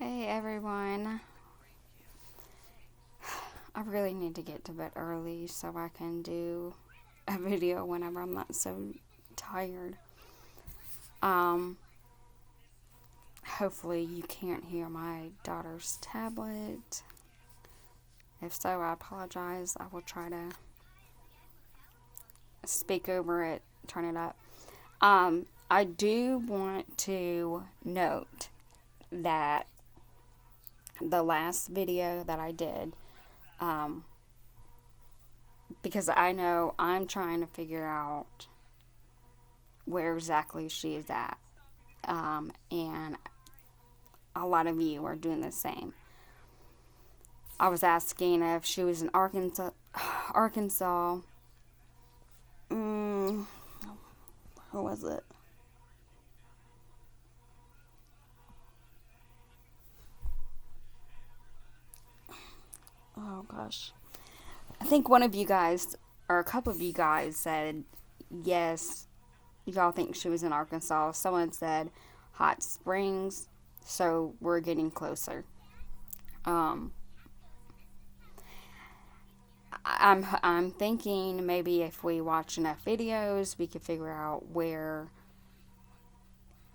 Hey everyone. I really need to get to bed early so I can do a video whenever I'm not so tired. Um, Hopefully you can't hear my daughter's tablet. If so, I apologize. I will try to speak over it, turn it up. I do want to note that the last video that I did, um, because I know I'm trying to figure out where exactly she is at. And a lot of you are doing the same. I was asking if she was in Arkansas. Arkansas. Mm, who was it? Oh gosh. I think one of you guys, or a couple of you guys, said yes, y'all think she was in Arkansas. Someone said Hot Springs, so we're getting closer. Um, I'm thinking maybe if we watch enough videos, we could figure out where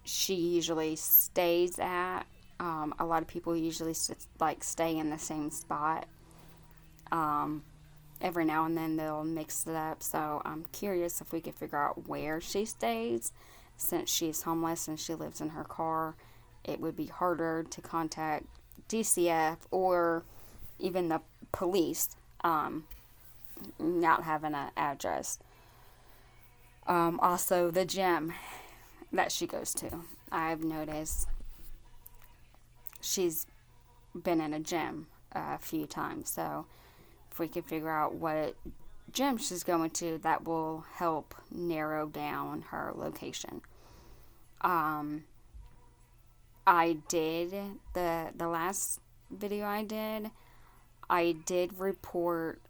she usually stays at. A lot of people usually stay in the same spot. Um, every now and then they'll mix it up. So I'm curious if we could figure out where she stays. Since she's homeless and she lives in her car, it would be harder to contact DCF or even the police, not having an address. Also, the gym that she goes to. I've noticed she's been in a gym a few times. So if we can figure out what gym she's going to, that will help narrow down her location. Um, I did the last video I did report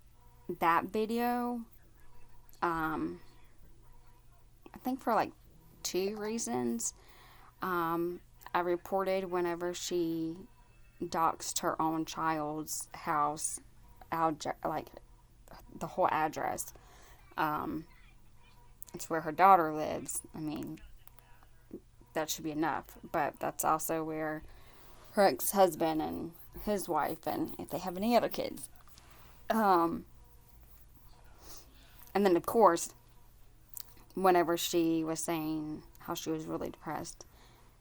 that video. I think for like two reasons. I reported whenever she doxed her own child's house, like the whole address. Um, it's where her daughter lives. I mean, that should be enough. But that's also where her ex-husband and his wife, and if they have any other kids. Um, and then, of course, whenever she was saying how she was really depressed,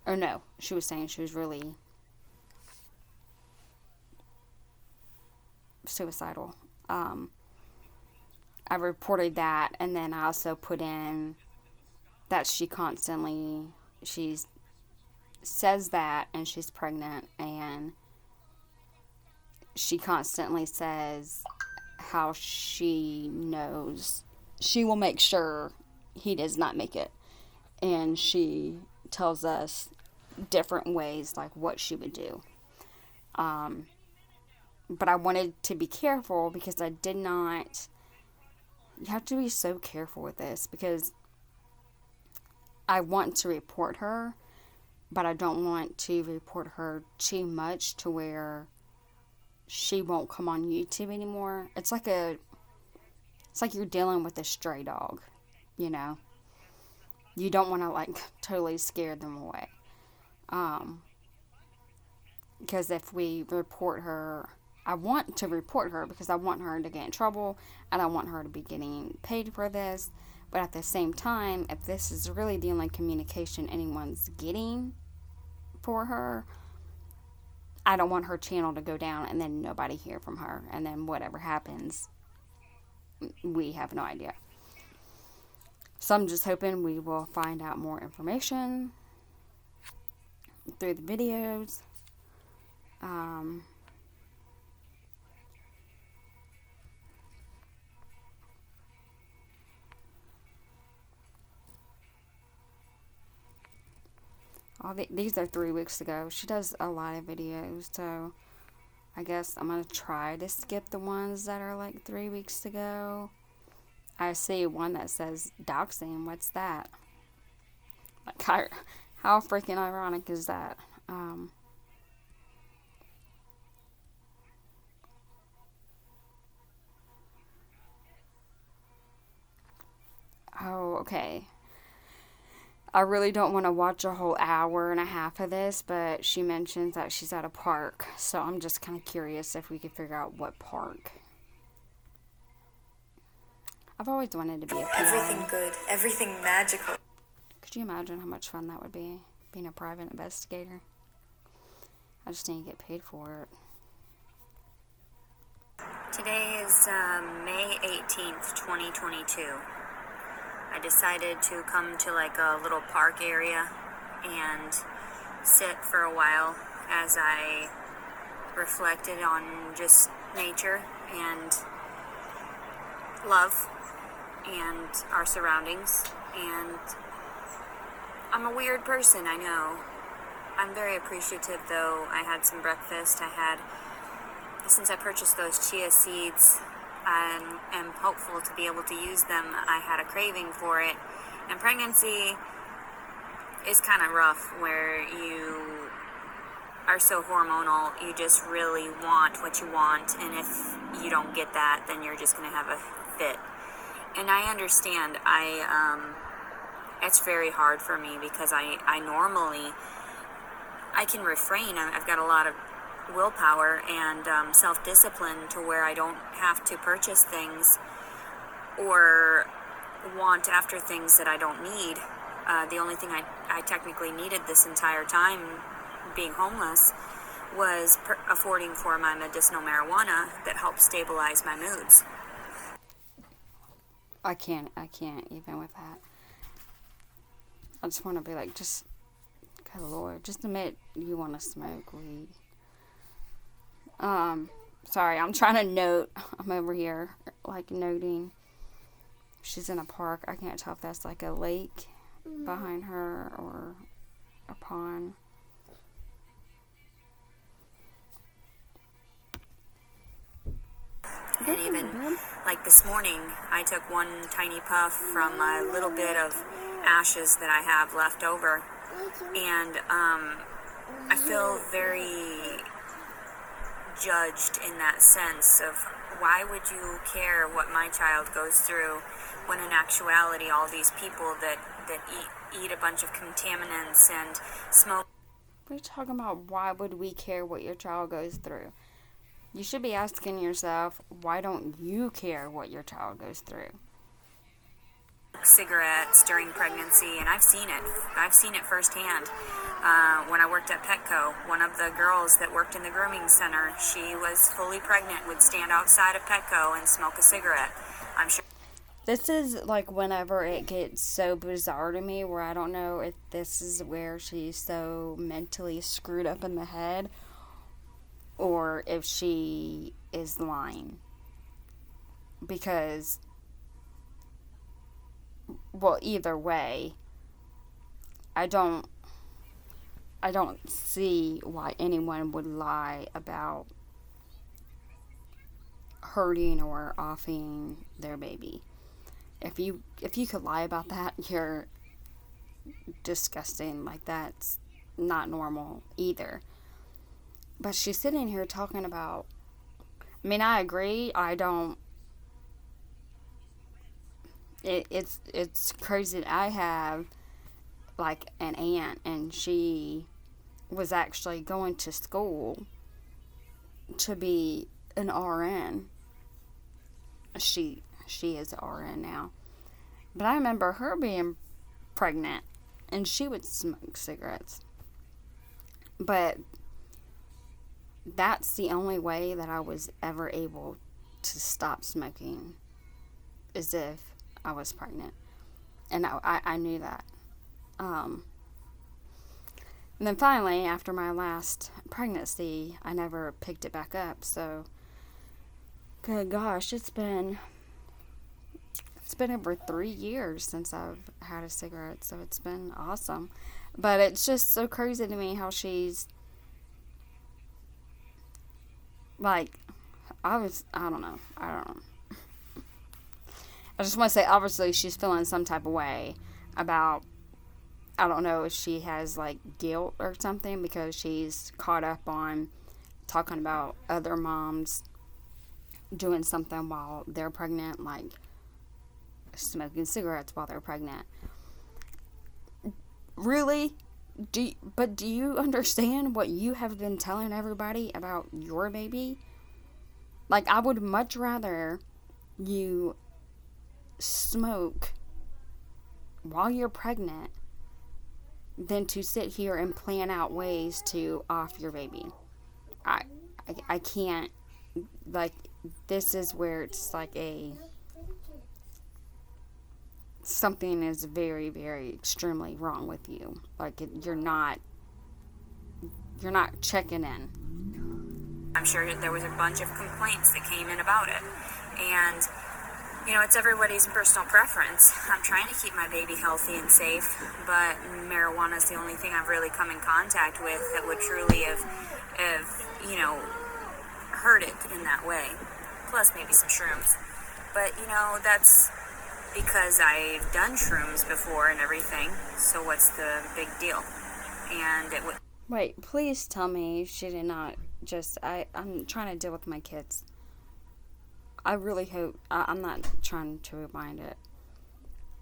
or no, she was saying she was really suicidal. Um, I reported that, and then I also put in that she says that, and she's pregnant, and she constantly says how she knows she will make sure he does not make it, and she tells us different ways like what she would do. Um, but I wanted to be careful because I did not. You have to be so careful with this because I want to report her, but I don't want to report her too much to where she won't come on YouTube anymore. It's like you're dealing with a stray dog, you know. You don't want to like totally scare them away. Um, because if we report her, I want to report her because I want her to get in trouble and I want her to be getting paid for this. But at the same time, if this is really the only communication anyone's getting for her, I don't want her channel to go down and then nobody hear from her. And then whatever happens, we have no idea. So I'm just hoping we will find out more information through the videos. Um, these are 3 weeks ago. She does a lot of videos, so I guess I'm going to try to skip the ones that are like 3 weeks ago. I see one that says doxing. What's that? Like, how freaking ironic is that? Oh, okay. I really don't want to watch a whole hour and a half of this, but she mentions that she's at a park. So I'm just kind of curious if we could figure out what park. I've always wanted to be a PI. Everything good, everything magical. Could you imagine how much fun that would be, being a private investigator? I just need to get paid for it. Today is May 18th, 2022. I decided to come to like a little park area and sit for a while as I reflected on just nature and love and our surroundings. And I'm a weird person, I know. I'm very appreciative though. I had some breakfast. Since I purchased those chia seeds, I am hopeful to be able to use them. I had a craving for it. And pregnancy is kind of rough, where you are so hormonal, you just really want what you want, and if you don't get that, then you're just going to have a fit. And I understand. It's very hard for me because I normally, I can refrain. I've got a lot of willpower and self-discipline to where I don't have to purchase things or want after things that I don't need. The only thing I technically needed this entire time being homeless was affording for my medicinal marijuana that helps stabilize my moods. I can't even with that. I just want to be like, just, good Lord, just admit you want to smoke weed. Sorry, I'm trying to note. I'm over here, like, noting. She's in a park. I can't tell if that's like a lake behind her or a pond. And even, like this morning, I took one tiny puff from a little bit of ashes that I have left over. And I feel very judged in that sense of, why would you care what my child goes through when in actuality all these people that eat a bunch of contaminants and smoke. What are you talking about? Why would we care what your child goes through? You should be asking yourself, why don't you care what your child goes through? Cigarettes during pregnancy, and I've seen it firsthand. When I worked at Petco, one of the girls that worked in the grooming center, she was fully pregnant, would stand outside of Petco and smoke a cigarette. I'm sure. This is like whenever it gets so bizarre to me, where I don't know if this is where she's so mentally screwed up in the head or if she is lying. Because, well, either way, I don't see why anyone would lie about hurting or offing their baby. If you could lie about that, you're disgusting. Like, that's not normal either. But she's sitting here talking about, I mean, I agree. I don't, it's crazy that I have like an aunt, and she was actually going to school to be an RN. She is an RN now. But I remember her being pregnant, and she would smoke cigarettes. But that's the only way that I was ever able to stop smoking, is if I was pregnant. And I knew that. And then finally, after my last pregnancy, I never picked it back up. So, good gosh, it's been over 3 years since I've had a cigarette. So it's been awesome. But it's just so crazy to me how she's, like, I don't know. I just want to say, obviously, she's feeling some type of way about, I don't know if she has, like, guilt or something, because she's caught up on talking about other moms doing something while they're pregnant, like smoking cigarettes while they're pregnant. Really? But do you understand what you have been telling everybody about your baby? Like, I would much rather you smoke while you're pregnant than to sit here and plan out ways to off your baby. I can't, like, this is where it's like something is very, very extremely wrong with you. Like, you're not checking in. I'm sure there was a bunch of complaints that came in about it. And, it's everybody's personal preference. I'm trying to keep my baby healthy and safe, but marijuana is the only thing I've really come in contact with that would truly have hurt it in that way. Plus maybe some shrooms. But, that's because I've done shrooms before and everything, so what's the big deal? And it would... Wait, please tell me she did not just... I'm trying to deal with my kids. I really hope... I'm not trying to remind it.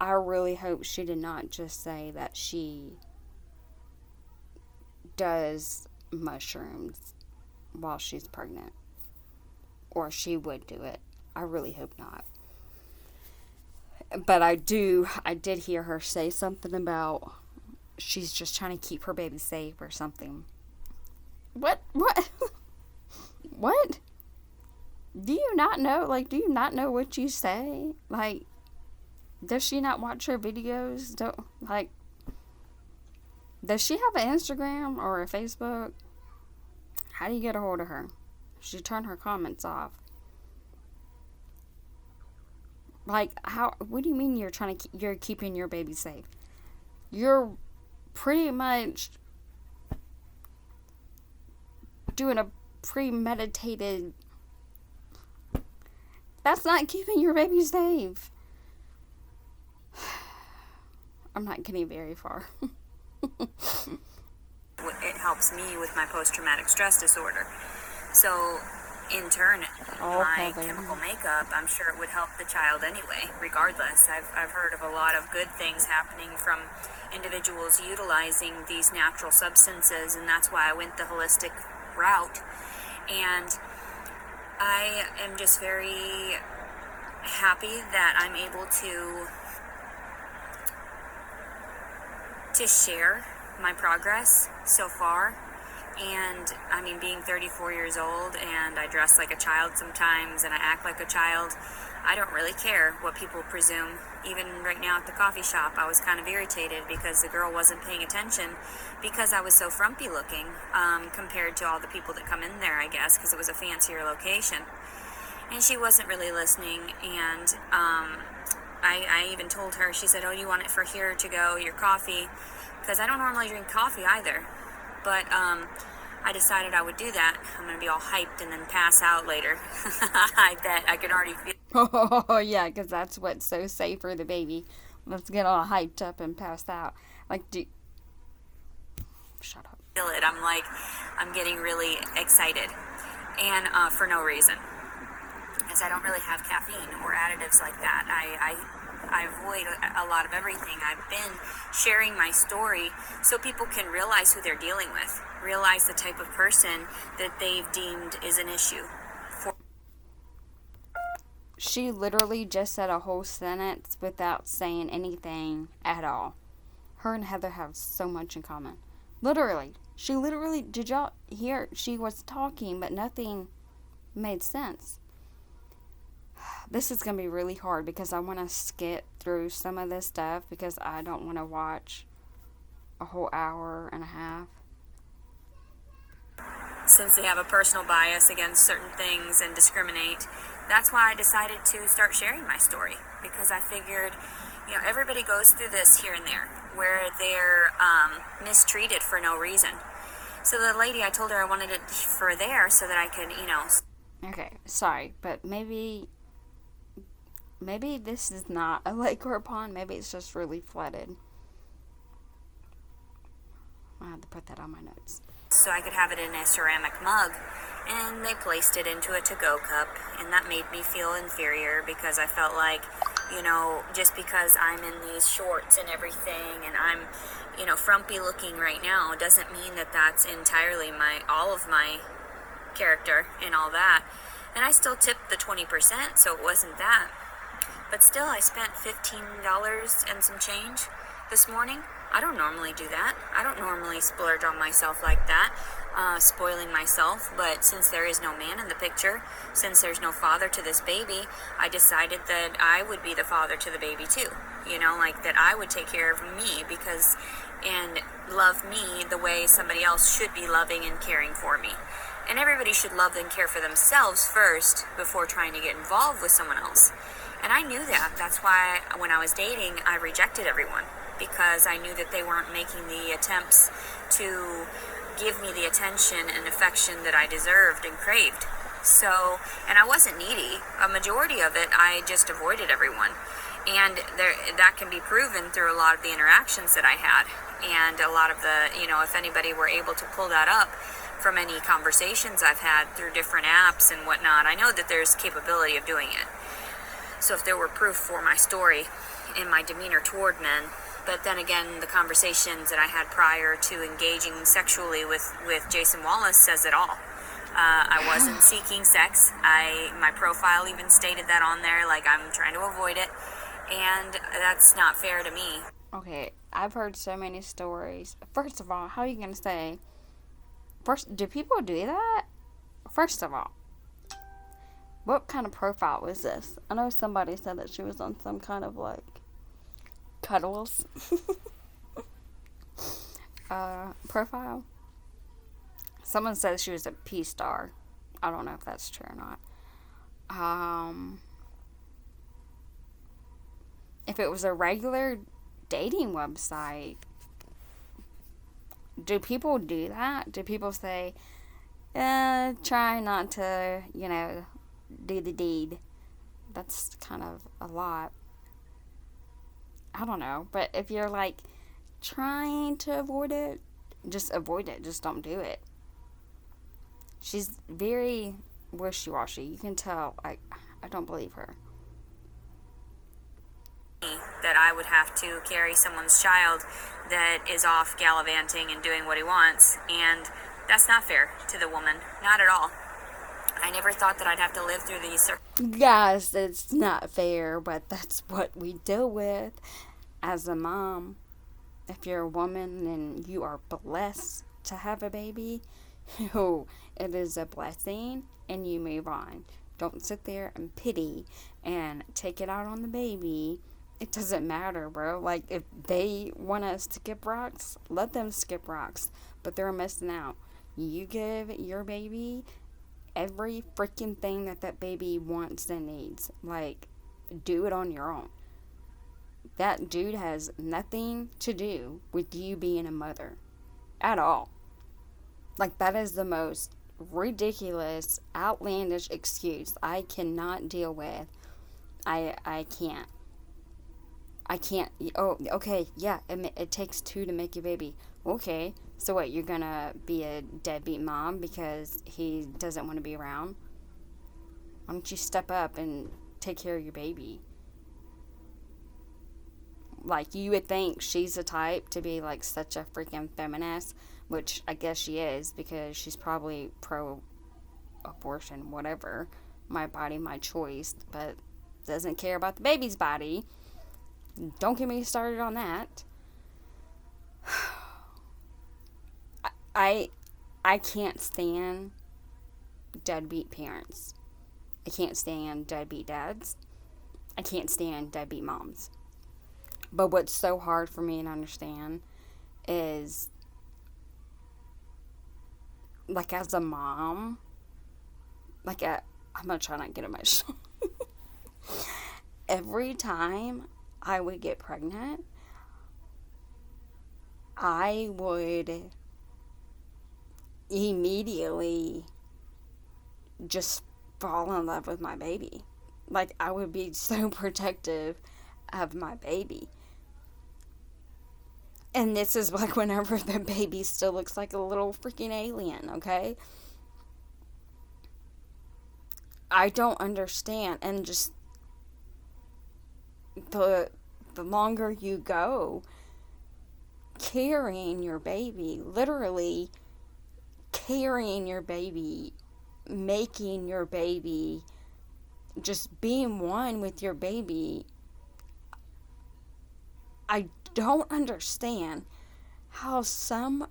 I really hope she did not just say that she does mushrooms while she's pregnant. Or she would do it. I really hope not. But I did hear her say something about she's just trying to keep her baby safe or something. What? What? Do you not know? Like, do you not know what you say? Like, does she not watch her videos? Does she have an Instagram or a Facebook? How do you get a hold of her? She turned her comments off. Like, what do you mean you're keeping your baby safe? You're pretty much doing a premeditated... That's not keeping your baby safe. I'm not getting very far. It helps me with my post-traumatic stress disorder. So, in turn, my chemical makeup, I'm sure it would help the child anyway, regardless. I've heard of a lot of good things happening from individuals utilizing these natural substances, and that's why I went the holistic route. And I am just very happy that I'm able to share my progress so far. And I mean, being 34 years old and I dress like a child sometimes and I act like a child, I don't really care what people presume. Even right now at the coffee shop, I was kind of irritated because the girl wasn't paying attention because I was so frumpy looking compared to all the people that come in there, I guess, because it was a fancier location. And she wasn't really listening, and I even told her, she said, oh, you want it for here to go, your coffee? Because I don't normally drink coffee either. But I decided I would do that. I'm going to be all hyped and then pass out later. I bet. I can already feel... Oh, yeah, because that's what's so safe for the baby. Let's get all hyped up and pass out. Like, shut up. Feel it. I'm getting really excited. And for no reason. Because I don't really have caffeine or additives like that. I avoid a lot of everything. I've been sharing my story so people can realize who they're dealing with, realize the type of person that they've deemed is an issue. She literally just said a whole sentence without saying anything at all. Her and Heather have so much in common. Literally. Did y'all hear? She was talking, but nothing made sense. This is going to be really hard because I want to skip through some of this stuff because I don't want to watch a whole hour and a half. Since they have a personal bias against certain things and discriminate, that's why I decided to start sharing my story. Because I figured, everybody goes through this here and there where they're mistreated for no reason. So the lady, I told her I wanted it for there so that I could, Okay, sorry, but maybe this is not a lake or a pond. Maybe it's just really flooded. I have to put that on my notes. So I could have it in a ceramic mug. And they placed it into a to-go cup. And that made me feel inferior because I felt like just because I'm in these shorts and everything and I'm, frumpy looking right now doesn't mean that that's entirely all of my character and all that. And I still tipped the 20%, so it wasn't that. But still, I spent $15 and some change this morning. I don't normally do that. I don't normally splurge on myself like that, spoiling myself. But since there is no man in the picture, since there's no father to this baby, I decided that I would be the father to the baby too. Like that I would take care of me and love me the way somebody else should be loving and caring for me. And everybody should love and care for themselves first before trying to get involved with someone else. And I knew that. That's why when I was dating, I rejected everyone, because I knew that they weren't making the attempts to give me the attention and affection that I deserved and craved. So, and I wasn't needy. A majority of it, I just avoided everyone. And that can be proven through a lot of the interactions that I had. And a lot of the, if anybody were able to pull that up from any conversations I've had through different apps and whatnot, I know that there's capability of doing it. So if there were proof for my story in my demeanor toward men, but then again, the conversations that I had prior to engaging sexually with Jason Wallace says it all. I wasn't seeking sex. My profile even stated that on there, like I'm trying to avoid it, and that's not fair to me. Okay, I've heard so many stories. First of all, how are you going to say, do people do that? First of all, what kind of profile was this? I know somebody said that she was on some kind of like cuddles profile. Someone says she was a P-star. I don't know if that's true or not. If it was a regular dating website, do people do that? Do people say, try not to, do the deed? That's kind of a lot. I don't know. But if you're like trying to avoid it, just avoid it. Just don't do it. She's very wishy-washy. You can tell. I don't believe her. That I would have to carry someone's child that is off gallivanting and doing what he wants, and that's not fair to the woman. Not at all. I never thought that I'd have to live through these Guys, it's not fair, but that's what we deal with as a mom. If you're a woman and you are blessed to have a baby, it is a blessing, and you move on. Don't sit there and pity and take it out on the baby. It doesn't matter, bro. Like, if they want to skip rocks, let them skip rocks. But they're missing out. You give your baby every freaking thing that baby wants and needs. Like, do it on your own. That dude has nothing to do with you being a mother. At all. Like, that is the most ridiculous, outlandish excuse I cannot deal with. I can't. I can't. Oh, okay, yeah, it takes two to make a baby. Okay, so what, you're gonna be a deadbeat mom because he doesn't want to be around? Why don't you step up and take care of your baby? Like, you would think she's the type to be, like, such a freaking feminist, which I guess she is, because she's probably pro-abortion, whatever. My body, my choice, but doesn't care about the baby's body. Don't get me started on that. I can't stand deadbeat parents. I can't stand deadbeat dads. I can't stand deadbeat moms. But what's so hard for me to understand is, like, as a mom, I'm gonna try not to get emotional. Every time I would get pregnant, I would immediately just fall in love with my baby. Like, I would be so protective of my baby. And this is like whenever the baby still looks like a little freaking alien, okay? I don't understand. And just, the longer you go carrying your baby, literally carrying your baby, making your baby, just being one with your baby, I don't understand how some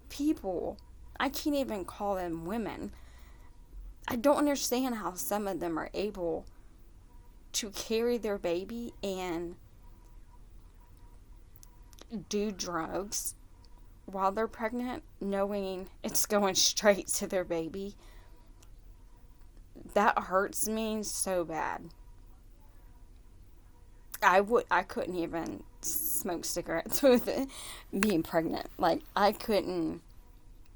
people, I can't even call them women, I don't understand how some of them are able to carry their baby and do drugs while they're pregnant, knowing it's going straight to their baby. That hurts me so bad. I couldn't even smoke cigarettes with it, being pregnant. Like I could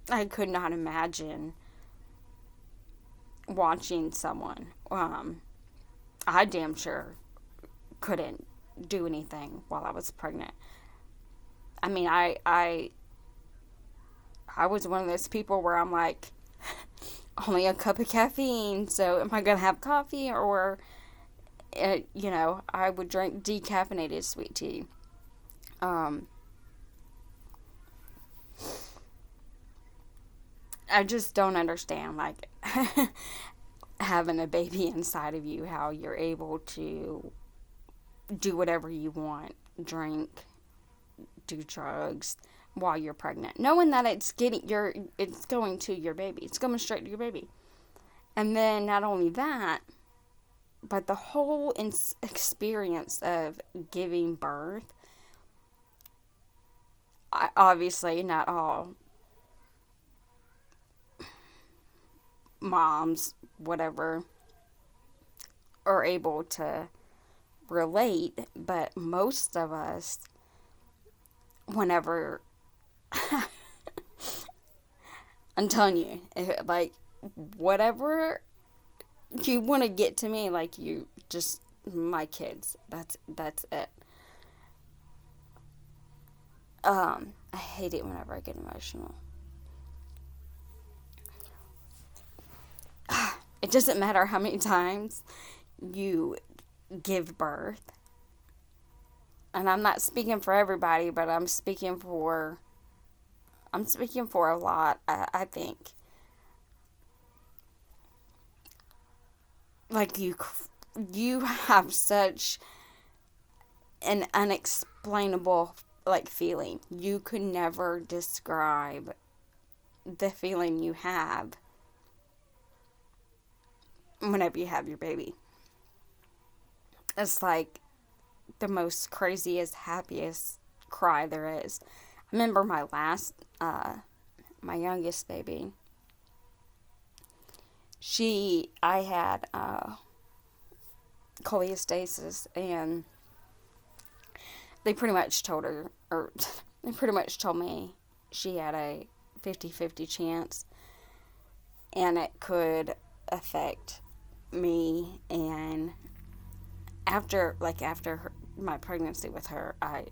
not imagine watching someone. I damn sure couldn't do anything while I was pregnant. I mean, I was one of those people where I'm like, only a cup of caffeine, so am I gonna have coffee, or I would drink decaffeinated sweet tea. Um, I just don't understand, like, having a baby inside of you, how you're able to do whatever you want, drink, do drugs while you're pregnant, knowing that it's going to your baby, it's going straight to your baby. And then not only that, but the whole experience of giving birth. Obviously, not all moms, whatever, are able to relate, but most of us, whenever, I'm telling you, like, whatever you want to get to me, like, you just, my kids, that's it. I hate it whenever I get emotional. It doesn't matter how many times you give birth. And I'm not speaking for everybody, but I'm speaking for a lot, I think. Like, you have such an unexplainable, like, feeling. You could never describe the feeling you have whenever you have your baby. It's like the most craziest, happiest cry there is. I remember my youngest baby. I had cholestasis, and they pretty much told her, or they pretty much told me she had a 50-50 chance, and it could affect me. And after my pregnancy with her, I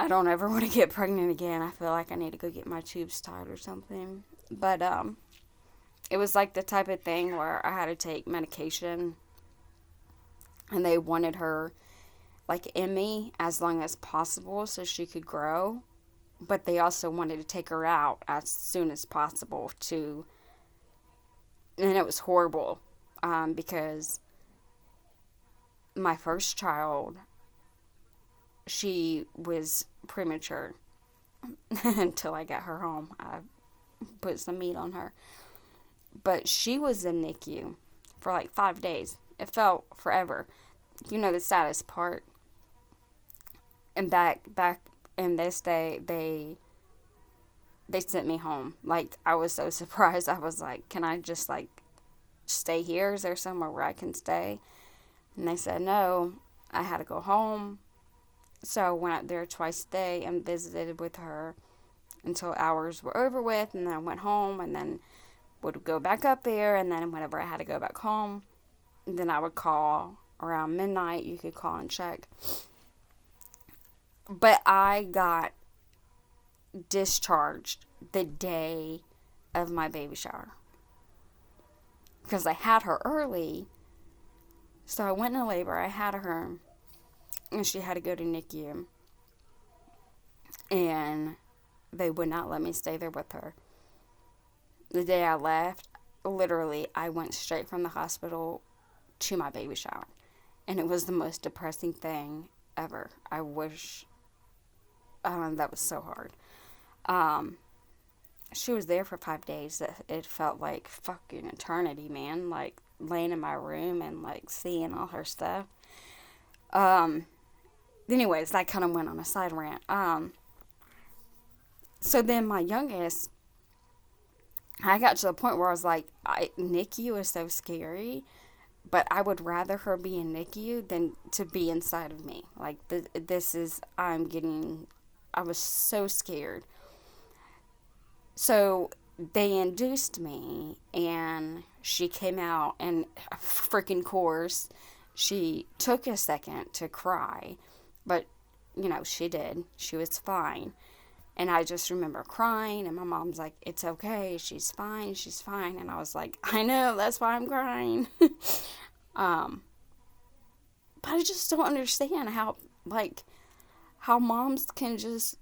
don't ever want to get pregnant again. I feel like I need to go get my tubes tied or something. But it was like the type of thing where I had to take medication, and they wanted her, like, in me as long as possible so she could grow, but they also wanted to take her out as soon as possible too. And it was horrible, because my first child, she was premature until I got her home. I put some meat on her. But she was in NICU for like 5 days. It felt forever. You know the saddest part? And back in this day, they sent me home. Like, I was so surprised. I was like, can I just, like, stay here? Is there somewhere where I can stay? And they said no. I had to go home. So I went out there twice a day and visited with her until hours were over with, and then I went home, and then would go back up there, and then whenever I had to go back home, then I would call around midnight. You could call and check. But I got discharged the day of my baby shower, because I had her early, So I went into labor. I had her, and she had to go to NICU. And they would not let me stay there with her. The day I left, literally, I went straight from the hospital to my baby shower. And it was the most depressing thing ever. I wish that was so hard. She was there for 5 days. It felt like fucking eternity, man. Like laying in my room and like seeing all her stuff. Anyways, that kind of went on a side rant. So then my youngest, I got to the point where I was like, NICU is so scary, but I would rather her be in NICU than to be inside of me. Like, I was so scared. So they induced me, and she came out, and freaking course, she took a second to cry, but, she did. She was fine. And I just remember crying, and my mom's like, it's okay, she's fine. And I was like, I know, that's why I'm crying. But I just don't understand how moms can just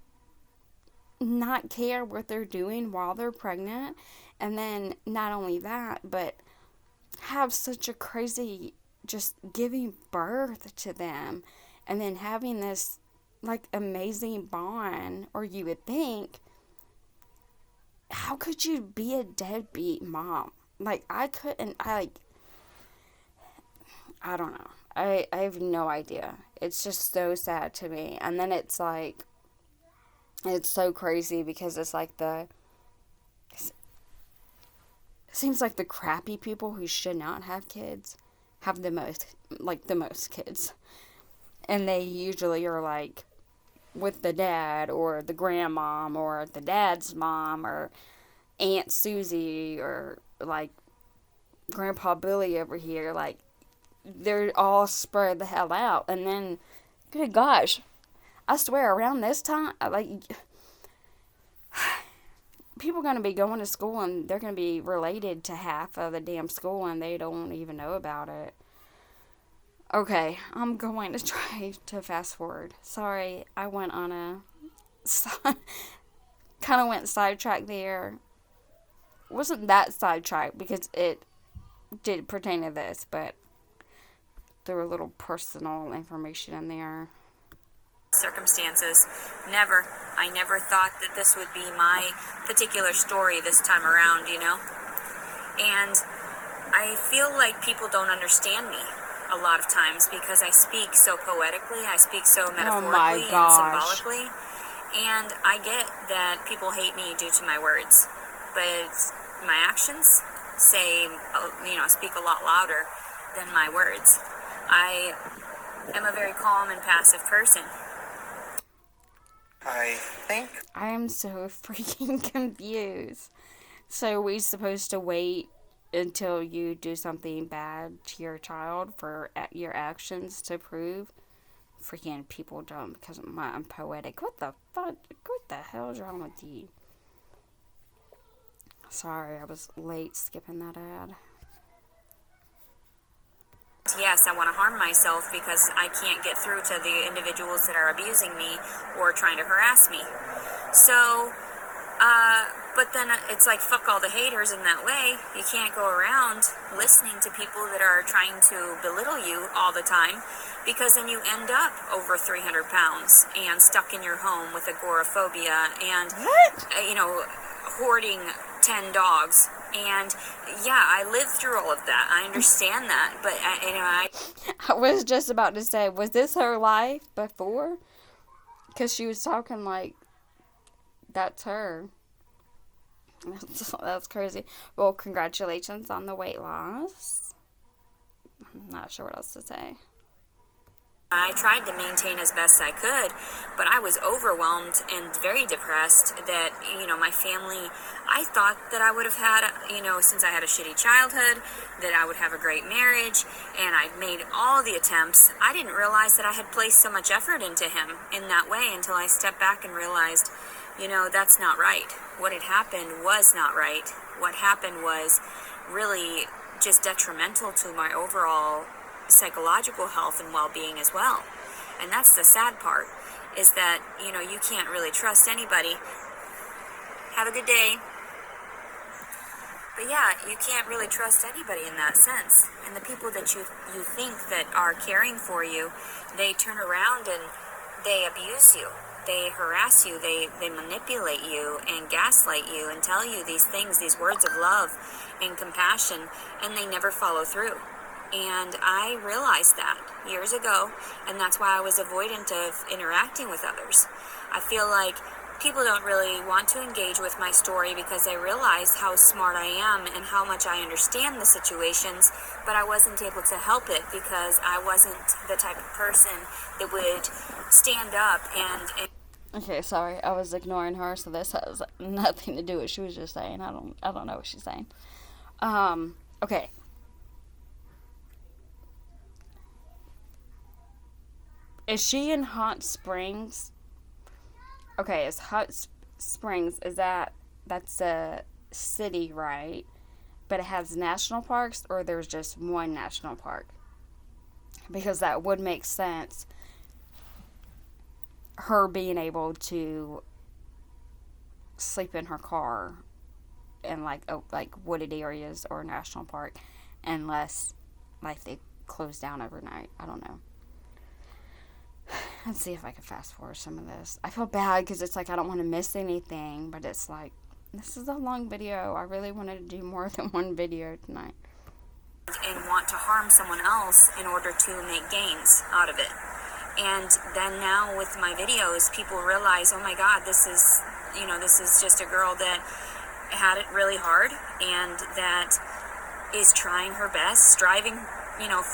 not care what they're doing while they're pregnant. And then not only that, but have such a crazy just giving birth to them. And then having this amazing bond, or you would think, how could you be a deadbeat mom? I couldn't, I don't know. I have no idea. It's just so sad to me. And then it's so crazy because it's it seems like the crappy people who should not have kids have the most kids. And they usually are with the dad or the grandmom or the dad's mom or Aunt Susie or Grandpa Billy over here. They're all spread the hell out. And then, good gosh, I swear around this time, people are going to be going to school and they're going to be related to half of the damn school and they don't even know about it. Okay, I'm going to try to fast forward. Sorry, I went on kind of went sidetracked there. It wasn't that sidetracked because it did pertain to this, but there were a little personal information in there. Circumstances. I never thought that this would be my particular story this time around, And I feel like people don't understand me a lot of times because I speak so poetically, I speak so metaphorically and symbolically, and I get that people hate me due to my words, but my actions speak a lot louder than my words. I am a very calm and passive person. I am so freaking confused. So are we supposed to wait until you do something bad to your child for your actions to prove? Freaking people dumb because I'm poetic. What the fuck? What the hell is wrong with you? Sorry, I was late skipping that ad. Yes, I want to harm myself because I can't get through to the individuals that are abusing me or trying to harass me. So, but then it's fuck all the haters in that way. You can't go around listening to people that are trying to belittle you all the time because then you end up over 300 pounds and stuck in your home with agoraphobia and, hoarding 10 dogs. And yeah, I lived through all of that. I understand that, but I was just about to say, was this her life before? Because she was talking that's her. That's crazy. Well, congratulations on the weight loss. I'm not sure what else to say. I tried to maintain as best I could, but I was overwhelmed and very depressed that, my family, I thought that I would have had, since I had a shitty childhood, that I would have a great marriage, and I'd made all the attempts. I didn't realize that I had placed so much effort into him in that way until I stepped back and realized, that's not right. What had happened was not right. What happened was really just detrimental to my overall psychological health and well-being as well. And that's the sad part, is that, you can't really trust anybody. Have a good day. But yeah, you can't really trust anybody in that sense. And the people that you think that are caring for you, they turn around and they abuse you. They harass you, they manipulate you and gaslight you and tell you these things, these words of love and compassion, and they never follow through. And I realized that years ago, and that's why I was avoidant of interacting with others. I feel like people don't really want to engage with my story because they realize how smart I am and how much I understand the situations, but I wasn't able to help it because I wasn't the type of person that would stand up and Okay, sorry, I was ignoring her, so this has nothing to do with what she was just saying. I don't know what she's saying. Okay. Is she in Hot Springs? Okay, is Hot Springs, that's a city, right? But it has national parks, or there's just one national park? Because that would make sense, her being able to sleep in her car in like wooded areas or national park, unless like they close down overnight. I don't know. Let's see if I can fast forward some of this. I feel bad because it's like I don't want to miss anything, but it's like, this is a long video. I really wanted to do more than one video tonight. And want to harm someone else in order to make gains out of it. And then now with my videos, people realize, oh my God, this is just a girl that had it really hard and that is trying her best, striving,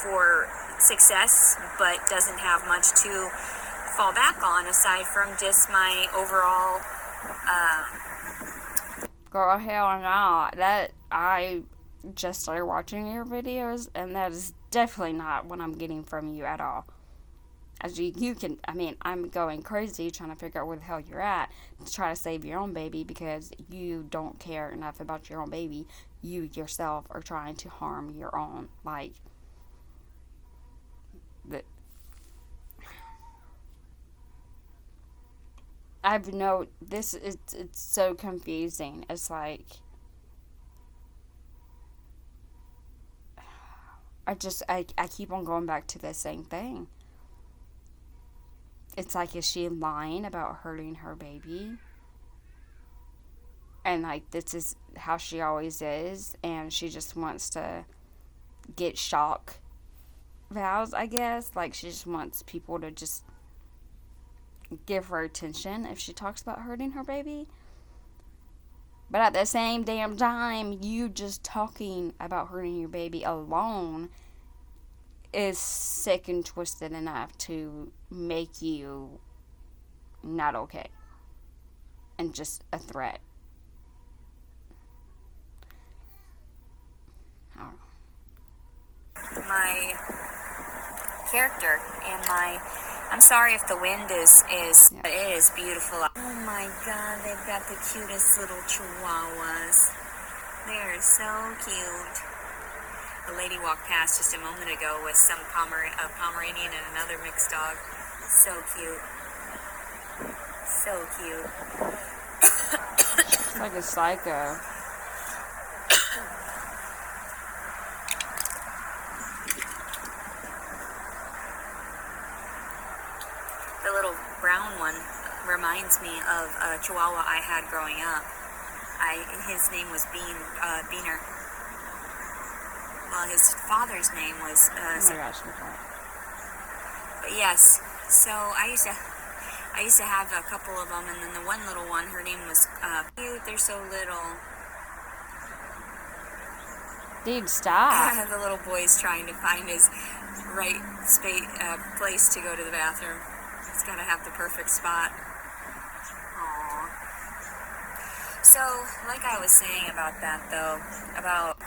for success, but doesn't have much to fall back on aside from just my overall Girl, hell no. That, I just started watching your videos, and that is definitely not what I'm getting from you at all. As you can, I'm going crazy trying to figure out where the hell you're at to try to save your own baby because you don't care enough about your own baby. You yourself are trying to harm your own. Like, it's so confusing. It's like, I keep on going back to the same thing. It's like, is she lying about hurting her baby? And like, this is how she always is, and she just wants to get shock vows, I guess. Like, she just wants people to just give her attention if she talks about hurting her baby. But at the same damn time, you just talking about hurting your baby alone is sick and twisted enough to make you not okay and just a threat. I don't know. My character and I'm sorry if the wind is Yeah. it is beautiful. Oh my God, they've got the cutest little chihuahuas. They are so cute. A lady walked past just a moment ago with some a Pomeranian and another mixed dog. So cute. So cute. It's like a psycho. The little brown one reminds me of a Chihuahua I had growing up. His name was Beaner. Well, his father's name was. Oh my gosh, But yes, so I used to have a couple of them, and then the one little one, her name was cute. They're so little. dude, stop. The little boy's trying to find his right place to go to the bathroom. He's got to have the perfect spot. Aww. So, like I was saying about that, though, about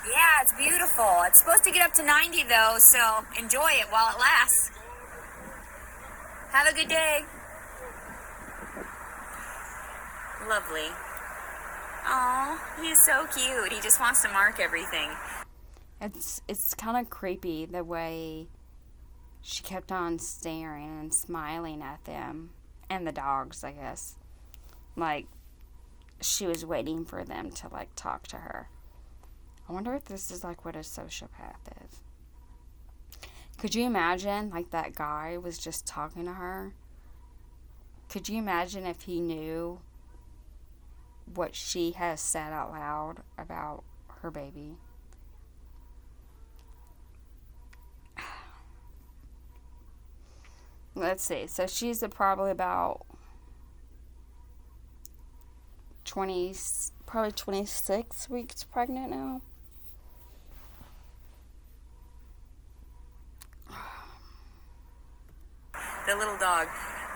yeah, it's beautiful. It's supposed to get up to 90, though, so enjoy it while it lasts. Have a good day. Lovely. Aw, he's so cute. He just wants to mark everything. It's kind of creepy the way she kept on staring and smiling at them and the dogs, I guess. Like she was waiting for them to like talk to her. I wonder if this is like what a sociopath is. Could you imagine like that guy was just talking to her? Could you imagine if he knew what she has said out loud about her baby? Let's see. So she's probably about 20, probably 26 weeks pregnant now. The little dog.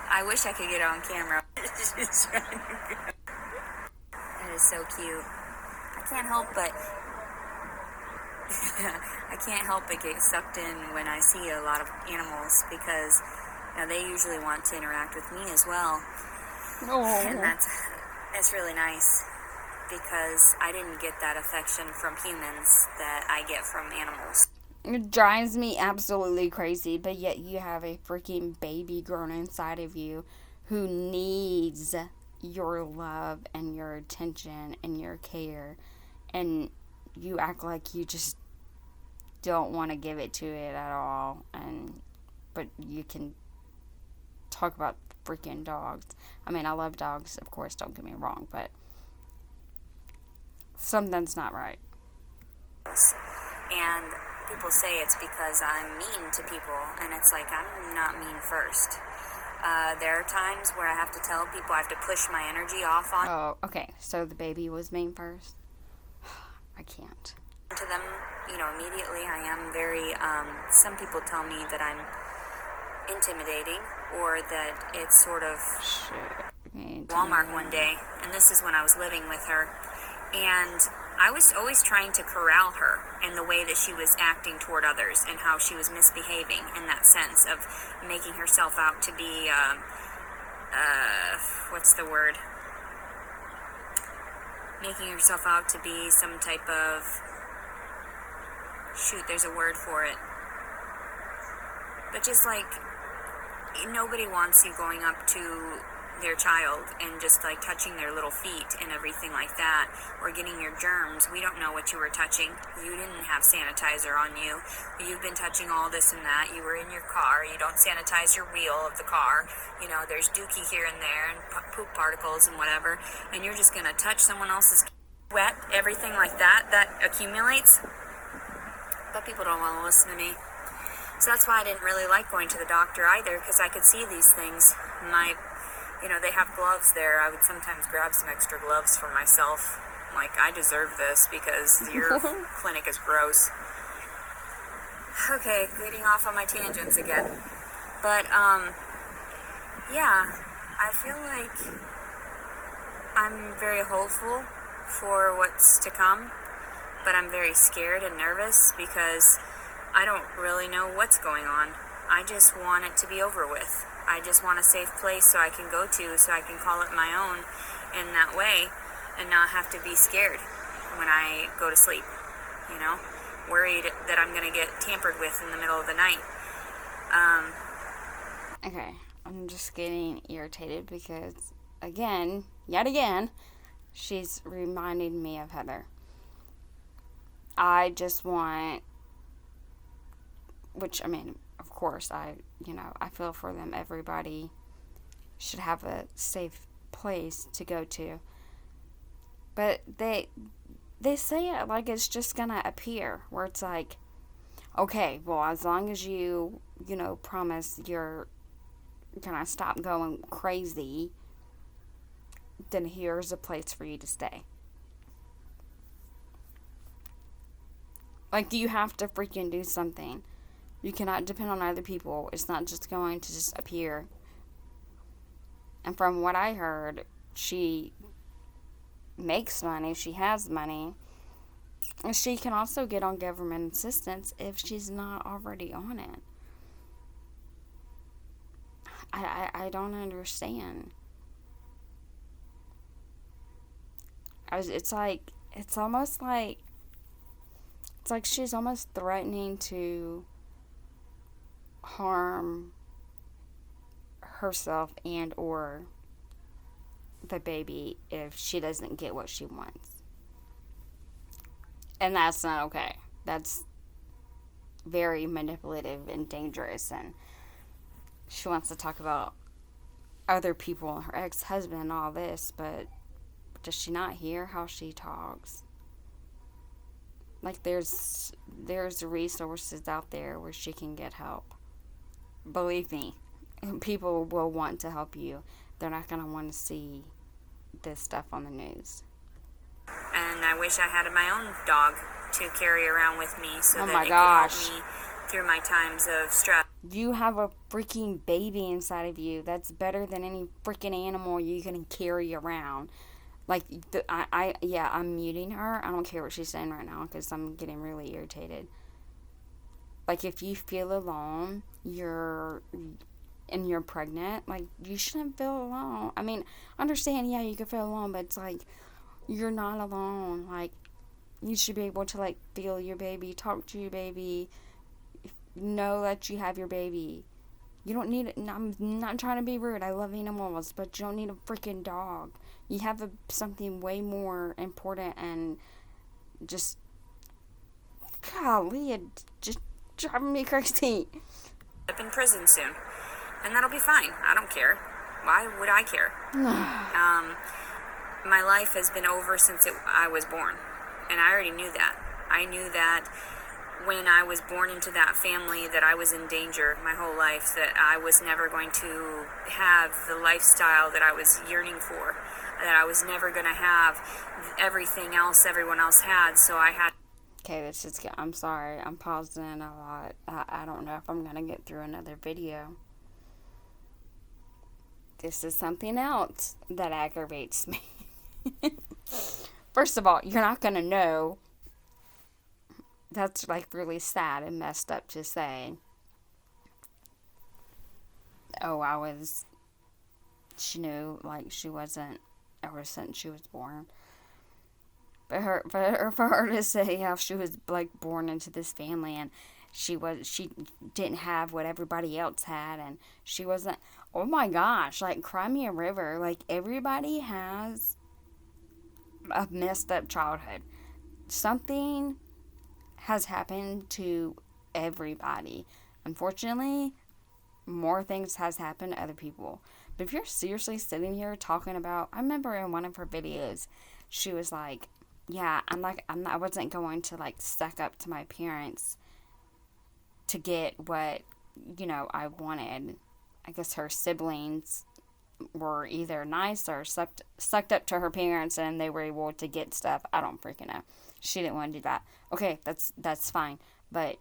I wish I could get it on camera. It is so cute. I can't help but get sucked in when I see a lot of animals because they usually want to interact with me as well. Oh. And that's really nice because I didn't get that affection from humans that I get from animals. It drives me absolutely crazy, but yet you have a freaking baby grown inside of you who needs your love and your attention and your care, and you act like you just don't want to give it to it at all. But you can talk about freaking dogs. I mean, I love dogs, of course, don't get me wrong, but something's not right. And people say it's because I'm mean to people, and it's like, I'm not mean first. There are times where I have to tell people I have to push my energy off on. Oh, okay. So the baby was mean first? I can't. To them, immediately. I am very, some people tell me that I'm intimidating or that it's sort of Walmart one day, and this is when I was living with her, and I was always trying to corral her in the way that she was acting toward others and how she was misbehaving in that sense of making herself out to be, what's the word? Making herself out to be some type of, there's a word for it. But just like, nobody wants you going up to their child and just like touching their little feet and everything like that, or getting your germs. We don't know what you were touching. You didn't have sanitizer on you. You've been touching all this and that. You were in your car. You don't sanitize your wheel of the car. There's dookie here and there and poop particles and whatever, and you're just gonna touch someone else's wet, everything like that accumulates. But people don't want to listen to me. So that's why I didn't really like going to the doctor either, because I could see these things. They have gloves there. I would sometimes grab some extra gloves for myself. Like, I deserve this because your clinic is gross. Okay, getting off on my tangents again. But, yeah, I feel like I'm very hopeful for what's to come, but I'm very scared and nervous because I don't really know what's going on. I just want it to be over with. I just want a safe place so I can go to, so I can call it my own in that way and not have to be scared when I go to sleep, worried that I'm going to get tampered with in the middle of the night. Okay, I'm just getting irritated because, yet again, she's reminding me of Heather. I just want, which, of course, I feel for them. Everybody should have a safe place to go to. But they say it like it's just gonna appear, where it's like, okay, well, as long as you promise you're gonna stop going crazy, then here's a place for you to stay. Like, you have to freaking do something. You cannot depend on other people. It's not just going to just appear. And from what I heard, she makes money. She has money. And she can also get on government assistance if she's not already on it. I don't understand. It's almost like It's like she's almost threatening to harm herself and or the baby if she doesn't get what she wants. And that's not okay. That's very manipulative and dangerous. And she wants to talk about other people, her ex-husband and all this, but does she not hear how she talks? Like there's resources out there where she can get help. Believe me, people will want to help you. They're not going to want to see this stuff on the news. And I wish I had my own dog to carry around with me so Oh that my it gosh. could help me through my times of stress. You have a freaking baby inside of you. That's better than any freaking animal you can carry around. Like, I'm muting her. I don't care what she's saying right now because I'm getting really irritated. Like, if you feel alone, you're pregnant, like, you shouldn't feel alone. I mean, understand, yeah, you can feel alone, but it's like, you're not alone. Like, you should be able to, like, feel your baby, talk to your baby, know that you have your baby. You don't need it. I'm not trying to be rude. I love animals, but you don't need a freaking dog. You have something way more important and just, golly, it just driving me crazy. Up in prison soon, and that'll be fine. I don't care. Why would I care? My life has been over since I was born, and I already knew that. I knew that when I was born into that family that I was in danger my whole life, that I was never going to have the lifestyle that I was yearning for, that I was never going to have everything else everyone else had, so I had... Okay, I'm sorry, I'm pausing a lot. I don't know if I'm going to get through another video. This is something else that aggravates me. First of all, you're not going to know. That's like really sad and messed up to say. Oh, she knew like she wasn't ever since she was born. But for her to say how she was like born into this family and she didn't have what everybody else had and she wasn't, oh my gosh, like cry me a river. Like everybody has a messed up childhood. Something has happened to everybody. Unfortunately, more things has happened to other people. But if you're seriously sitting here talking about, I remember in one of her videos, she was like, yeah, I wasn't going to like suck up to my parents to get what, I wanted. I guess her siblings were either nice or sucked up to her parents and they were able to get stuff. I don't freaking know. She didn't want to do that. Okay, that's fine. But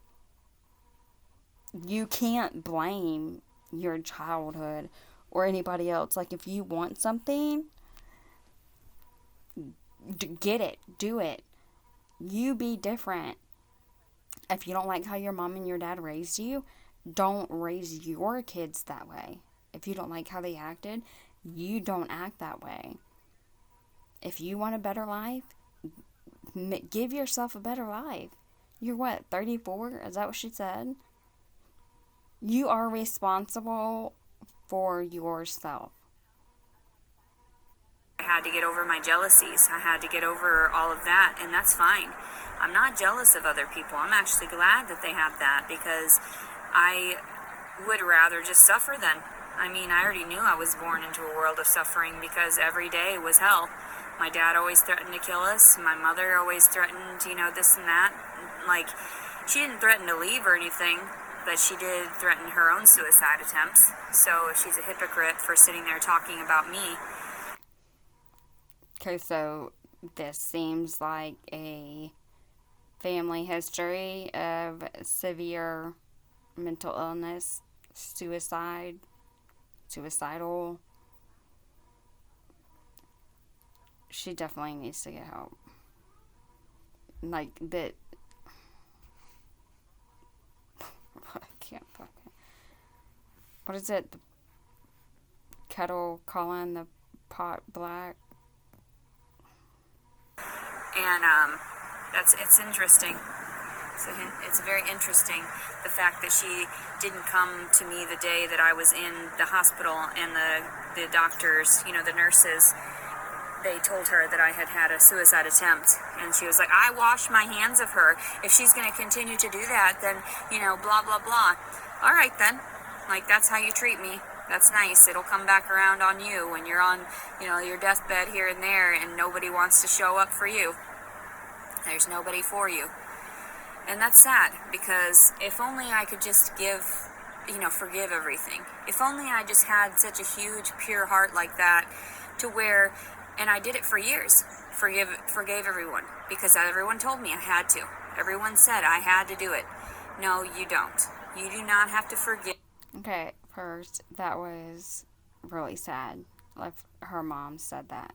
you can't blame your childhood or anybody else. Like, if you want something, get it. Do it. You be different. If you don't like how your mom and your dad raised you, don't raise your kids that way. If you don't like how they acted, you don't act that way. If you want a better life, give yourself a better life. You're what, 34? Is that what she said? You are responsible for yourself. I had to get over my jealousies. I had to get over all of that, and that's fine. I'm not jealous of other people. I'm actually glad that they have that because I would rather just suffer then. I mean, I already knew I was born into a world of suffering because every day was hell. My dad always threatened to kill us. My mother always threatened, this and that. Like, she didn't threaten to leave or anything, but she did threaten her own suicide attempts. So she's a hypocrite for sitting there talking about me. Okay, so this seems like a family history of severe mental illness, suicidal. She definitely needs to get help. Like, that. I can't fucking. What is it? The kettle calling the pot black? And it's interesting So it's very interesting the fact that she didn't come to me the day that I was in the hospital, and the doctors, the nurses, they told her that I had had a suicide attempt, and she was like, I wash my hands of her. If she's going to continue to do that, then, blah, blah, blah. All right, then. Like, that's how you treat me. That's nice. It'll come back around on you when you're on, your deathbed here and there, and nobody wants to show up for you. There's nobody for you. And that's sad, because if only I could just forgive everything. If only I just had such a huge, pure heart like that, to where, and I did it for years, forgave everyone, because everyone told me I had to. Everyone said I had to do it. No, you don't. You do not have to forgive. Okay, first, that was really sad. Like, her mom said that.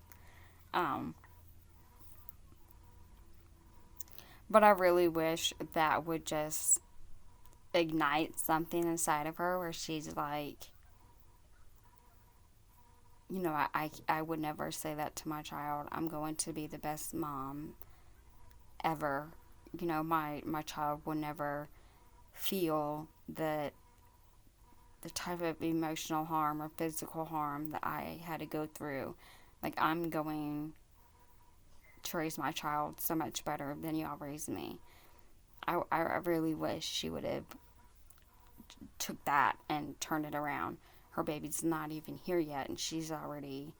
But I really wish that would just ignite something inside of her where she's like, I would never say that to my child. I'm going to be the best mom ever. My child will never feel the type of emotional harm or physical harm that I had to go through. Like, I'm going to raise my child so much better than y'all raised me. I really wish she would have took that and turned it around. Her baby's not even here yet, and she's already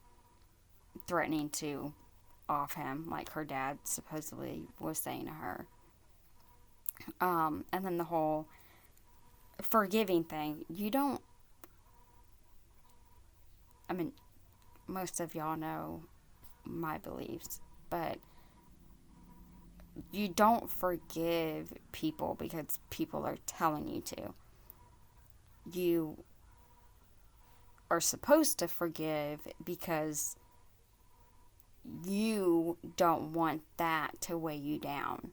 threatening to off him, like her dad supposedly was saying to her. And then the whole forgiving thing. Most of y'all know my beliefs, but you don't forgive people because people are telling you to. You are supposed to forgive because you don't want that to weigh you down.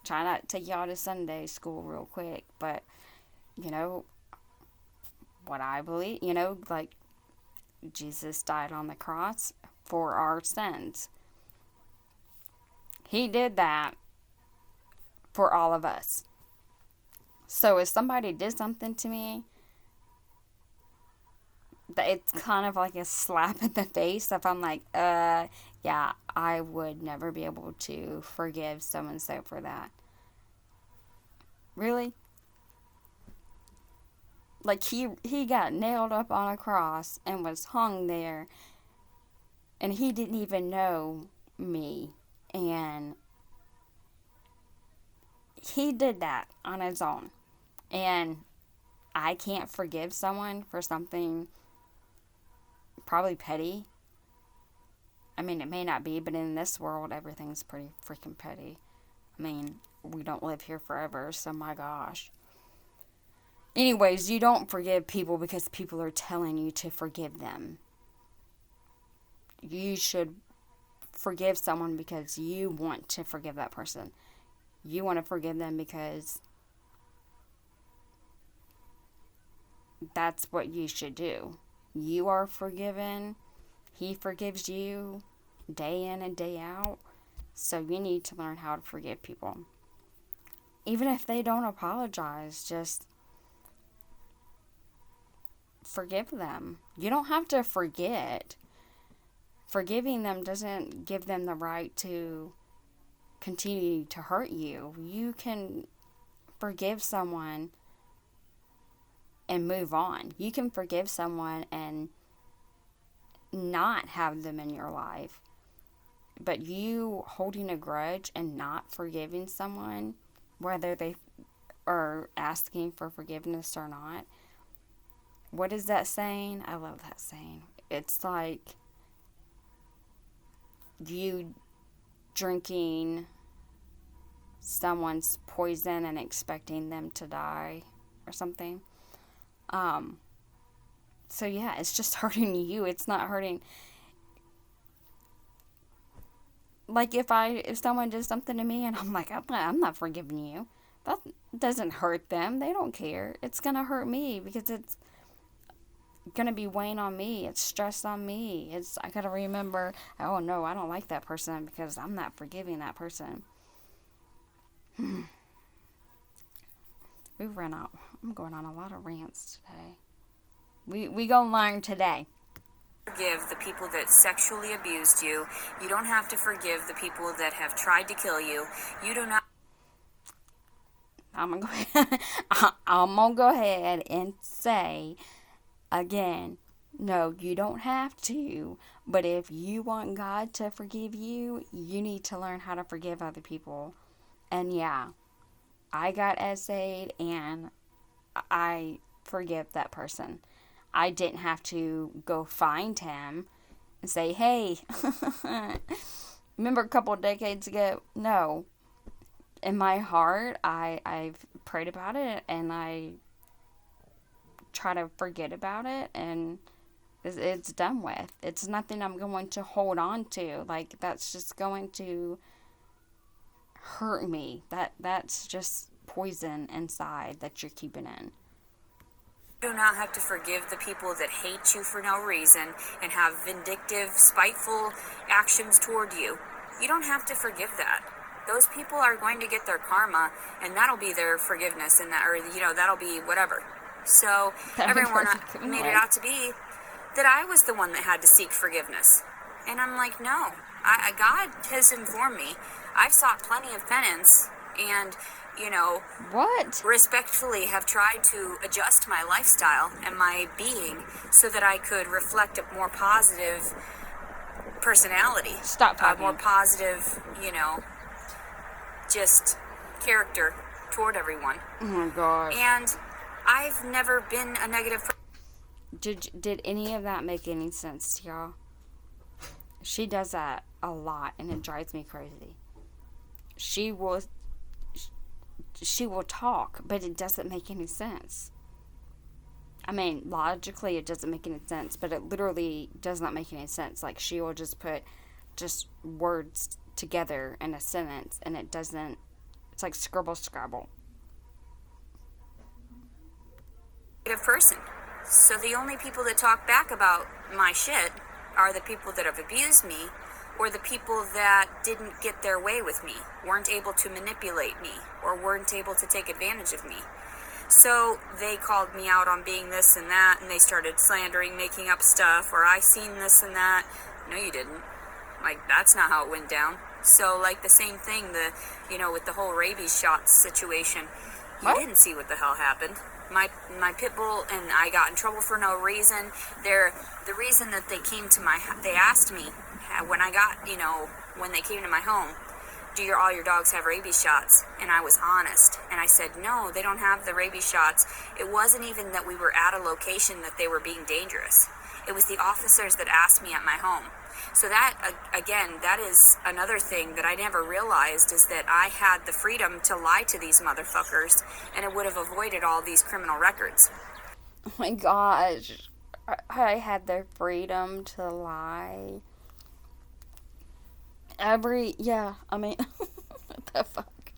Try not to take y'all to Sunday school real quick, but what I believe, like Jesus died on the cross for our sins. He did that for all of us. So if somebody did something to me, it's kind of like a slap in the face if I'm like, yeah, I would never be able to forgive so-and-so for that. Really? Like, he got nailed up on a cross and was hung there, and he didn't even know me, and he did that on his own, and I can't forgive someone for something probably petty. I mean, it may not be, but in this world, everything's pretty freaking petty. I mean, we don't live here forever, so my gosh. Anyways, you don't forgive people because people are telling you to forgive them. You should forgive someone because you want to forgive that person. You want to forgive them because that's what you should do. You are forgiven. He forgives you day in and day out. So you need to learn how to forgive people. Even if they don't apologize, just forgive them. You don't have to forget. Forgiving them doesn't give them the right to continue to hurt you. You can forgive someone and move on. You can forgive someone and not have them in your life. But you holding a grudge and not forgiving someone, whether they are asking for forgiveness or not, what is that saying? I love that saying. It's like you drinking someone's poison and expecting them to die or something. So yeah, it's just hurting you. It's not hurting. Like if someone did something to me and I'm like, I'm not forgiving you. That doesn't hurt them. They don't care. It's gonna hurt me because going to be weighing on me. It's stress on me. I got to remember, oh no, I don't like that person because I'm not forgiving that person. We ran out. I'm going on a lot of rants today. We gonna learn today. Forgive the people that sexually abused you. You don't have to forgive the people that have tried to kill you. You do not. I'm gonna go ahead and say again, no, you don't have to. But if you want God to forgive you, you need to learn how to forgive other people. And yeah, I got essayed and I forgive that person. I didn't have to go find him and say, hey, remember a couple of decades ago? No. In my heart, I've prayed about it and I try to forget about it, and it's done with. It's nothing I'm going to hold on to. Like, that's just going to hurt me. That's just poison inside that you're keeping in. You do not have to forgive the people that hate you for no reason and have vindictive, spiteful actions toward you. You don't have to forgive that. Those people are going to get their karma, and that'll be their forgiveness, and that, or that'll be whatever. So everyone made it out to be that I was the one that had to seek forgiveness, and I'm like, no. God has informed me. I've sought plenty of penance, and what? Respectfully have tried to adjust my lifestyle and my being so that I could reflect a more positive personality. Stop talking. More positive, just character toward everyone. Oh my gosh. And I've never been a negative person. Did any of that make any sense to y'all? She does that a lot, and it drives me crazy. She will talk, but it doesn't make any sense. I mean, logically it doesn't make any sense, but it literally does not make any sense. Like, she will just put just words together in a sentence, and it doesn't, it's like scribble scrabble. Person. So the only people that talk back about my shit are the people that have abused me, or the people that didn't get their way with me, weren't able to manipulate me, or weren't able to take advantage of me. So they called me out on being this and that, and they started slandering, making up stuff, or I seen this and that. No, you didn't. Like, that's not how it went down. So, like, the same thing, with the whole rabies shots situation. You didn't see what the hell happened. My pit bull and I got in trouble for no reason. The reason that they asked me when I got, when they came to my home, do all your dogs have rabies shots? And I was honest. And I said, no, they don't have the rabies shots. It wasn't even that we were at a location that they were being dangerous. It was the officers that asked me at my home. So that, again, that is another thing that I never realized, is that I had the freedom to lie to these motherfuckers, and it would have avoided all these criminal records. Oh my gosh. I had the freedom to lie. I mean, what the fuck?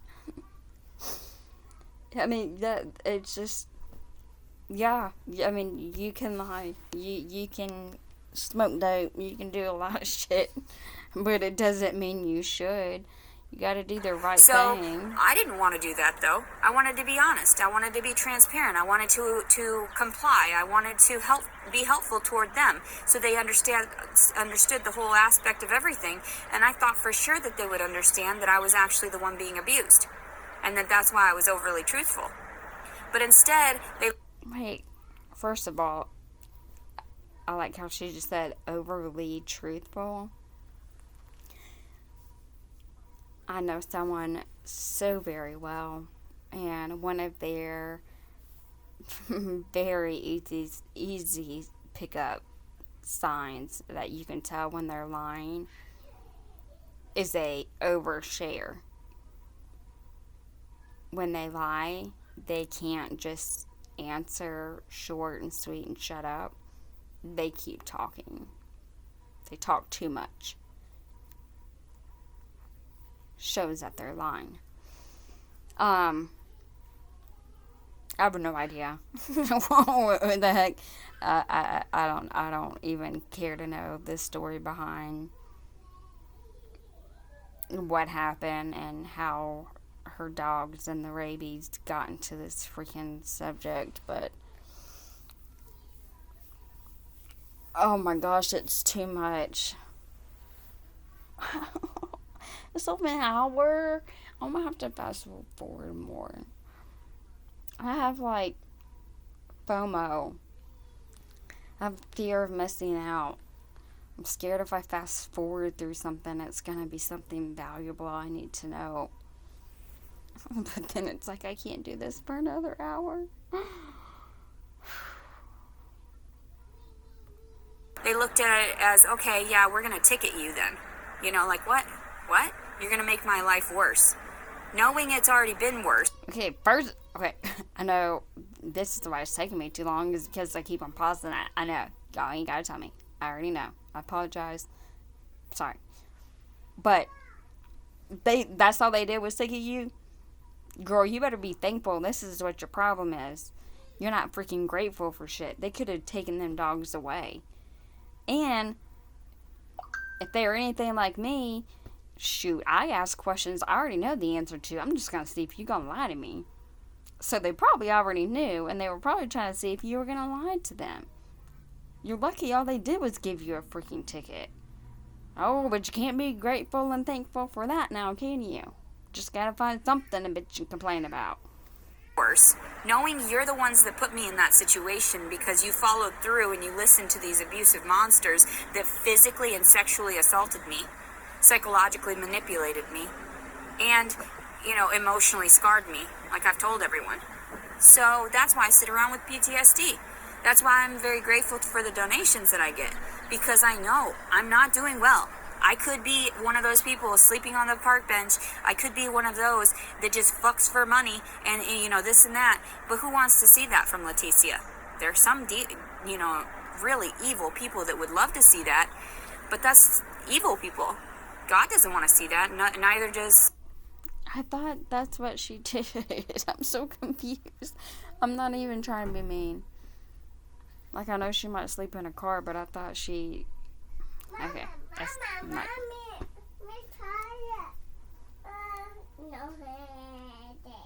I mean, it's just, yeah, I mean, you can lie. You can smoke dope, you can do a lot of shit, but it doesn't mean you should. You gotta do the right thing. So, I didn't want to do that, though. I wanted to be honest. I wanted to be transparent. I wanted to comply. I wanted to be helpful toward them, so they understood the whole aspect of everything, and I thought for sure that they would understand that I was actually the one being abused, and that's why I was overly truthful. But instead, they... Wait, first of all, I like how she just said overly truthful. I know someone so very well, and one of their very easy pickup signs that you can tell when they're lying is they overshare. When they lie, they can't just answer short and sweet and shut up. They keep talking. They talk too much. Shows that they're lying. I have no idea what the heck. I don't even care to know the story behind what happened and how her dogs and the rabies got into this freaking subject, but oh my gosh, it's too much. It's over an hour. I'm gonna have to fast forward more. I have like FOMO. I have fear of missing out. I'm scared if I fast forward through something, it's gonna be something valuable I need to know. But then it's like I can't do this for another hour. They looked at it as, okay, yeah, we're going to ticket you then. You know, like, what? What? You're going to make my life worse. Knowing it's already been worse. Okay, first, okay, I know this is why it's taking me too long is because I keep on pausing it. I know. Y'all ain't gotta tell me. I already know. I apologize. Sorry. But that's all they did was ticket you? Girl, you better be thankful. This is what your problem is. You're not freaking grateful for shit. They could have taken them dogs away. And if they were anything like me, shoot, I ask questions I already know the answer to. I'm just going to see if you're going to lie to me. So they probably already knew, and they were probably trying to see if you were going to lie to them. You're lucky all they did was give you a freaking ticket. Oh, but you can't be grateful and thankful for that now, can you? Just got to find something to bitch and complain about. Worse, knowing you're the ones that put me in that situation because you followed through and you listened to these abusive monsters that physically and sexually assaulted me, psychologically manipulated me, and, emotionally scarred me, like I've told everyone. So that's why I sit around with PTSD. That's why I'm very grateful for the donations that I get, because I know I'm not doing well. I could be one of those people sleeping on the park bench. I could be one of those that just fucks for money and this and that. But who wants to see that from Leticia? There's some, really evil people that would love to see that. But that's evil people. God doesn't want to see that. Neither does... I thought that's what she did. I'm so confused. I'm not even trying to be mean. Like, I know she might sleep in a car, but I thought she... Okay. That's not...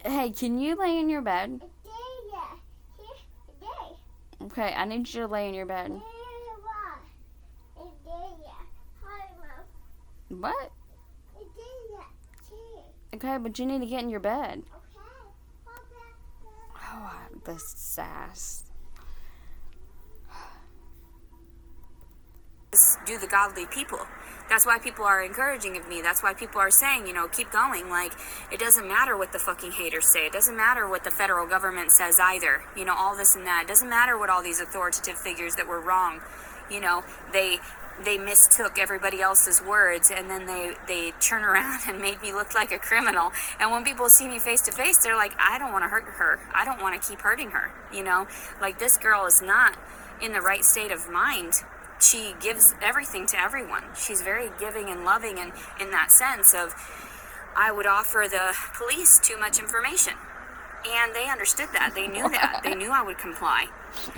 Hey, can you lay in your bed? Okay, I need you to lay in your bed. What? Okay, but you need to get in your bed. Oh, the sass. Do the godly people. That's why people are encouraging of me. That's why people are saying, keep going. Like, it doesn't matter what the fucking haters say. It doesn't matter what the federal government says either. All this and that. It doesn't matter what all these authoritative figures that were wrong. They mistook everybody else's words, and then they turn around and made me look like a criminal. And when people see me face to face, they're like, I don't want to hurt her. I don't want to keep hurting her. Like, this girl is not in the right state of mind. She gives everything to everyone. She's very giving and loving, and in that sense of, I would offer the police too much information. And they understood that. They knew that. They knew I would comply.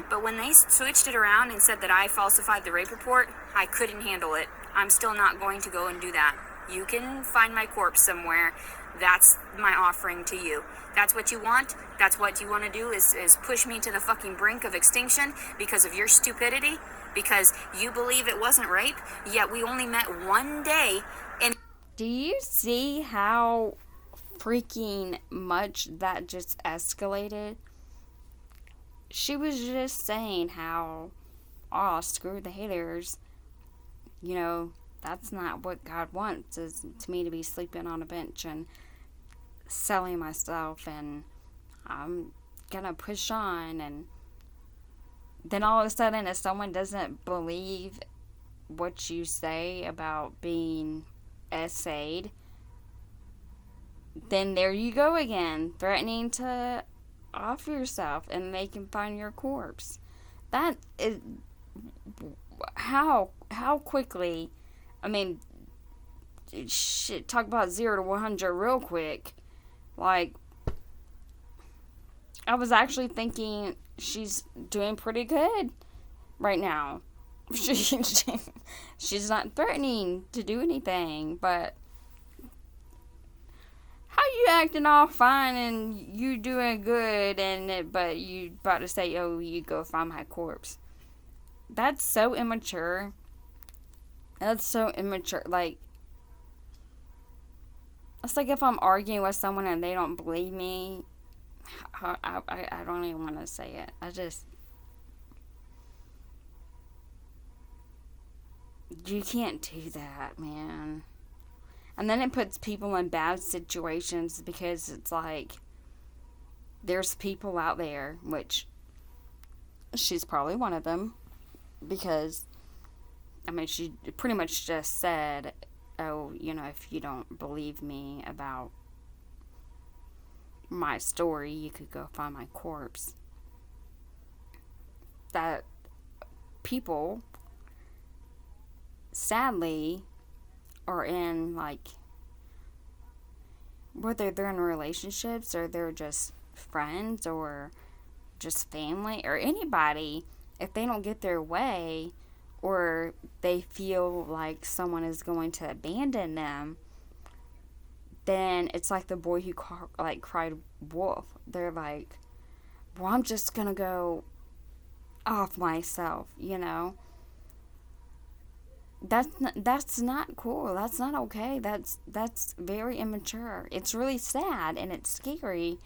But when they switched it around and said that I falsified the rape report, I couldn't handle it. I'm still not going to go and do that. You can find my corpse somewhere. That's my offering to you. That's what you want. That's what you want to do is push me to the fucking brink of extinction because of your stupidity. Because you believe it wasn't rape, yet we only met one day. And do you see how freaking much that just escalated? She was just saying how, oh, screw the haters. That's not what God wants, is to me to be sleeping on a bench and selling myself, and I'm gonna push on. And then all of a sudden, if someone doesn't believe what you say about being essayed, then there you go again, threatening to off yourself and they can find your corpse. That is how quickly, I mean, shit, talk about 0 to 100 real quick. Like, I was actually thinking she's doing pretty good. right now. She's not threatening to do anything, but how you acting all fine and you doing good, but you about to say, oh, you go find my corpse. That's so immature. That's so immature. Like, it's like if I'm arguing with someone and they don't believe me. I don't even want to say it. You can't do that, man. And then it puts people in bad situations because it's like, there's people out there, which she's probably one of them, because, I mean, she pretty much just said, oh, if you don't believe me about my story, you could go find my corpse. That people, sadly, are in, like, whether they're in relationships or they're just friends or just family or anybody, if they don't get their way or they feel like someone is going to abandon them, then it's like the boy who cried wolf. They're like, well, I'm just gonna go off myself, That's not cool. That's not okay. That's very immature. It's really sad and it's scary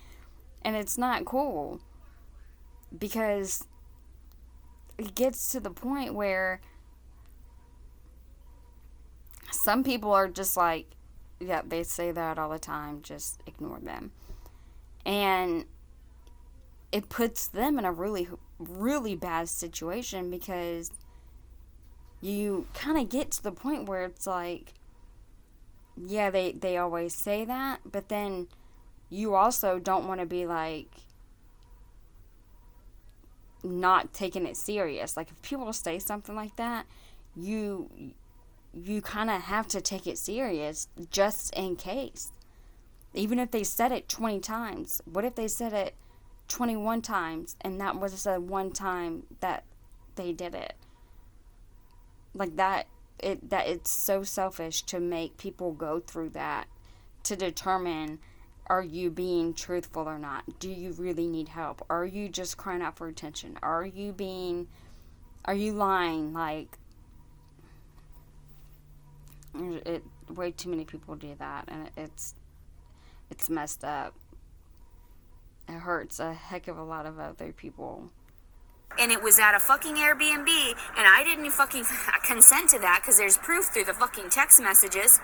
and it's not cool, because it gets to the point where some people are just like, yeah, they say that all the time, just ignore them. And it puts them in a really, really bad situation, because you kind of get to the point where it's like, yeah, they always say that, but then you also don't want to be like not taking it serious. Like, if people say something like that, you kind of have to take it serious just in case. Even if they said it 20 times, what if they said it 21 times and that was the one time that they did it? Like, it's so selfish to make people go through that to determine, are you being truthful or not? Do you really need help? Are you just crying out for attention? Are you lying? Like, way too many people do that, and it's messed up. It hurts a heck of a lot of other people. And it was at a fucking Airbnb, and I didn't fucking consent to that, because there's proof through the fucking text messages.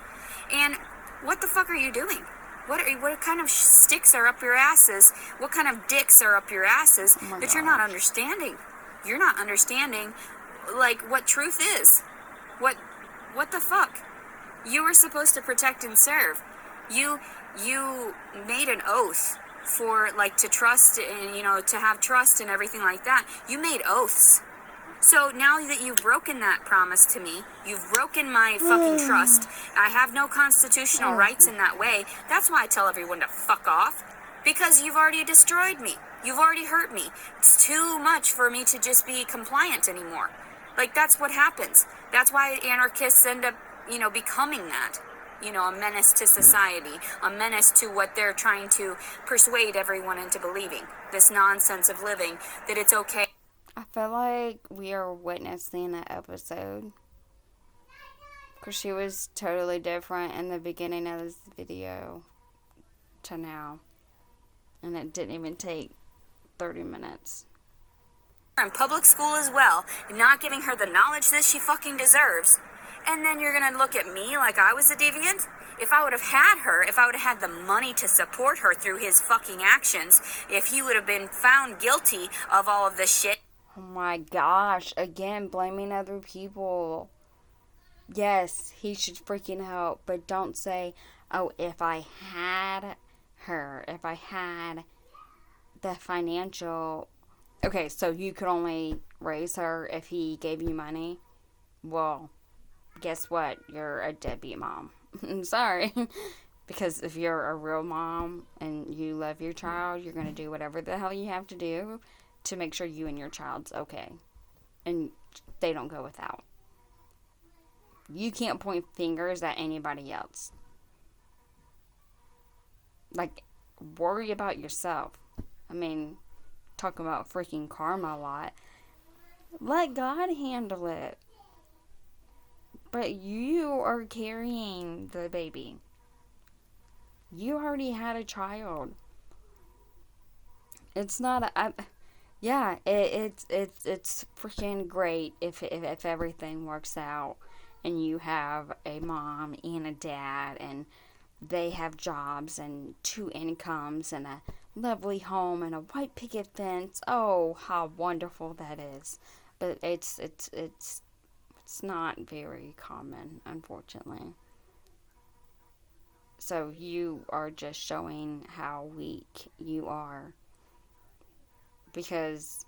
And what the fuck are you doing? What kind of sticks are up your asses? What kind of dicks are up your asses that you're not understanding? You're not understanding, like, what truth is. What the fuck? You were supposed to protect and serve. You made an oath for, like, to trust and, to have trust and everything like that. You made oaths. So now that you've broken that promise to me, you've broken my fucking trust, I have no constitutional rights in that way. That's why I tell everyone to fuck off. Because you've already destroyed me. You've already hurt me. It's too much for me to just be compliant anymore. Like, that's what happens. That's why anarchists end up, becoming that. A menace to society, a menace to what they're trying to persuade everyone into believing. This nonsense of living, that it's okay. I feel like we are witnessing that episode, because she was totally different in the beginning of this video to now, and it didn't even take 30 minutes. In public school as well, not giving her the knowledge that she fucking deserves. And then you're gonna look at me like I was a deviant? If I would have had her, if I would have had the money to support her through his fucking actions, if he would have been found guilty of all of this shit. Oh my gosh, again, blaming other people. Yes, he should freaking help, but don't say, oh, if I had her, if I had the financial... Okay, so you could only raise her if he gave you money? Well, guess what? You're a deadbeat mom. I'm sorry. Because if you're a real mom and you love your child, you're going to do whatever the hell you have to do to make sure you and your child's okay. and they don't go without. You can't point fingers at anybody else. Like, worry about yourself. I mean, talking about freaking karma a lot. Let God handle it. But you are carrying the baby. You already had a child. It's not yeah, it's freaking great if everything works out and you have a mom and a dad and they have jobs and 2 incomes and a lovely home and a white picket fence. Oh, how wonderful that is. But it's not very common, unfortunately. So you are just showing how weak you are. Because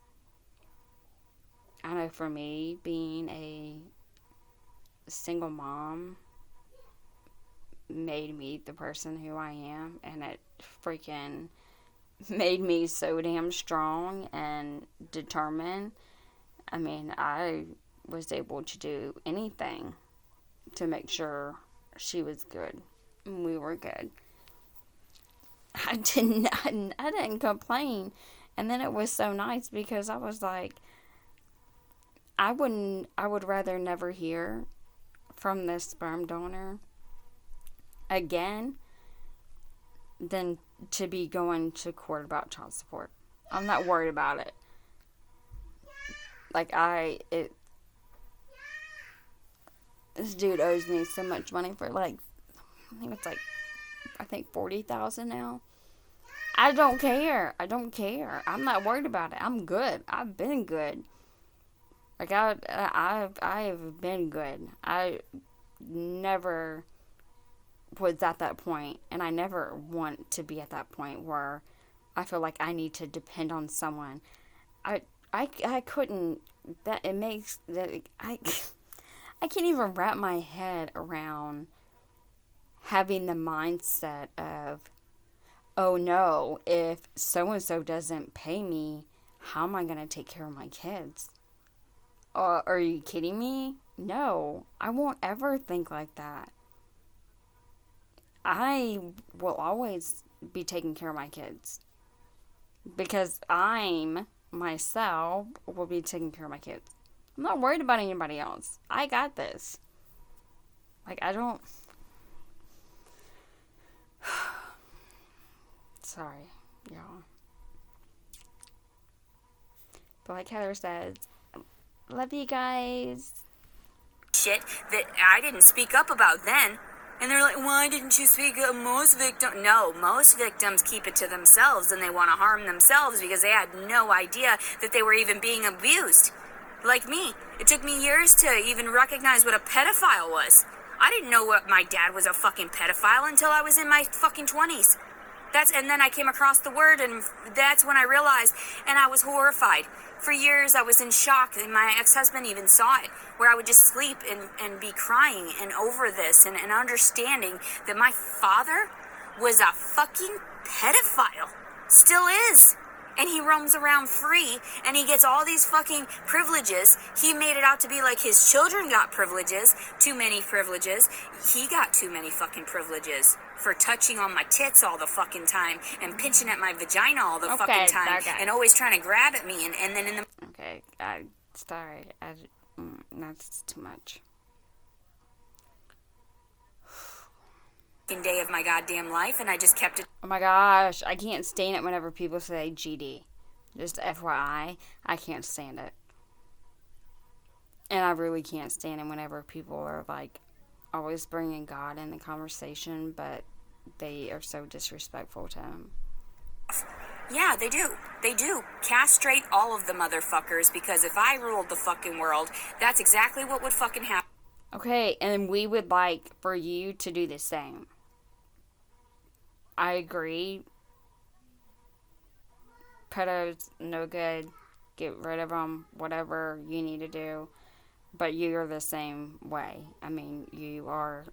I know for me, being a single mom made me the person who I am, and it freaking made me so damn strong and determined. I mean, I was able to do anything to make sure she was good. We were good. I didn't complain. And then it was so nice because I was like, I would rather never hear from this sperm donor again than to be going to court about child support. I'm not worried about it. Like, this dude owes me so much money for, like, I think 40,000 now. I don't care. I'm not worried about it. I'm good. I've been good. Like, I've been good. I never was at that point, and I never want to be at that point where I feel like I need to depend on someone. I couldn't. That it makes that I can't even wrap my head around having the mindset of, oh no, if so and so doesn't pay me, how am I going to take care of my kids? Are you kidding me? No, I won't ever think like that. I will always be taking care of my kids because I'm myself will be taking care of my kids. I'm not worried about anybody else. I got this. Like, I don't. Sorry, y'all. But like Heather says, love you guys. Shit that I didn't speak up about then. And they're like, why didn't you speak up? Most victims... No, most victims keep it to themselves and they want to harm themselves because they had no idea that they were even being abused. Like me. It took me years to even recognize what a pedophile was. I didn't know what my dad was a fucking pedophile until I was in my fucking 20s. And then I came across the word, and that's when I realized, and I was horrified. For years, I was in shock, and my ex-husband even saw it, where I would just sleep and be crying and over this and understanding that my father was a fucking pedophile. Still is. And he roams around free, and he gets all these fucking privileges. He made it out to be like his children got privileges, too many privileges. He got too many fucking privileges for touching on my tits all the fucking time and pinching at my vagina all the fucking time and always trying to grab at me and then in the... Okay, sorry. That's too much. Day of my goddamn life, and I just kept it. Oh my gosh, I can't stand it whenever people say GD. Just FYI, I can't stand it. And I really can't stand it whenever people are like always bringing God in the conversation, but they are so disrespectful to him. Yeah, they do. They do. Castrate all of the motherfuckers, because if I ruled the fucking world, that's exactly what would fucking happen. Okay, and we would like for you to do the same. I agree. Pedos, no good. Get rid of them. Whatever you need to do. But you're the same way. I mean, you are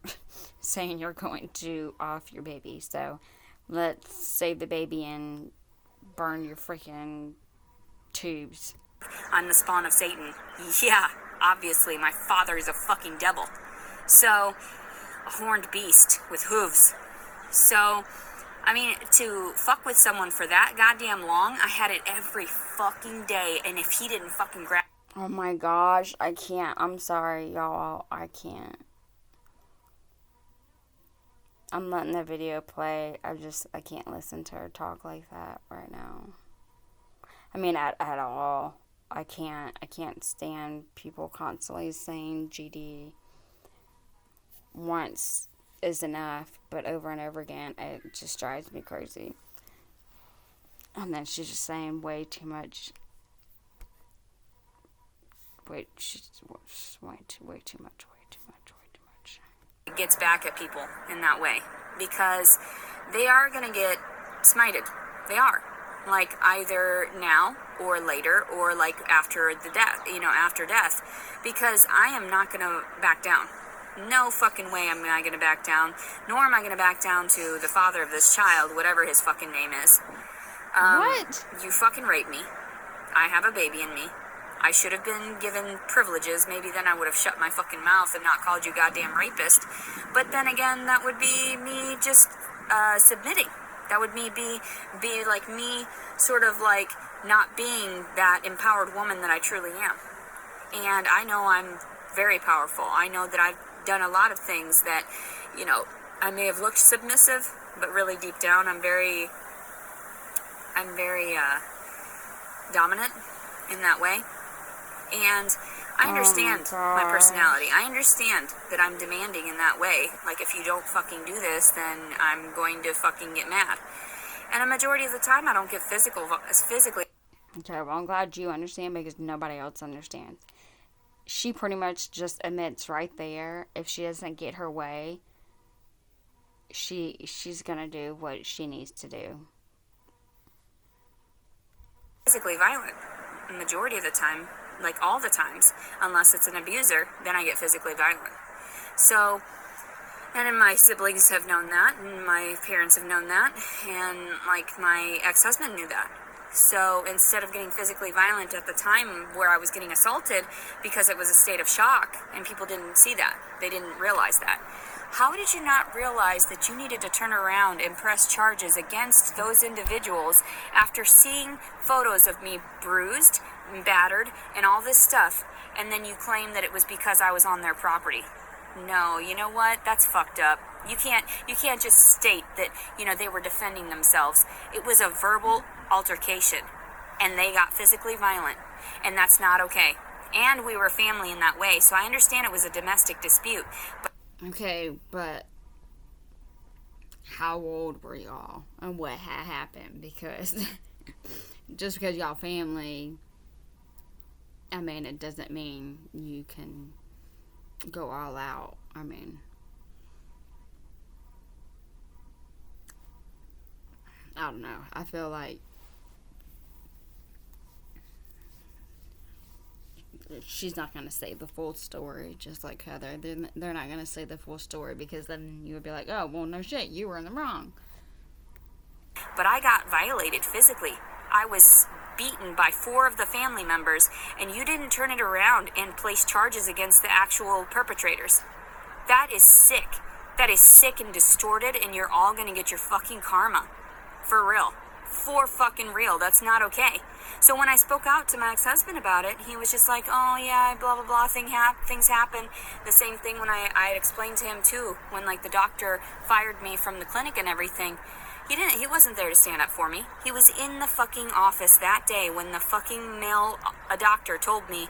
saying you're going to off your baby. So, let's save the baby and burn your freaking tubes. I'm the spawn of Satan. Yeah, obviously, my father is a fucking devil. So, a horned beast with hooves. So, I mean, to fuck with someone for that goddamn long, I had it every fucking day, and if he didn't fucking grab... Oh my gosh, I can't. I'm sorry, y'all. I can't. I'm letting the video play. I can't listen to her talk like that right now. I mean, at all. I can't stand people constantly saying GD once is enough, but over and over again, it just drives me crazy. And then she's just saying way too much. She's way too much. It gets back at people in that way, because they are going to get smited. They are. Like, either now or later, or like after the death, after death, because I am not going to back down. No fucking way am I going to back down, nor am I going to back down to the father of this child, whatever his fucking name is. What? You fucking raped me. I have a baby in me. I should have been given privileges. Maybe then I would have shut my fucking mouth and not called you goddamn rapist. But then again, that would be me just submitting. That would be like me sort of like not being that empowered woman that I truly am. And I know I'm very powerful. I know that I've done a lot of things that, I may have looked submissive, but really deep down I'm very dominant in that way. And I understand my personality. I understand that I'm demanding in that way. Like, if you don't fucking do this, then I'm going to fucking get mad. And a majority of the time, I don't get physically. Okay, well, I'm glad you understand, because nobody else understands. She pretty much just admits right there, if she doesn't get her way, she's gonna do what she needs to do. Physically violent. The majority of the time. Like, all the times, unless it's an abuser, then I get physically violent. So, and my siblings have known that, and my parents have known that, and, like, my ex-husband knew that. So, instead of getting physically violent at the time where I was getting assaulted, because it was a state of shock, and people didn't see that, they didn't realize that. How did you not realize that you needed to turn around and press charges against those individuals after seeing photos of me bruised, battered, and all this stuff, and then you claim that it was because I was on their property? No, you know what? That's fucked up. You can't just state that, they were defending themselves. It was a verbal altercation, and they got physically violent, and that's not okay. And we were family in that way, so I understand it was a domestic dispute. Okay, but how old were y'all, and what had happened? Because just because y'all family, I mean, it doesn't mean you can go all out. I mean, I don't know. I feel like she's not going to say the full story, just like Heather. They're not going to say the full story, because then you would be like, oh, well, no shit, you were in the wrong. But I got violated physically. I was beaten by 4 of the family members, and you didn't turn it around and place charges against the actual perpetrators. That is sick. That is sick and distorted, and you're all gonna get your fucking karma. For real. For fucking real. That's not okay. So when I spoke out to my ex-husband about it, he was just like, oh yeah, blah blah blah, things happen. The same thing when I had explained to him too, when like the doctor fired me from the clinic and everything. He wasn't there to stand up for me. He was in the fucking office that day when the fucking male doctor told me,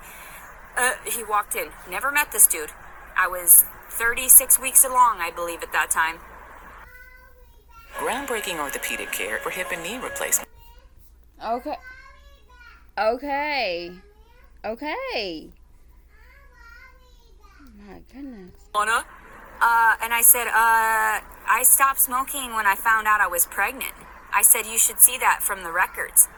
he walked in. Never met this dude. I was 36 weeks along, I believe, at that time. Groundbreaking orthopedic care for hip and knee replacement. Okay. My goodness. Anna? And I said, I stopped smoking when I found out I was pregnant. I said, you should see that from the records.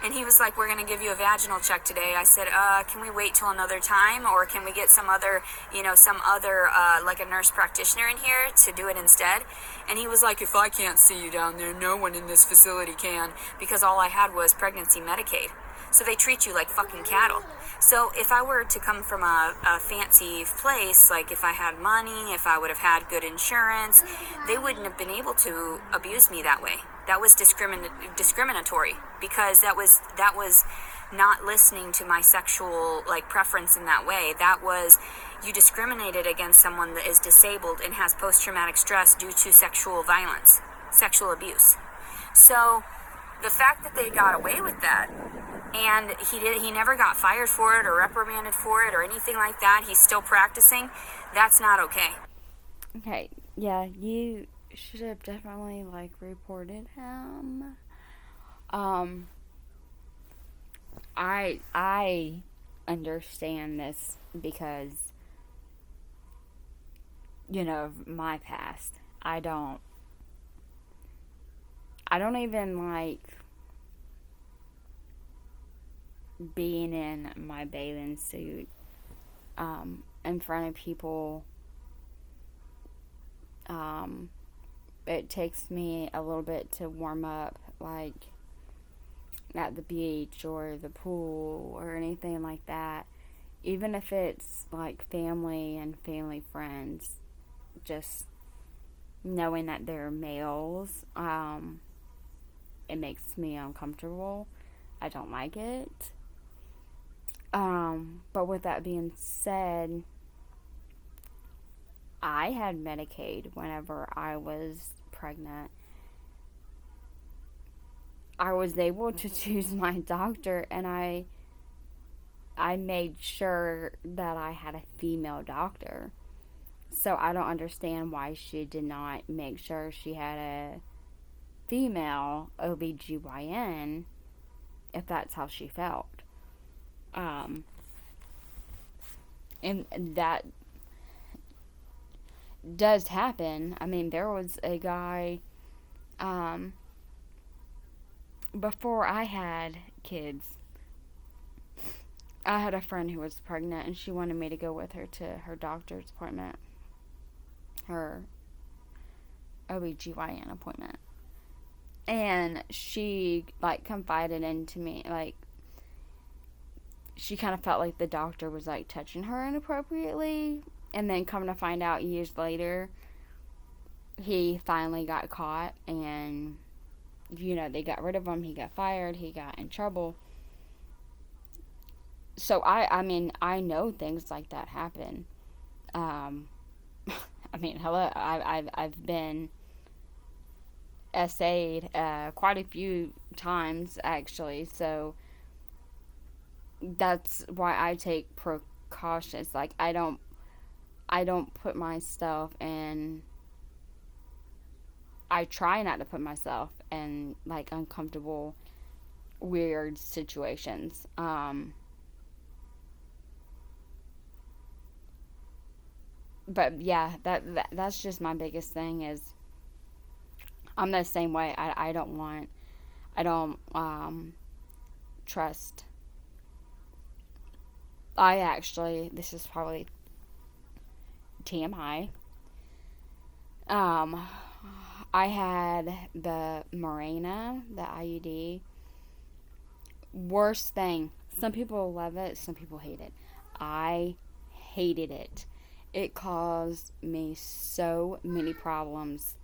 And he was like, we're going to give you a vaginal check today. I said, can we wait till another time? Or can we get some other, like a nurse practitioner in here to do it instead? And he was like, if I can't see you down there, no one in this facility can, because all I had was pregnancy Medicaid. So they treat you like fucking cattle. So if I were to come from a fancy place, like if I had money, if I would have had good insurance, they wouldn't have been able to abuse me that way. That was discriminatory, because that was not listening to my sexual preference in that way. That was, you discriminated against someone that is disabled and has post-traumatic stress due to sexual violence, sexual abuse. So the fact that they got away with that, and he never got fired for it or reprimanded for it or anything like that, he's still practicing, that's not okay. Okay, yeah, you should have definitely reported him. I understand this because, of my past. I don't even like being in my bathing suit in front of people. It takes me a little bit to warm up, at the beach or the pool or anything like that. Even if it's family and family friends, just knowing that they're males, it makes me uncomfortable. I don't like it. But with that being said, I had Medicaid whenever I was pregnant. I was able to choose my doctor, and I made sure that I had a female doctor. So I don't understand why she did not make sure she had a female OBGYN if that's how she felt. And that does happen. I mean, there was a guy, before I had kids, I had a friend who was pregnant, and she wanted me to go with her to her doctor's appointment, her OBGYN appointment. And she, confided into me, she kind of felt like the doctor was, touching her inappropriately. And then come to find out years later, he finally got caught, and, they got rid of him. He got fired. He got in trouble. So, I mean, I know things like that happen. I mean, hello, I've been SA'd quite a few times, actually. So, that's why I take precautions. I don't put myself in, I try not to put myself in uncomfortable, weird situations. But yeah, that's just my biggest thing is I'm the same way. I don't trust. I actually, this is probably TMI. I had the Mirena, the IUD. Worst thing. Some people love it, some people hate it. I hated it. It caused me so many problems.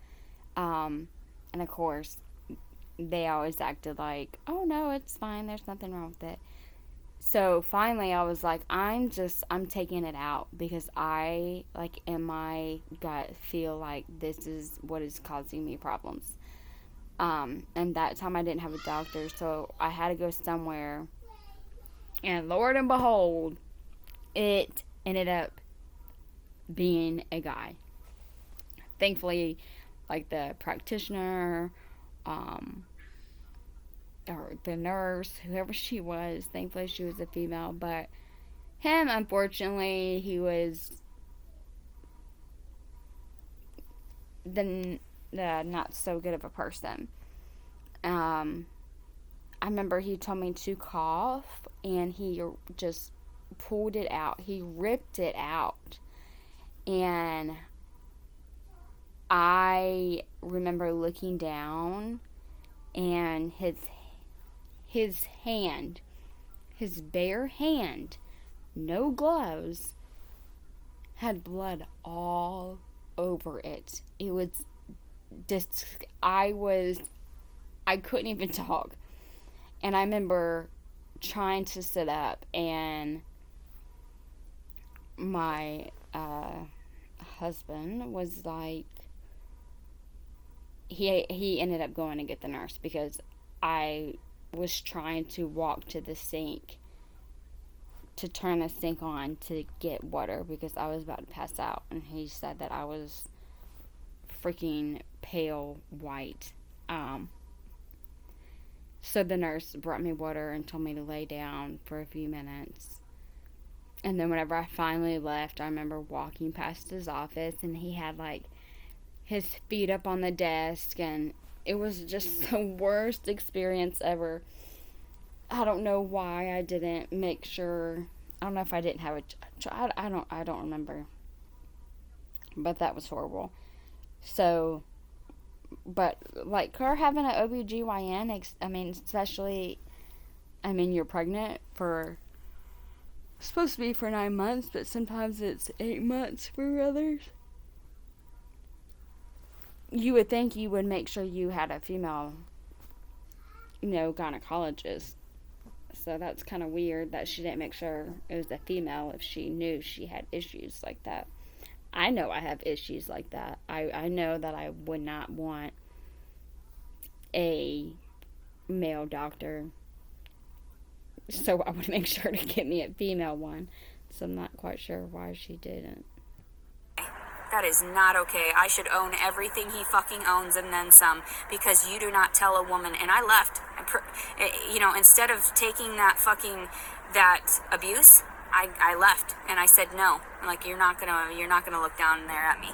And of course, they always acted like, oh no, it's fine, there's nothing wrong with it. So finally I was like, I'm taking it out because I, in my gut, feel like this is what is causing me problems. And that time I didn't have a doctor, so I had to go somewhere. And Lord and behold, it ended up being a guy. Thankfully, the practitioner, or the nurse, whoever she was, thankfully she was a female, but him, unfortunately, he was the not so good of a person. I remember he told me to cough, and he just pulled it out. He ripped it out. And I remember looking down, and his hand, his bare hand, no gloves, had blood all over it. It was just, I couldn't even talk. And I remember trying to sit up, and my husband was like, he ended up going to get the nurse because I was trying to walk to the sink to turn the sink on to get water because I was about to pass out, and he said that I was freaking pale white. So the nurse brought me water and told me to lay down for a few minutes. And then whenever I finally left, I remember walking past his office, and he had like his feet up on the desk, and it was just the worst experience ever. I don't know why I didn't make sure. I don't know if I didn't have a child. I don't remember. But that was horrible. So, but like her having an OBGYN, I mean, especially, I mean, you're pregnant for, supposed to be for 9 months, but sometimes it's 8 months for others. You would think you would make sure you had a female, gynecologist. So that's kind of weird that she didn't make sure it was a female if she knew she had issues like that. I know I have issues like that. I know that I would not want a male doctor. So I would make sure to get me a female one. So I'm not quite sure why she didn't. That is not okay. I should own everything he fucking owns and then some, because you do not tell a woman. And I left. Instead of taking that abuse, I left and I said no. I'm like, you're not gonna look down there at me.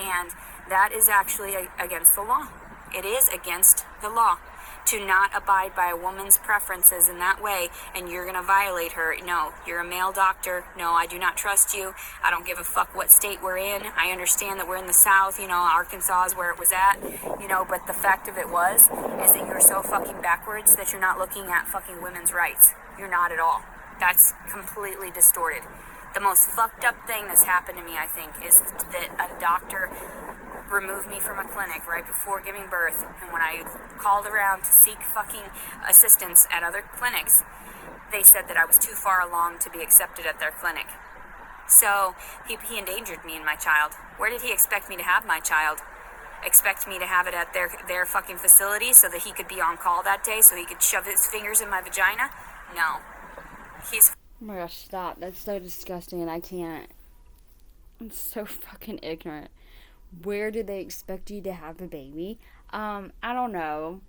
And that is actually against the law. It is against the law to not abide by a woman's preferences in that way, and you're gonna violate her. No, you're a male doctor. No, I do not trust you. I don't give a fuck what state we're in. I understand that we're in the South, Arkansas is where it was at, but the fact of it is that you're so fucking backwards that you're not looking at fucking women's rights. You're not at all. That's completely distorted. The most fucked up thing that's happened to me, I think, is that a doctor removed me from a clinic right before giving birth, and when I called around to seek fucking assistance at other clinics, they said that I was too far along to be accepted at their clinic. So he endangered me and my child. Where did he expect me to have my child? Expect me to have it at their fucking facility so that he could be on call that day, so he could shove his fingers in my vagina? No. He's... Oh my gosh, stop. That's so disgusting, and I can't. I'm so fucking ignorant. Where do they expect you to have a baby? I don't know.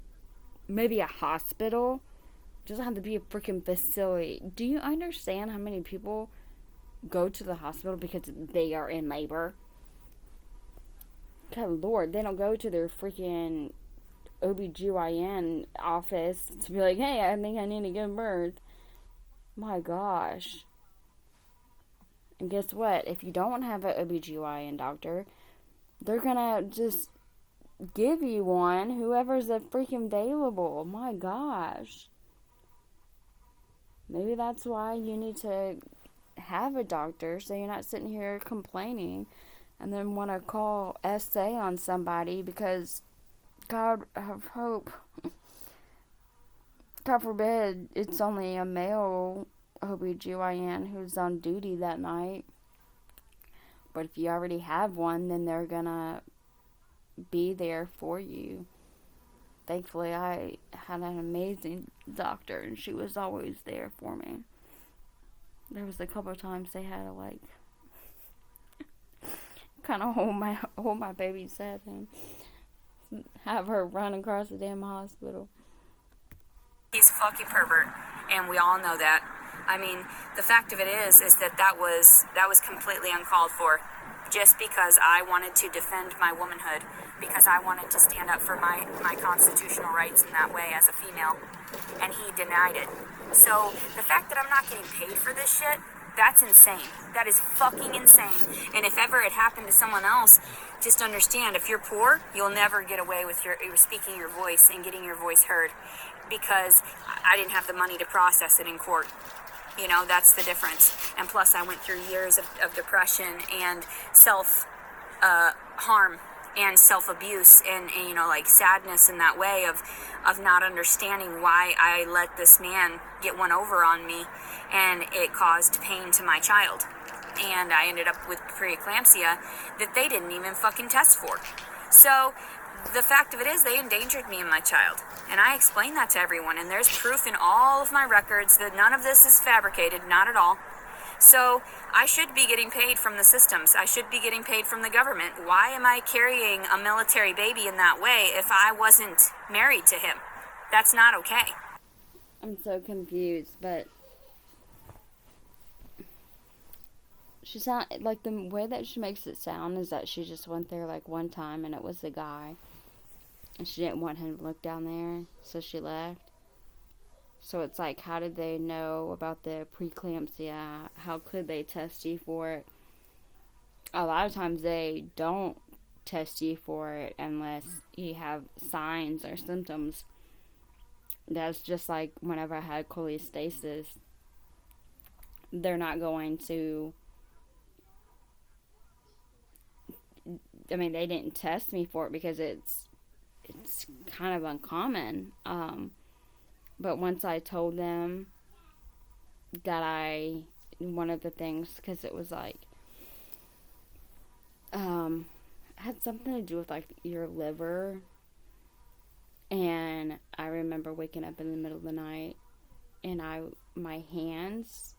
Maybe a hospital? It doesn't have to be a freaking facility. Do you understand how many people go to the hospital because they are in labor? Good Lord, they don't go to their freaking OBGYN office to be like, hey, I think I need to give birth. My gosh. And guess what? If you don't have an OBGYN doctor, they're gonna just give you one, whoever's freaking available. My gosh. Maybe that's why you need to have a doctor, so you're not sitting here complaining and then want to call SA on somebody because, God, I hope, God forbid, it's only a male OBGYN who's on duty that night. But if you already have one, then they're gonna be there for you. Thankfully, I had an amazing doctor, and she was always there for me. There was a couple of times they had to, kind of hold my baby's head and have her run across the damn hospital. He's a fucking pervert, and we all know that. I mean, the fact of it is that was completely uncalled for. just because I wanted to defend my womanhood, because I wanted to stand up for my constitutional rights in that way as a female, and he denied it. So the fact that I'm not getting paid for this shit, that's insane. That is fucking insane. And if ever it happened to someone else, just understand, if you're poor, you'll never get away with your speaking your voice and getting your voice heard, because I didn't have the money to process it in court. You know, that's the difference. And plus, I went through years of depression and self-harm and self-abuse and, you know, like sadness in that way of not understanding why I let this man get one over on me, and it caused pain to my child. And I ended up with preeclampsia that they didn't even fucking test for. So the fact of it is, they endangered me and my child. And I explained that to everyone, and there's proof in all of my records that none of this is fabricated, not at all. So I should be getting paid from the systems. I should be getting paid from the government. Why am I carrying a military baby in that way if I wasn't married to him? That's not okay. I'm so confused, but she sound like, the way that she makes it sound is that she just went there like one time and it was the guy, and she didn't want him to look down there, so she left. So it's like, how did they know about the preeclampsia? How could they test you for it? A lot of times they don't test you for it unless you have signs or symptoms. That's just like whenever I had cholestasis. They're not going to, I mean, they didn't test me for it because it's kind of uncommon. But once I told them that one of the things, because it was like, it had something to do with like your liver. And I remember waking up in the middle of the night, and my hands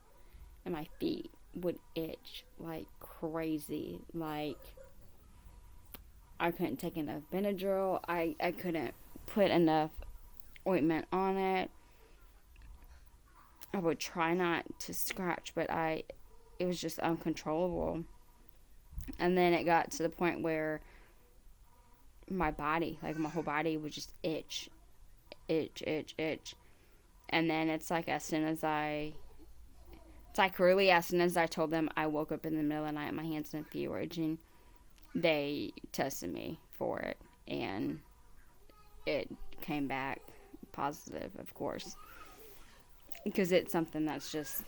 and my feet would itch like crazy. Like, I couldn't take enough Benadryl. I couldn't put enough ointment on it. I would try not to scratch, but it was just uncontrollable. And then it got to the point where my body, like my whole body, would just itch. And then it's like really as soon as I told them, I woke up in the middle of the night, my hands and feet were itching, they tested me for it, and it came back positive, of course, because it's something that's just,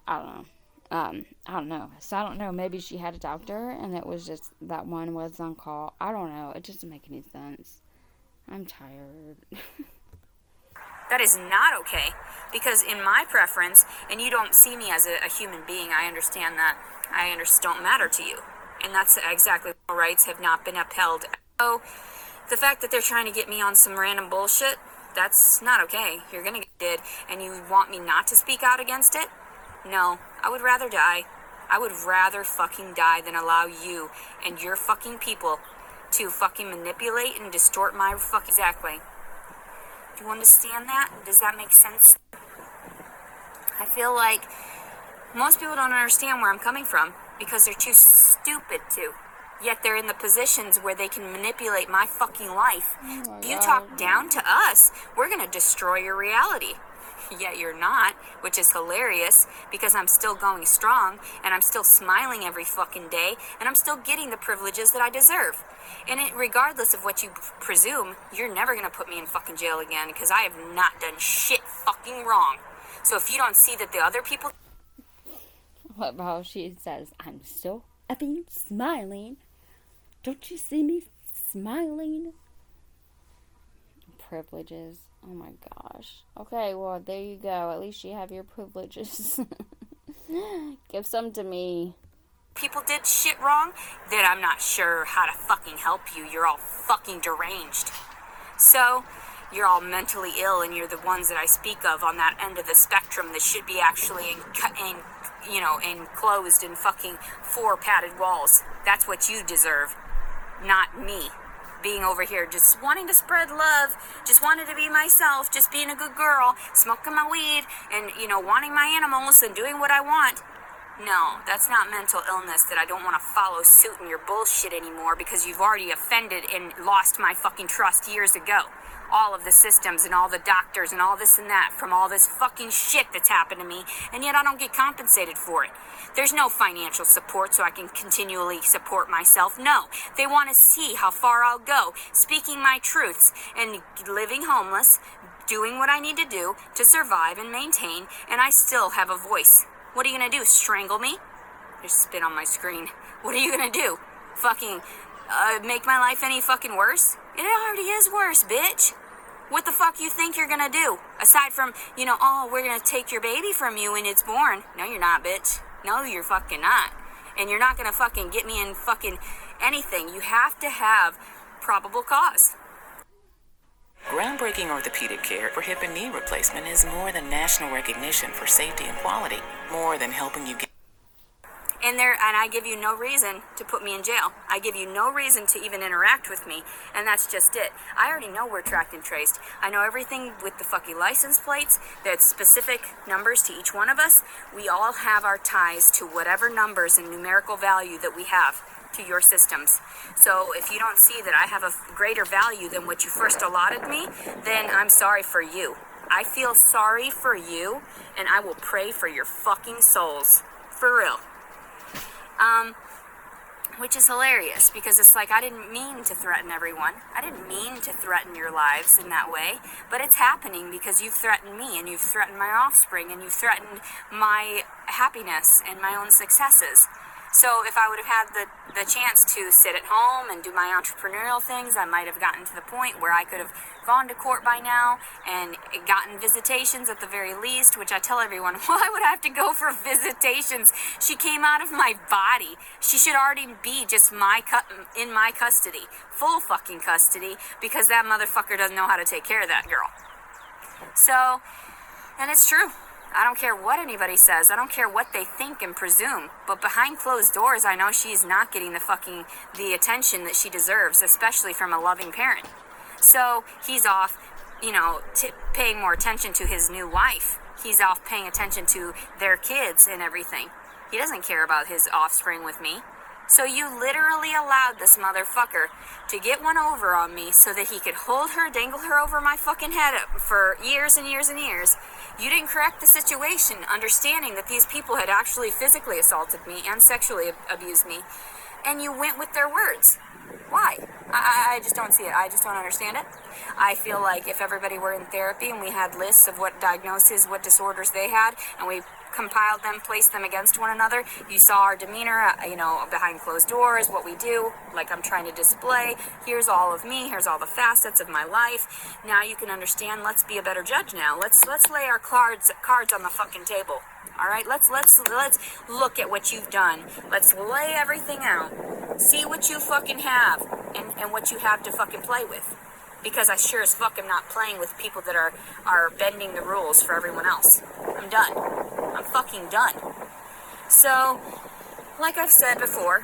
I don't know. So I don't know, maybe she had a doctor and it was just that one was on call. I don't know, it doesn't make any sense. I'm tired. That is not okay, because in my preference, and you don't see me as a human being, I understand that. I don't matter to you. And that's exactly why rights have not been upheld. So the fact that they're trying to get me on some random bullshit, that's not okay. You're gonna get it, and you want me not to speak out against it? No, I would rather die. I would rather fucking die than allow you and your fucking people to fucking manipulate and distort my fuck. Exactly. Do you understand that? Does that make sense? I feel like most people don't understand where I'm coming from because they're too stupid to. Yet they're in the positions where they can manipulate my fucking life. Oh If you God. talk down to us, we're gonna destroy your reality. Yet you're not, which is hilarious because I'm still going strong and I'm still smiling every fucking day and I'm still getting the privileges that I deserve. And regardless of what you presume, you're never gonna put me in fucking jail again because I have not done shit fucking wrong. So if you don't see that the other people... What about she says, I'm still effing smiling. Don't you see me smiling? Privileges. Oh my gosh. Okay, well, there you go. At least you have your privileges. Give some to me. people did shit wrong, then I'm not sure how to fucking help you. You're all fucking deranged. So, you're all mentally ill, and you're the ones that I speak of on that end of the spectrum that should be actually enclosed in fucking 4 padded walls. That's what you deserve, not me. Being over here just wanting to spread love, just wanting to be myself, just being a good girl, smoking my weed, and, wanting my animals and doing what I want. No, that's not mental illness that I don't want to follow suit in your bullshit anymore because you've already offended and lost my fucking trust years ago. All of the systems and all the doctors and all this and that from all this fucking shit that's happened to me, and yet I don't get compensated for it. There's no financial support so I can continually support myself. No, they want to see how far I'll go, speaking my truths and living homeless, doing what I need to do to survive and maintain, and I still have a voice. What are you gonna do, strangle me? There's spit on my screen. What are you gonna do? Fucking, make my life any fucking worse? It already is worse, bitch. What the fuck you think you're gonna do? Aside from, oh, we're gonna take your baby from you when it's born. No, you're not, bitch. No, you're fucking not. And you're not gonna fucking get me in fucking anything. You have to have probable cause. Groundbreaking orthopedic care for hip and knee replacement is more than national recognition for safety and quality, more than helping you get. And I give you no reason to put me in jail. I give you no reason to even interact with me, and that's just it. I already know we're tracked and traced. I know everything with the fucking license plates. There's specific numbers to each one of us. We all have our ties to whatever numbers and numerical value that we have to your systems. So if you don't see that I have a greater value than what you first allotted me, then I'm sorry for you. I feel sorry for you, and I will pray for your fucking souls. For real. Which is hilarious because it's like I didn't mean to threaten everyone. I didn't mean to threaten your lives in that way, but it's happening because you've threatened me and you've threatened my offspring and you've threatened my happiness and my own successes. So if I would have had the chance to sit at home and do my entrepreneurial things, I might have gotten to the point where I could have gone to court by now and gotten visitations at the very least, which I tell everyone, why would I have to go for visitations? She came out of my body. She should already be just in my custody, full fucking custody, because that motherfucker doesn't know how to take care of that girl. So, and it's true. I don't care what anybody says. I don't care what they think and presume. But behind closed doors, I know she's not getting the attention that she deserves, especially from a loving parent. So he's off, paying more attention to his new wife. He's off paying attention to their kids and everything. He doesn't care about his offspring with me. So you literally allowed this motherfucker to get one over on me so that he could hold her, dangle her over my fucking head for years and years and years. You didn't correct the situation, understanding that these people had actually physically assaulted me and sexually abused me, and you went with their words. Why? I just don't see it. I just don't understand it. I feel like if everybody were in therapy and we had lists of what diagnoses, what disorders they had, and we compiled them, placed them against one another, you saw our demeanor, behind closed doors, what we do, like I'm trying to display. Here's all of me. Here's all the facets of my life. Now you can understand. Let's be a better judge now. Let's lay our cards on the fucking table. All right, let's look at what you've done. Let's lay everything out. See what you fucking have and what you have to fucking play with. Because I sure as fuck am not playing with people that are bending the rules for everyone else. I'm done. I'm fucking done. So, like I've said before,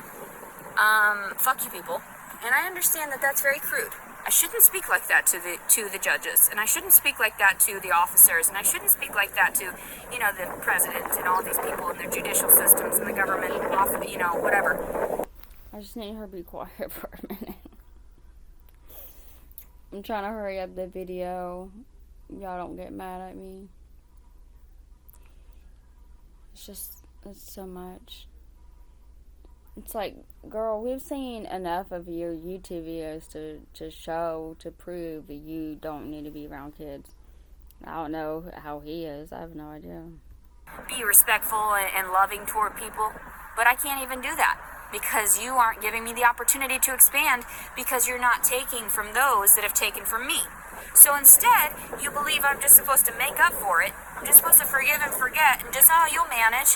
fuck you people. And I understand that that's very crude. I shouldn't speak like that to the judges, and I shouldn't speak like that to the officers, and I shouldn't speak like that to, the president and all these people in their judicial systems and the government, whatever. I just need her to be quiet for a minute. I'm trying to hurry up the video. Y'all don't get mad at me. It's so much. It's like, girl, we've seen enough of your YouTube videos to prove that you don't need to be around kids. I don't know how he is. I have no idea. Be respectful and loving toward people, but I can't even do that because you aren't giving me the opportunity to expand because you're not taking from those that have taken from me. So instead, you believe I'm just supposed to make up for it. I'm just supposed to forgive and forget and just, you'll manage.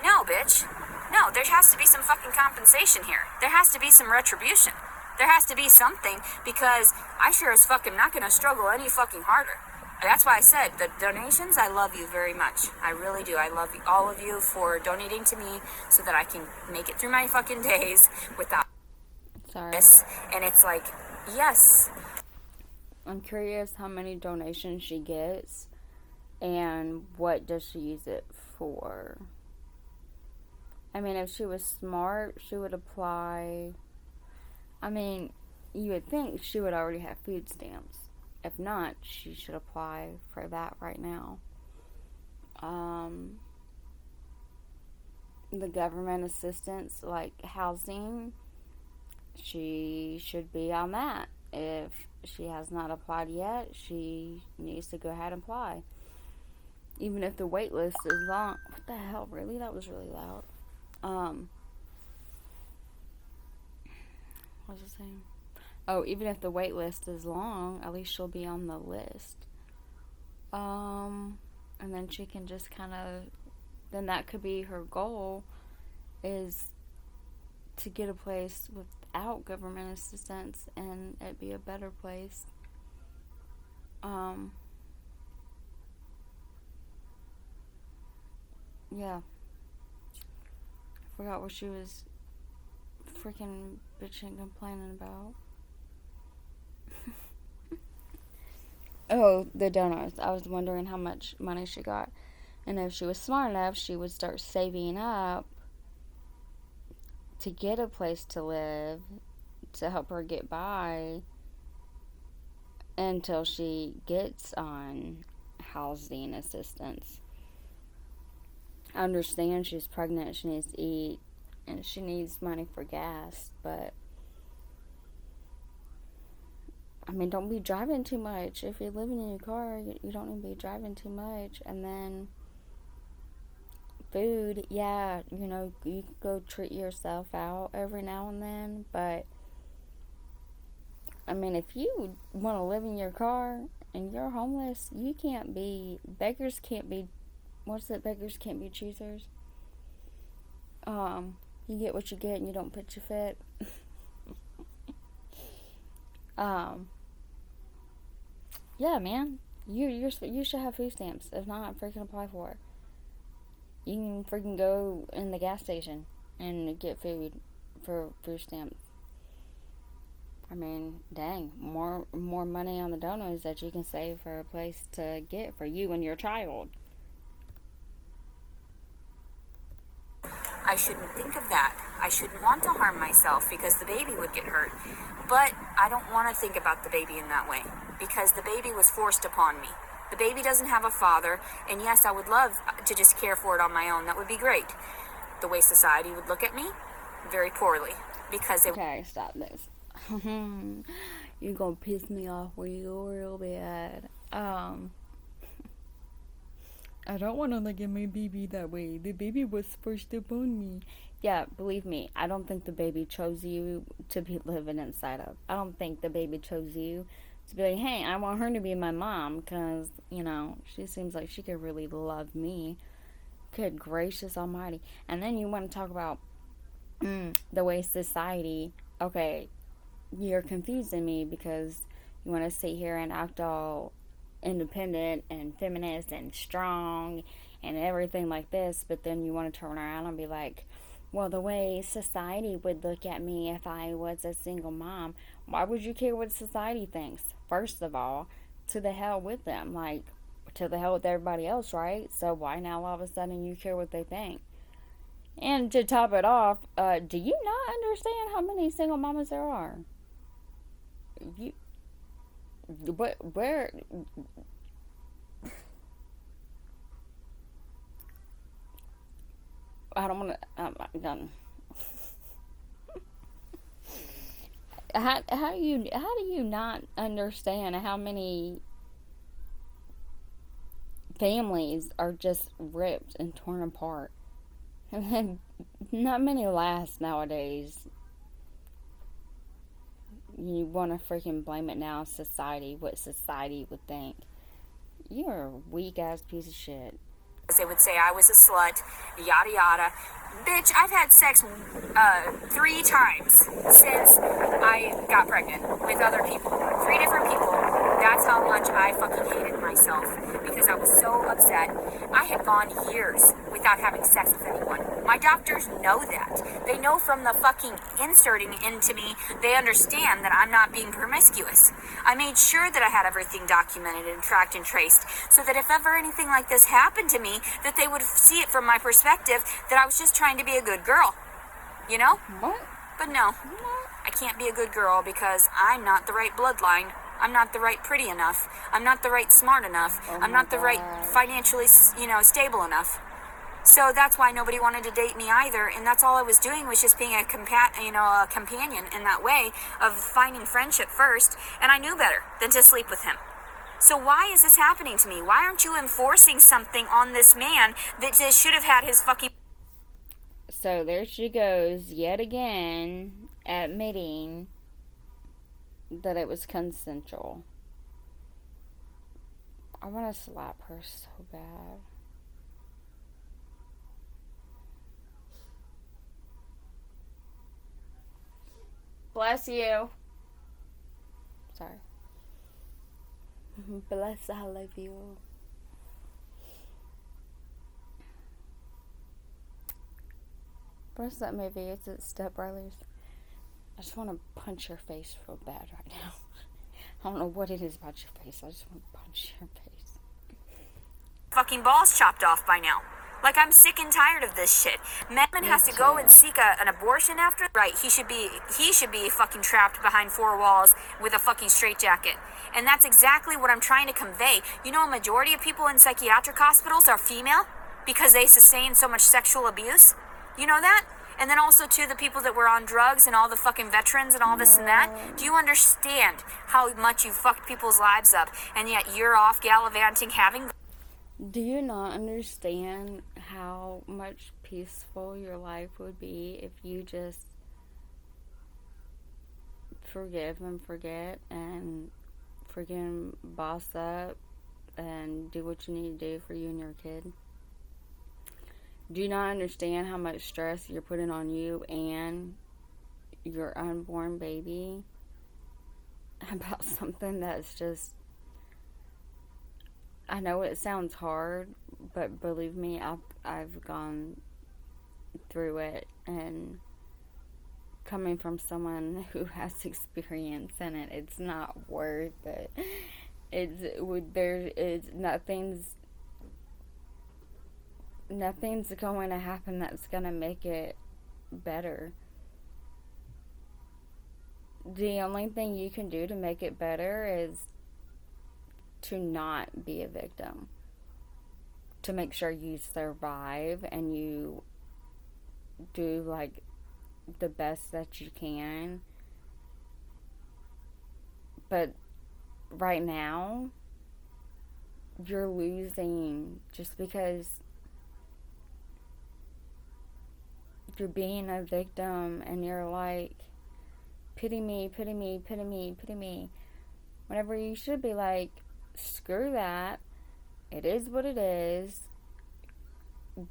No, bitch. No, there has to be some fucking compensation here. There has to be some retribution. There has to be something because I sure as fuck am not going to struggle any fucking harder. That's why I said the donations, I love you very much. I really do. I love all of you for donating to me so that I can make it through my fucking days without this. And it's like, yes. I'm curious how many donations she gets and what does she use it for. I mean, if she was smart, she would apply. I mean, you would think she would already have food stamps. If not, she should apply for that right now. The government assistance, like housing, she should be on that. If she has not applied yet, she needs to go ahead and apply. Even if the wait list is long. What the hell, really? That was really loud. What was I saying? Oh, even if the wait list is long, at least she'll be on the list. And then she can just kind of, then that could be her goal, is to get a place without government assistance and it be a better place. Yeah. I forgot what she was freaking bitching, complaining about. Oh, the donuts. I was wondering how much money she got. And if she was smart enough, she would start saving up to get a place to live to help her get by until she gets on housing assistance. I understand she's pregnant, she needs to eat, and she needs money for gas, but I mean, don't be driving too much. If you're living in your car, you don't need to be driving too much. And then food, yeah, you know, you can go treat yourself out every now and then, but I mean, if you want to live in your car and you're homeless, you can't be, beggars can't be, what's it, beggars can't be choosers. You get what you get and you don't pitch a fit. Yeah, man, you should have food stamps. If not, freaking apply for it. You can freaking go in the gas station and get food for food stamps. I mean, dang, more money on the donuts that you can save for a place to get for you and your child. I shouldn't think of that. I shouldn't want to harm myself because the baby would get hurt. But I don't want to think about the baby in that way because the baby was forced upon me. The baby doesn't have a father, and yes, I would love to just care for it on my own. That would be great. The way society would look at me, very poorly, because they... Okay, stop this. You're gonna piss me off real bad. I don't want to look at my baby that way. The baby was forced upon me. Yeah, believe me, I don't think the baby chose you to be living inside of. I don't think the baby chose you to be like, hey, I want her to be my mom because, you know, she seems like she could really love me. Good gracious almighty. And then you want to talk about the way society, okay, you're confusing me because you want to sit here and act all independent and feminist and strong and everything like this, but then you want to turn around and be like, well, the way society would look at me if I was a single mom, why would you care what society thinks? First of all, to the hell with them. Like, to the hell with everybody else, right? So why now all of a sudden you care what they think? And to top it off, do you not understand how many single mamas there are? Where I don't want to. I'm done. How do you not understand how many families are just ripped and torn apart? And then not many last nowadays. You want to freaking blame it now, society, what society would think. You're a weak ass piece of shit. They would say I was a slut, yada yada. Bitch, I've had sex 3 times since I got pregnant with other people. 3 different people That's how much I fucking hated myself, because I was so upset. I had gone years without having sex with anyone. My doctors know that. They know from the fucking inserting into me, they understand that I'm not being promiscuous. I made sure that I had everything documented and tracked and traced, so that if ever anything like this happened to me, that they would see it from my perspective, that I was just trying to be a good girl. You know? What? But no, I can't be a good girl because I'm not the right bloodline. I'm not the right pretty enough. I'm not the right smart enough. I'm not the right financially, stable enough. So that's why nobody wanted to date me either, and that's all I was doing was just being a companion in that way of finding friendship first, and I knew better than to sleep with him. So why is this happening to me? Why aren't you enforcing something on this man that just should have had his fucking... So there she goes yet again, admitting that it was consensual. I want to slap her so bad. Bless you. Sorry. Bless all of you. What's that movie? Is it Step Brothers? I just want to punch your face real bad right now. I don't know what it is about your face. I just want to punch your face. fucking balls chopped off by now. Like, I'm sick and tired of this shit. Man has to go and seek an abortion after. Right, he should be fucking trapped behind four walls with a fucking straitjacket. And that's exactly what I'm trying to convey. You know, a majority of people in psychiatric hospitals are female because they sustain so much sexual abuse. You know that? And then also, too, the people that were on drugs and all the fucking veterans and all this and that. Do you understand how much you fucked people's lives up, and yet you're off gallivanting having... Do you not understand how much peaceful your life would be if you just forgive and forget and freaking boss up and do what you need to do for you and your kid? Do you not understand how much stress you're putting on you and your unborn baby about something that's just... I know it sounds hard, but believe me, I've gone through it, and coming from someone who has experience in it, it's not worth it. Nothing's going to happen that's going to make it better. The only thing you can do to make it better is to not be a victim, to make sure you survive and you do like the best that you can. But right now you're losing just because you're being a victim, and you're like, pity me, pity me, pity me, pity me, whenever you should be like, screw that. It is what it is.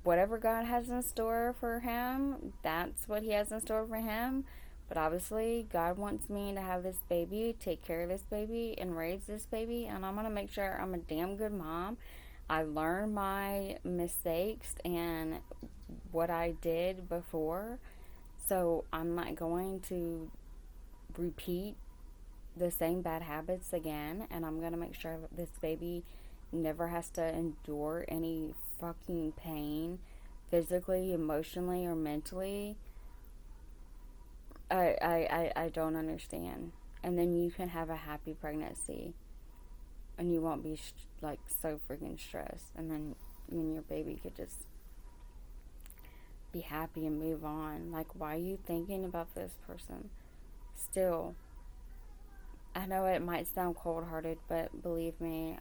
Whatever God has in store for him, that's what he has in store for him. But obviously, God wants me to have this baby, take care of this baby, and raise this baby. And I'm going to make sure I'm a damn good mom. I learned my mistakes and what I did before. So I'm not going to repeat the same bad habits again, and I'm gonna make sure that this baby never has to endure any fucking pain, physically, emotionally, or mentally. I don't understand. And then you can have a happy pregnancy, and you won't be like so freaking stressed, and then you and your baby could just be happy and move on. Like, why are you thinking about this person still? I know it might sound cold-hearted, but believe me,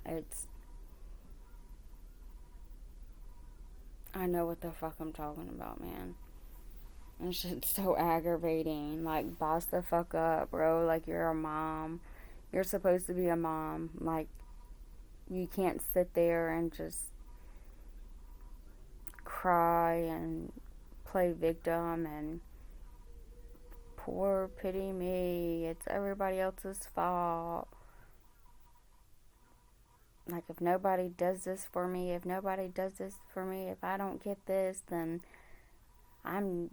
I know what the fuck I'm talking about, man. It's just so aggravating. Like, boss the fuck up, bro. Like, you're a mom. You're supposed to be a mom. Like, you can't sit there and just cry and play victim and poor pity me, it's everybody else's fault. like, if nobody does this for me, if I don't get this, then I'm,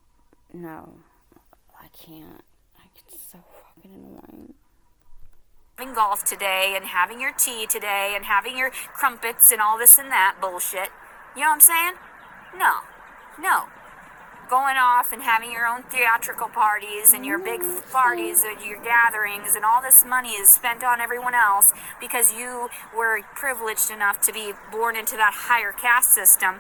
no, I can't. It's so fucking annoying. Having golf today and having your tea today and having your crumpets and all this and that bullshit. You know what I'm saying? No. Going off and having your own theatrical parties and your big parties and your gatherings, and all this money is spent on everyone else because you were privileged enough to be born into that higher caste system.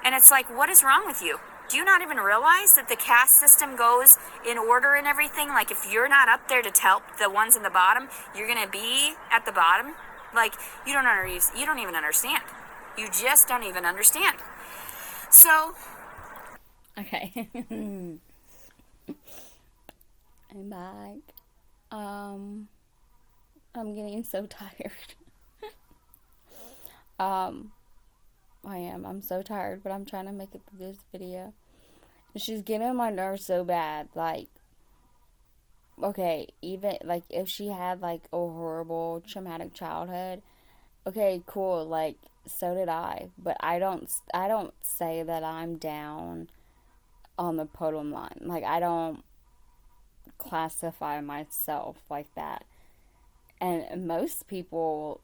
And it's like, what is wrong with you? Do you not even realize that the caste system goes in order and everything? Like, if you're not up there to help the ones in the bottom, you're gonna be at the bottom. Like, you don't even understand. You just don't even understand. So, okay. I'm back. I'm getting so tired. I am. I'm so tired, but I'm trying to make it through this video. She's getting on my nerves so bad. Like, okay, even, like, if she had, like, a horrible traumatic childhood, okay, cool, like, so did I. But I don't say that I'm down on the podium line. Like, I don't classify myself like that. And most people,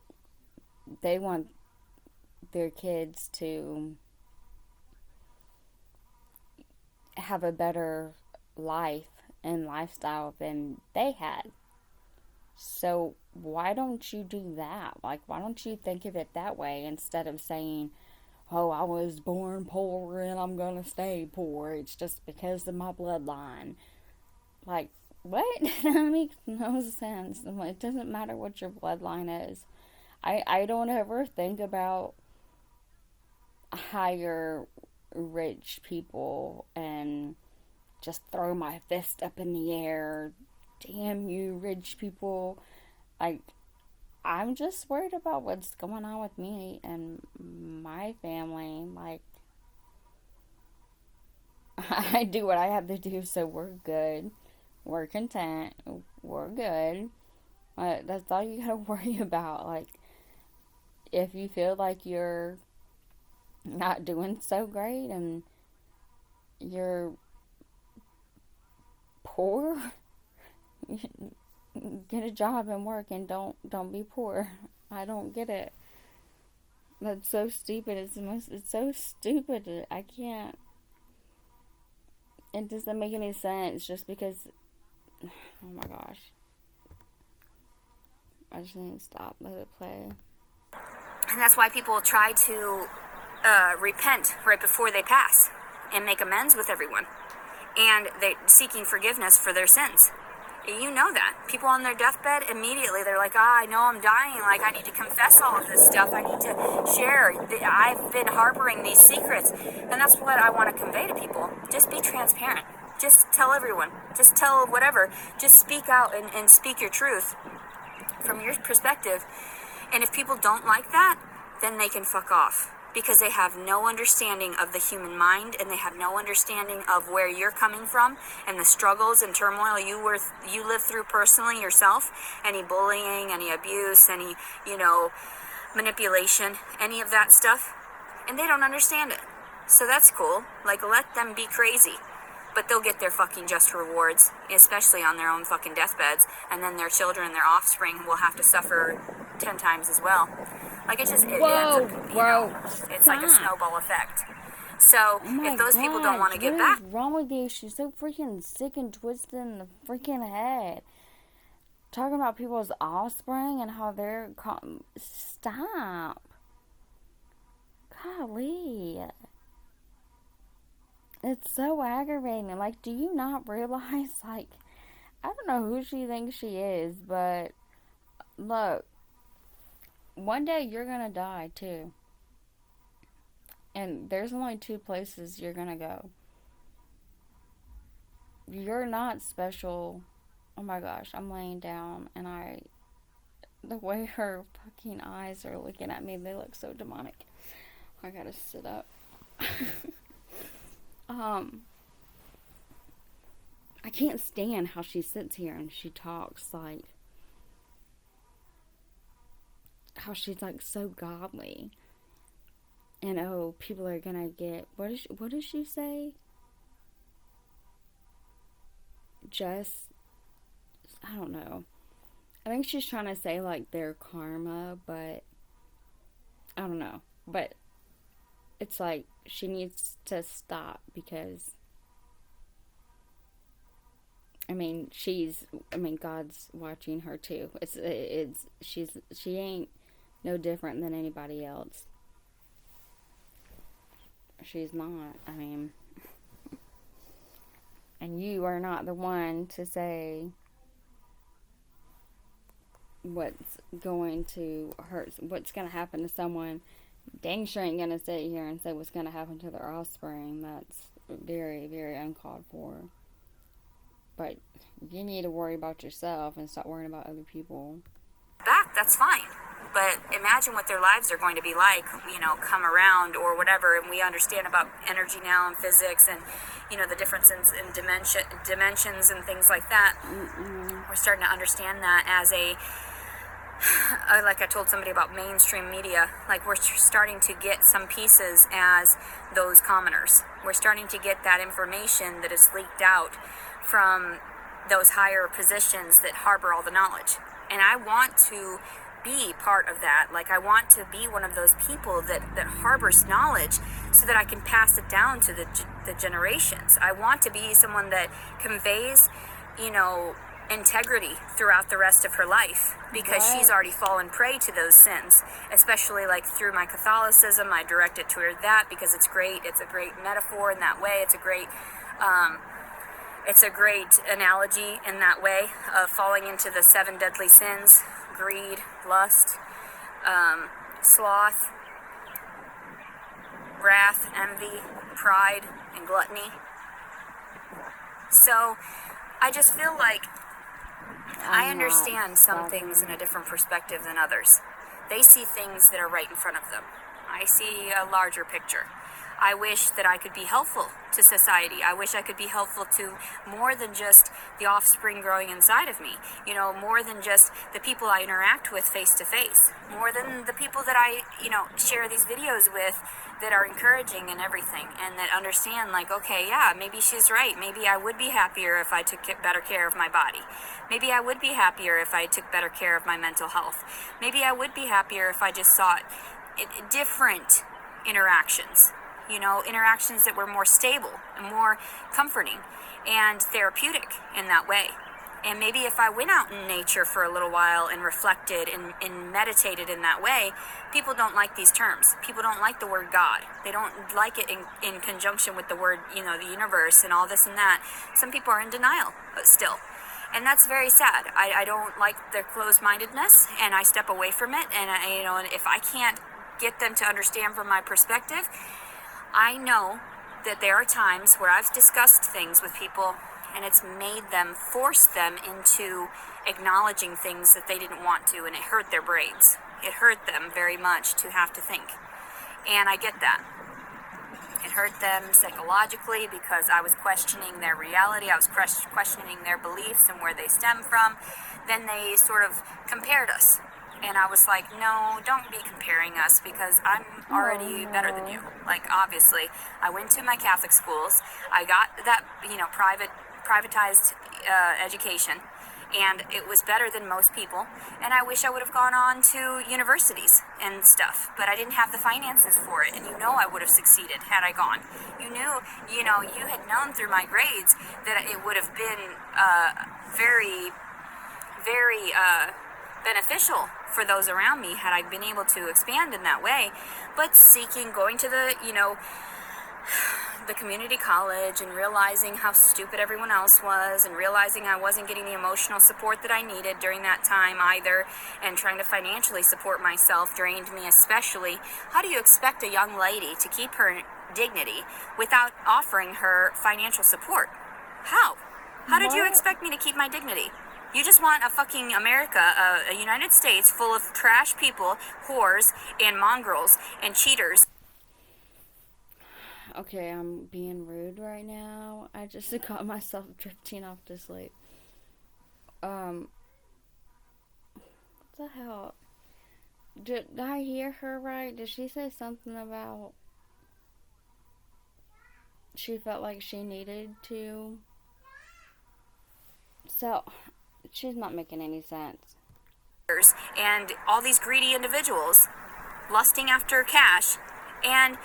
they want their kids to have a better life and lifestyle than they had. So why don't you do that? Like, why don't you think of it that way instead of saying, oh, I was born poor and I'm gonna stay poor. It's just because of my bloodline. Like, what? That makes no sense. It doesn't matter what your bloodline is. I don't ever think about higher rich people and just throw my fist up in the air. Damn you, rich people. Like, I'm just worried about what's going on with me and my family. Like, I do what I have to do, so we're good. We're content. We're good. That's all you gotta worry about. Like, if you feel like you're not doing so great and you're poor, get a job and work and don't be poor. I don't get it. That's so stupid. It's so stupid. I can't. It doesn't make any sense just because. Oh my gosh. I just need to stop. Let it play. and that's why people try to repent right before they pass and make amends with everyone. And they're seeking forgiveness for their sins. You know that. People on their deathbed, immediately they're like, I know I'm dying. Like, I need to confess all of this stuff. I need to share. I've been harboring these secrets. And that's what I want to convey to people. Just be transparent. Just tell everyone. Just tell whatever. Just speak out and speak your truth from your perspective. And if people don't like that, then they can fuck off. Because they have no understanding of the human mind, and they have no understanding of where you're coming from and the struggles and turmoil you lived through personally yourself. Any bullying, any abuse, any, manipulation, any of that stuff. And they don't understand it. So that's cool. Like, let them be crazy. But they'll get their fucking just rewards, especially on their own fucking deathbeds. And then their children and their offspring will have to suffer 10 times as well. Like, it's just, it ends up, it's like a snowball effect. So, if those people don't want to get back. What is wrong with you? She's so freaking sick and twisted in the freaking head. Talking about people's offspring and how they're... Stop. Golly. It's so aggravating. Like, do you not realize, like... I don't know who she thinks she is, but... Look. One day you're gonna die too. And there's only two places you're gonna go. You're not special. Oh my gosh, I'm laying down and the way her fucking eyes are looking at me, they look so demonic. I gotta sit up. I can't stand how she sits here and she talks like how she's like so godly. And oh, people are gonna get what does she say? Just I don't know. I think she's trying to say like their karma, but I don't know. But it's like she needs to stop because God's watching her too. She ain't no different than anybody else. She's not. And you are not the one to say what's going to hurt, what's going to happen to someone. Dang sure ain't going to sit here and say what's going to happen to their offspring. That's very, very uncalled for. But you need to worry about yourself and stop worrying about other people. Back, that's fine. But imagine what their lives are going to be like, come around or whatever. And we understand about energy now and physics and, the differences in dimensions and things like that. We're starting to understand that as like I told somebody about mainstream media, like we're starting to get some pieces as those commoners. We're starting to get that information that is leaked out from those higher positions that harbor all the knowledge. And I want to be part of that. Like I want to be one of those people that harbors knowledge so that I can pass it down to the generations. I want to be someone that conveys, integrity throughout the rest of her life because she's already fallen prey to those sins, especially like through my Catholicism. I direct it toward that because it's great. It's a great metaphor in that way. It's a great analogy in that way of falling into the 7 deadly sins: greed, lust, sloth, wrath, envy, pride, and gluttony. So I just feel like I understand some things in a different perspective than others. They see things that are right in front of them. I see a larger picture. I wish that I could be helpful to society. I wish I could be helpful to more than just the offspring growing inside of me. More than just the people I interact with face to face. More than the people that I, share these videos with that are encouraging and everything and that understand like, okay, yeah, maybe she's right. Maybe I would be happier if I took better care of my body. Maybe I would be happier if I took better care of my mental health. Maybe I would be happier if I just sought different interactions. Interactions that were more stable and more comforting and therapeutic in that way. And maybe if I went out in nature for a little while and reflected and meditated in that way, people don't like these terms. People don't like the word God. They don't like it in conjunction with the word, the universe and all this and that. Some people are in denial still. And that's very sad. I don't like their closed-mindedness, and I step away from it. And, and if I can't get them to understand from my perspective, I know that there are times where I've discussed things with people and it's forced them into acknowledging things that they didn't want to, and it hurt their brains. It hurt them very much to have to think. And I get that. It hurt them psychologically because I was questioning their reality. I was questioning their beliefs and where they stem from. Then they sort of compared us. And I was like, no, don't be comparing us because I'm already better than you. Like, obviously, I went to my Catholic schools. I got that, privatized education. And it was better than most people. And I wish I would have gone on to universities and stuff. But I didn't have the finances for it. And I would have succeeded had I gone. You had known through my grades that it would have been very, very beneficial for those around me had I been able to expand in that way. But going to the community college and realizing how stupid everyone else was and realizing I wasn't getting the emotional support that I needed during that time either, and trying to financially support myself drained me especially. How do you expect a young lady to keep her dignity without offering her financial support? How did you expect me to keep my dignity? You just want a fucking America, a United States full of trash people, whores, and mongrels, and cheaters. Okay, I'm being rude right now. I just got myself drifting off to sleep. What the hell? Did I hear her right? Did she say something about she felt like she needed to? So, she's not making any sense. And all these greedy individuals lusting after cash. And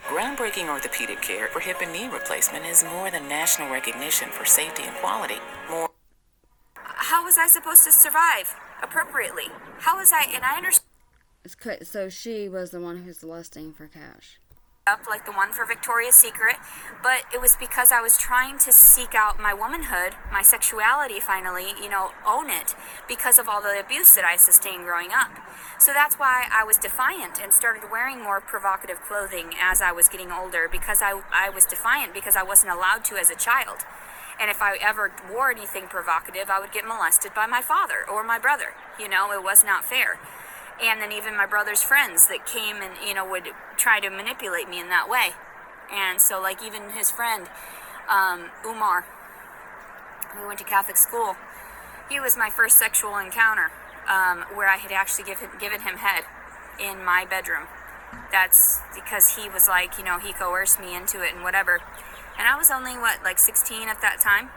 Groundbreaking orthopedic care for hip and knee replacement is more than national recognition for safety and quality. More. how was I supposed to survive appropriately? How was I? And I understand. So she was the one who's lusting for cash. Up like the one for Victoria's Secret, but it was because I was trying to seek out my womanhood, my sexuality finally, own it, because of all the abuse that I sustained growing up. So that's why I was defiant and started wearing more provocative clothing as I was getting older, because I was defiant because I wasn't allowed to as a child. And if I ever wore anything provocative, I would get molested by my father or my brother. It was not fair. And then even my brother's friends that came and, would try to manipulate me in that way. And so, like, even his friend, Umar, we went to Catholic school, he was my first sexual encounter, where I had actually given him head in my bedroom. That's because he was like, he coerced me into it and whatever. And I was only, 16 at that time?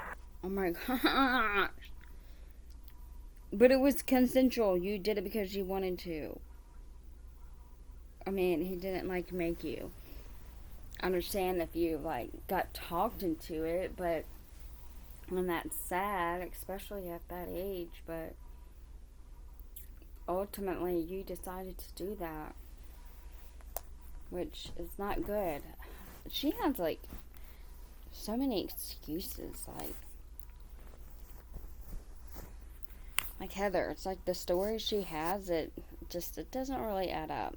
Oh my gosh. But it was consensual. You did it because you wanted to. I mean, he didn't, make you. I understand if you, got talked into it, but and that's sad, especially at that age, but ultimately you decided to do that, which is not good. She has, so many excuses, like Heather, it's like the story she has, it doesn't really add up.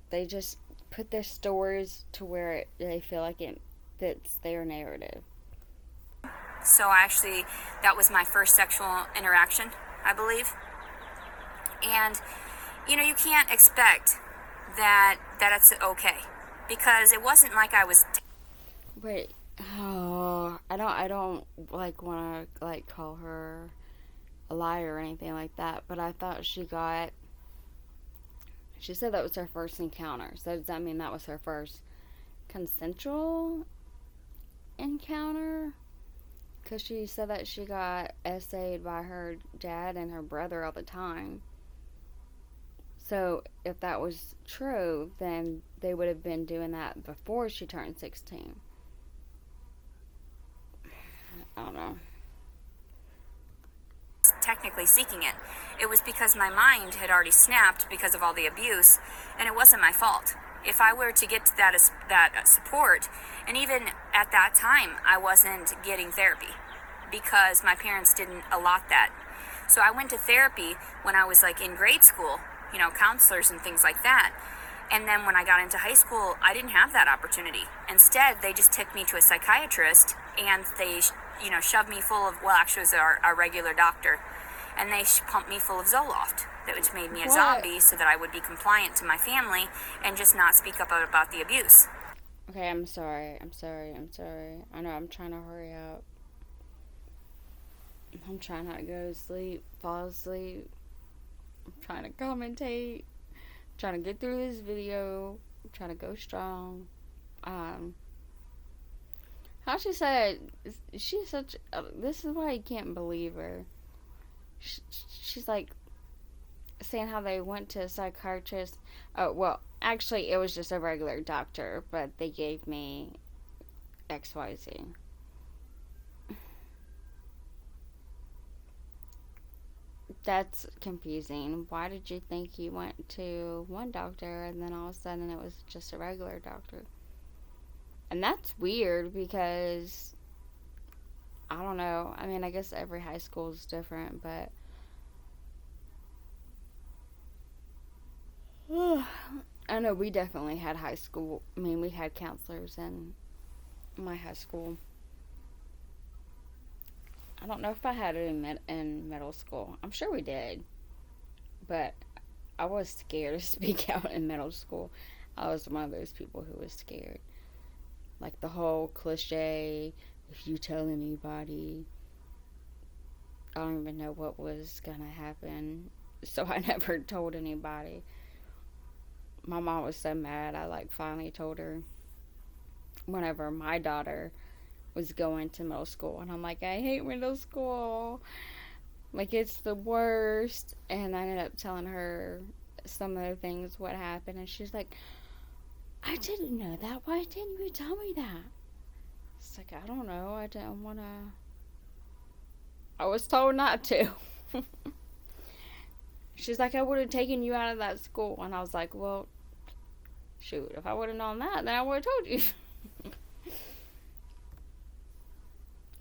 They just put their stories to where they feel like it fits their narrative. So actually, that was my first sexual interaction, I believe. And, you can't expect that it's okay. Because it wasn't like I was... Wait, oh, I don't want to, call her a liar or anything like that, but I thought she said that was her first encounter. So does that mean that was her first consensual encounter? Because she said that she got essayed by her dad and her brother all the time. So if that was true, then they would have been doing that before she turned 16. I don't know. Technically seeking it. It was because my mind had already snapped because of all the abuse, and it wasn't my fault. If I were to get to that support, and even at that time, I wasn't getting therapy because my parents didn't allot that. So I went to therapy when I was in grade school, counselors and things like that. And then when I got into high school, I didn't have that opportunity. Instead, they just took me to a psychiatrist, and they shoved me full of, actually it was our regular doctor, and they pumped me full of Zoloft, which made me a zombie so that I would be compliant to my family and just not speak up about the abuse. Okay, I'm sorry. I know I'm trying to hurry up. I'm trying not to go to sleep, fall asleep. I'm trying to commentate. I'm trying to get through this video. I'm trying to go strong. How she said, she's such, this is why you can't believe her. She's saying how they went to a psychiatrist. Oh, well, actually, it was just a regular doctor, but they gave me XYZ. That's confusing. Why did you think you went to one doctor and then all of a sudden it was just a regular doctor? And that's weird because, I don't know. I mean, I guess every high school is different, but I know we definitely had we had counselors in my high school. I don't know if I had it in middle school. I'm sure we did. But I was scared to speak out in middle school. I was one of those people who was scared. Like the whole cliche, if you tell anybody, I don't even know what was gonna happen. So I never told anybody. My mom was so mad. I like finally told her whenever my daughter was going to middle school, and I'm like, I hate middle school. Like, it's the worst. And I ended up telling her some of the things what happened, and she's like, I didn't know that. Why didn't you tell me that? It's like, I don't know. I didn't want to. I was told not to. She's like, I would have taken you out of that school. And I was like, well, shoot, if I would have known that, then I would have told you.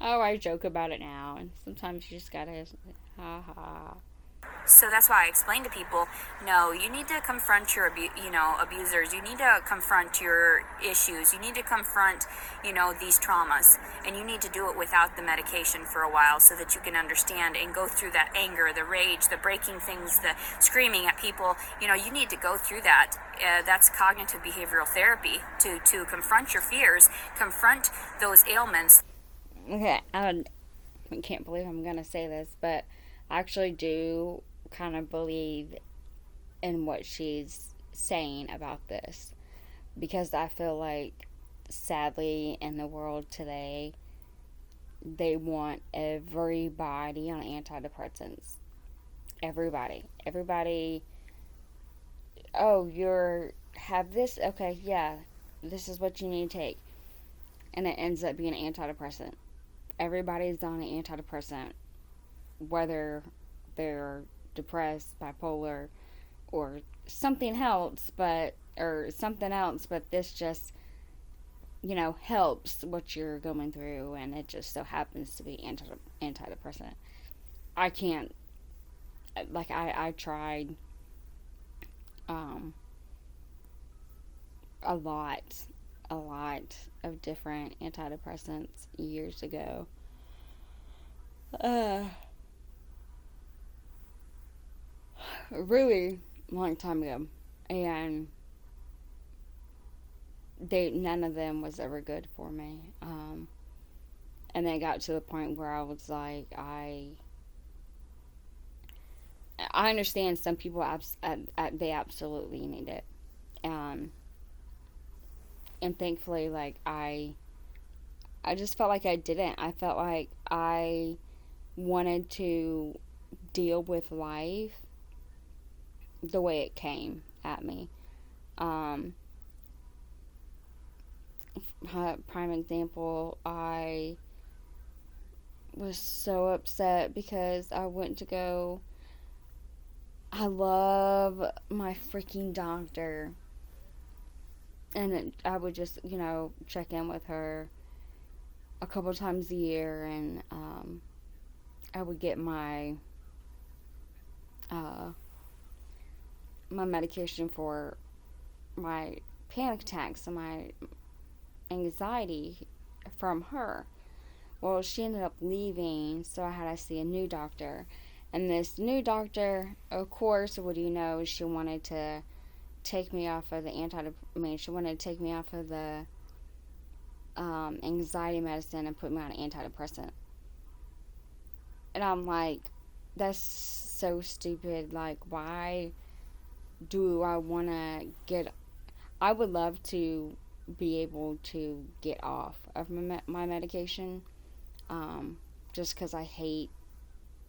Oh, I joke about it now. And sometimes you just gotta, ha ha. So that's why I explain to people, no, you need to confront your abusers. You need to confront your issues. You need to confront these traumas, and you need to do it without the medication for a while so that you can understand and go through that anger, the rage, the breaking things, the screaming at people. You need to go through that. That's cognitive behavioral therapy, to confront your fears, confront those ailments. Okay, I can't believe I'm gonna say this, but I actually do kind of believe in what she's saying about this, because I feel like, sadly, in the world today, they want everybody on antidepressants. Everybody. Oh, have this. Okay, yeah, this is what you need to take, and it ends up being an antidepressant. Everybody's on an antidepressant, whether they're depressed, bipolar, or something else, but this just helps what you're going through, and it just so happens to be antidepressant. I can't, like, I tried um a lot of different antidepressants years ago, uh really long time ago, and none of them was ever good for me. And then it got to the point where I was like, I understand some people they absolutely need it, um, and thankfully, like, I just felt like I didn't. I felt like I wanted to deal with life the way it came at me. Um, Prime example, I was so upset because I went to go. I love my freaking doctor, and I would just, check in with her a couple times a year, and I would get uh, my medication for my panic attacks and my anxiety from her. Well, she ended up leaving, so I had to see a new doctor. And this new doctor, of course, what do you know, she wanted to take me off of she wanted to take me off of the anxiety medicine and put me on an antidepressant. And I'm like, that's so stupid. Like, why do I want to I would love to be able to get off of my medication, just because I hate,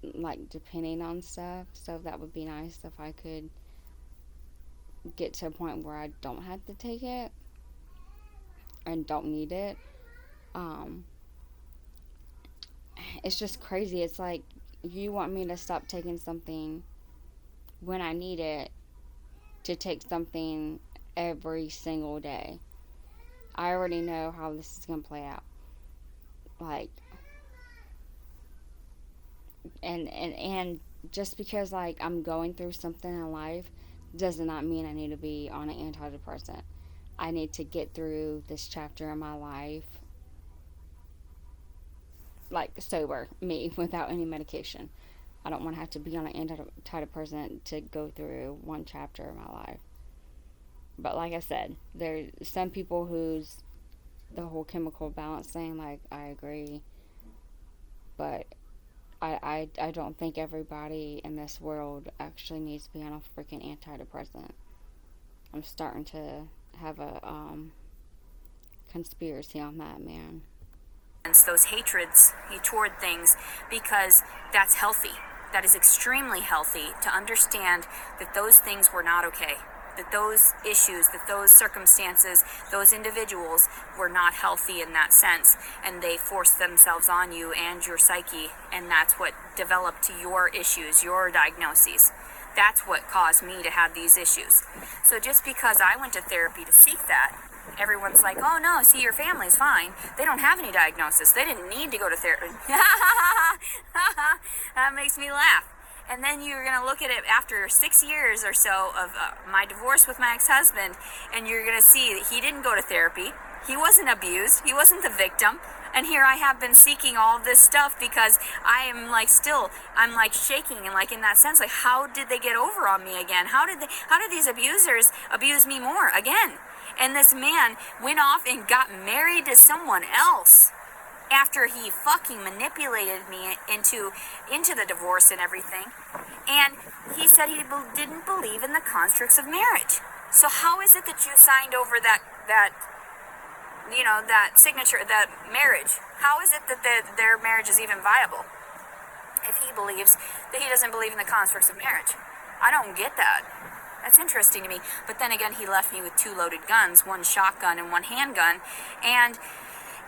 like, depending on stuff. So that would be nice if I could get to a point where I don't have to take it and don't need it. Um, it's just crazy. It's like, you want me to stop taking something when I need it to take something every single day. I already know how this is going to play out. Like, and just because, like, I'm going through something in life does not mean I need to be on an antidepressant. I need to get through this chapter in my life, like, sober, me, without any medication. I don't want to have to be on an antidepressant to go through one chapter of my life. But like I said, there's some people who's the whole chemical balance thing, like, I agree. But I don't think everybody in this world actually needs to be on a freaking antidepressant. I'm starting to have a conspiracy on that, man. Those hatreds toward things, because that's healthy. That is extremely healthy to understand that those things were not okay. That those issues, that those circumstances, those individuals were not healthy in that sense, and they forced themselves on you and your psyche, and that's what developed your issues, your diagnoses. That's what caused me to have these issues. So just because I went to therapy to seek that, everyone's like, oh no, see, your family's fine. They don't have any diagnosis. They didn't need to go to therapy. That makes me laugh. And then you're going to look at it after 6 years or so of my divorce with my ex-husband, and you're going to see that he didn't go to therapy. He wasn't abused. He wasn't the victim. And here I have been seeking all this stuff because I am like I'm like shaking, and like in that sense, like how did they get over on me again? How did these abusers abuse me more again? And this man went off and got married to someone else after he fucking manipulated me into the divorce and everything. And he said he didn't believe in the constructs of marriage. So how is it that you signed over that signature, that marriage? How is it that their marriage is even viable if he believes that he doesn't believe in the constructs of marriage? I don't get that. That's interesting to me. But then again, he left me with 2 loaded guns, 1 shotgun and 1 handgun. And,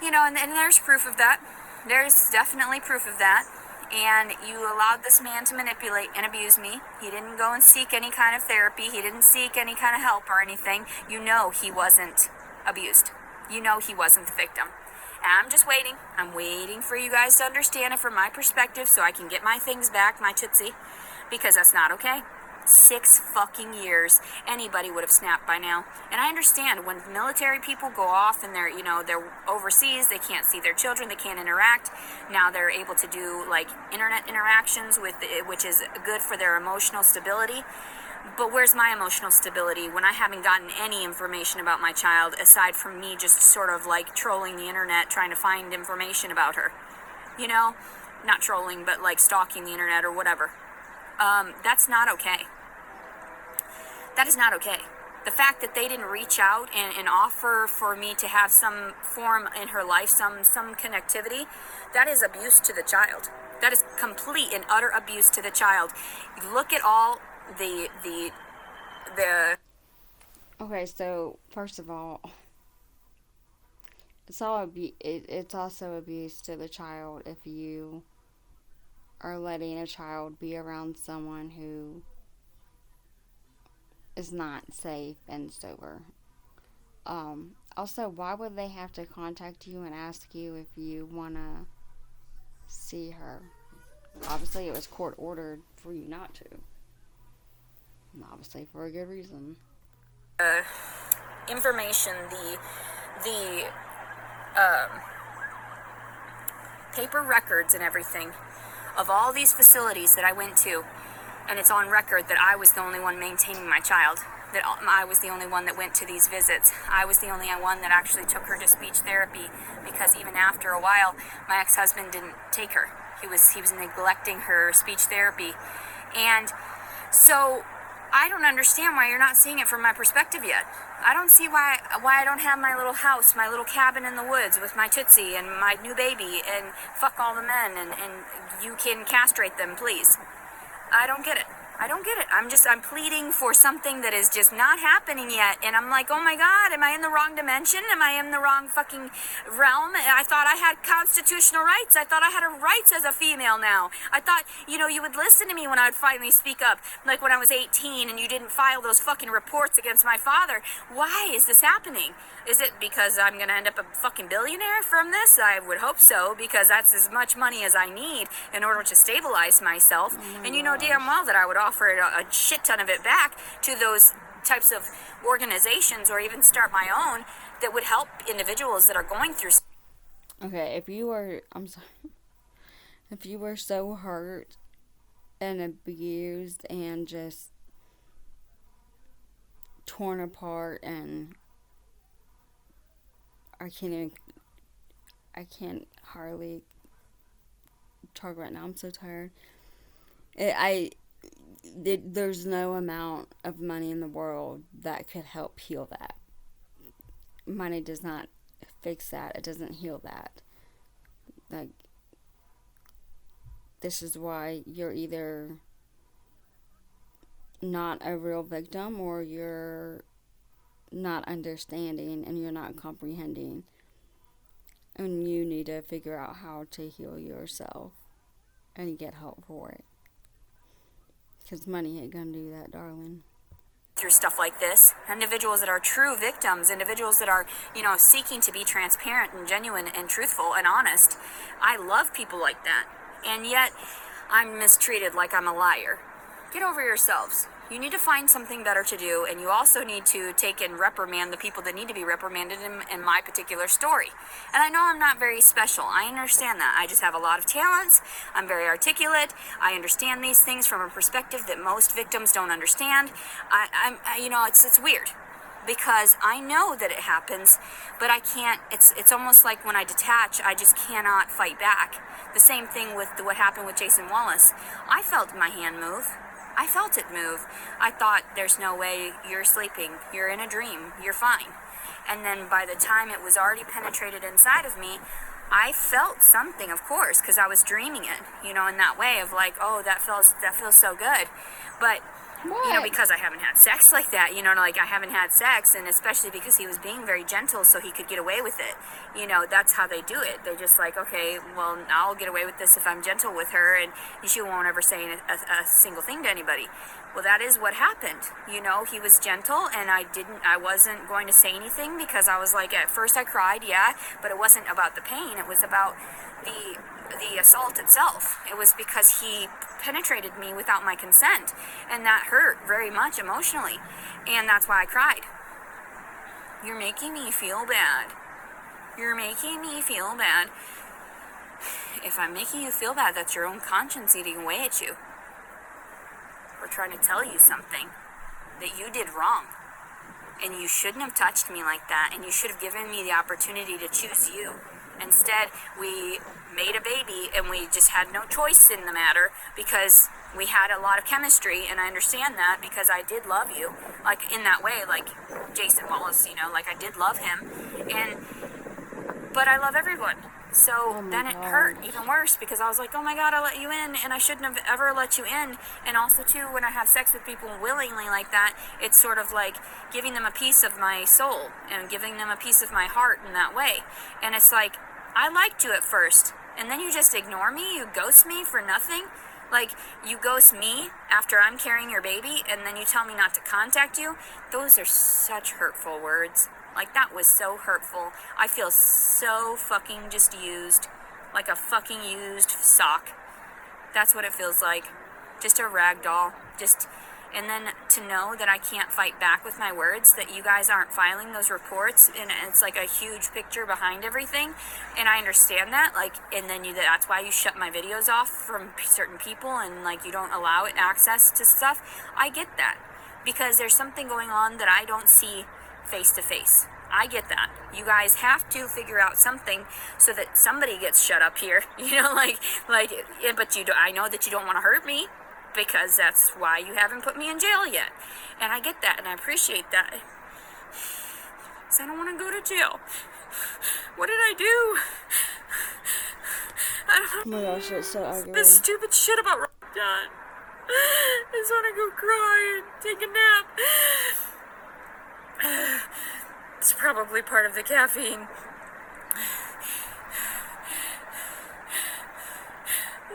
and there's proof of that. There's definitely proof of that. And you allowed this man to manipulate and abuse me. He didn't go and seek any kind of therapy. He didn't seek any kind of help or anything. You know he wasn't abused. You know he wasn't the victim. And I'm just waiting. I'm waiting for you guys to understand it from my perspective so I can get my things back, my Tootsie, because that's not okay. 6 fucking years. Anybody would have snapped by now. And I understand when military people go off and they're overseas, they can't see their children, they can't interact. Now they're able to do like internet interactions which is good for their emotional stability. But where's my emotional stability when I haven't gotten any information about my child aside from me just sort of like trolling the internet trying to find information about her? Not trolling, but like stalking the internet or whatever. That's not okay. That is not okay. The fact that they didn't reach out and offer for me to have some form in her life, some connectivity, that is abuse to the child. That is complete and utter abuse to the child. Look at all the Okay, so first of all, it's also abuse to the child if you are letting a child be around someone who is not safe and sober. Also, why would they have to contact you and ask you if you want to see her? Obviously, it was court ordered for you not to. And obviously, for a good reason. Information, the paper records and everything of all these facilities that I went to, and it's on record that I was the only one maintaining my child, that I was the only one that went to these visits. I was the only one that actually took her to speech therapy, because even after a while, my ex-husband didn't take her. He was neglecting her speech therapy. And so I don't understand why you're not seeing it from my perspective yet. I don't see why I don't have my little house, my little cabin in the woods with my Tootsie and my new baby, and fuck all the men, and you can castrate them, please. I don't get it. I'm pleading for something that is just not happening yet. And I'm like, oh my God, am I in the wrong dimension? Am I in the wrong fucking realm? I thought I had constitutional rights. I thought I had rights as a female now. I thought, you would listen to me when I would finally speak up. Like when I was 18 and you didn't file those fucking reports against my father. Why is this happening? Is it because I'm going to end up a fucking billionaire from this? I would hope so, because that's as much money as I need in order to stabilize myself. And you know damn well that I would offer a shit ton of it back to those types of organizations, or even start my own that would help individuals that are going through. Okay, if you were so hurt and abused and just torn apart, and I can't hardly talk right now. I'm so tired. There's no amount of money in the world that could help heal that. Money does not fix that. It doesn't heal that. Like, this is why you're either not a real victim or you're not understanding and you're not comprehending. And you need to figure out how to heal yourself and get help for it. Because money ain't gonna do that, darling. Through stuff like this, individuals that are true victims, individuals that are, seeking to be transparent and genuine and truthful and honest. I love people like that. And yet, I'm mistreated like I'm a liar. Get over yourselves. You need to find something better to do, and you also need to take and reprimand the people that need to be reprimanded in my particular story. And I know I'm not very special. I understand that. I just have a lot of talents. I'm very articulate. I understand these things from a perspective that most victims don't understand. It's weird. Because I know that it happens, but I can't, it's almost like when I detach, I just cannot fight back. The same thing with what happened with Jason Wallace. I felt my hand move. I felt it move. I thought, there's no way, you're sleeping, you're in a dream, you're fine. And then by the time it was already penetrated inside of me, I felt something, of course, because I was dreaming it, in that way of like, oh, that feels so good. But because I haven't had sex like that, I haven't had sex, and especially because he was being very gentle so he could get away with it. That's how they do it. They're just like, okay, well, I'll get away with this if I'm gentle with her, and she won't ever say a single thing to anybody. Well, that is what happened. He was gentle, and I wasn't going to say anything because I was like, at first I cried, yeah, but it wasn't about the pain. It was about the assault itself. It was because he penetrated me without my consent, and that hurt very much emotionally, and that's why I cried. You're making me feel bad. You're making me feel bad. If I'm making you feel bad, that's your own conscience eating away at you. We're trying to tell you something that you did wrong, and you shouldn't have touched me like that, and you should have given me the opportunity to choose you. Instead, we made a baby, and we just had no choice in the matter because we had a lot of chemistry, and I understand that because I did love you, like in that way, like Jason Wallace, like I did love him, but I love everyone. So then it hurt even worse because I was like, oh my God, I let you in, and I shouldn't have ever let you in. And also too, when I have sex with people willingly like that, it's sort of like giving them a piece of my soul and giving them a piece of my heart in that way. And it's like, I liked you at first, and then you just ignore me, you ghost me for nothing. Like, you ghost me after I'm carrying your baby, and then you tell me not to contact you. Those are such hurtful words. Like, that was so hurtful. I feel so fucking just used. Like a fucking used sock. That's what it feels like. Just a rag doll. And then to know that I can't fight back with my words, that you guys aren't filing those reports, and it's like a huge picture behind everything, and I understand that, and then that's why you shut my videos off from certain people, and you don't allow it access to stuff. I get that, because there's something going on that I don't see face to face. I get that. You guys have to figure out something so that somebody gets shut up here, but I know that you don't want to hurt me, because that's why you haven't put me in jail yet. And I get that, and I appreciate that. Because I don't want to go to jail. What did I do? I don't Oh my gosh, it's so aggravating. This stupid shit about Ramadan. I just want to go cry and take a nap. It's probably part of the caffeine.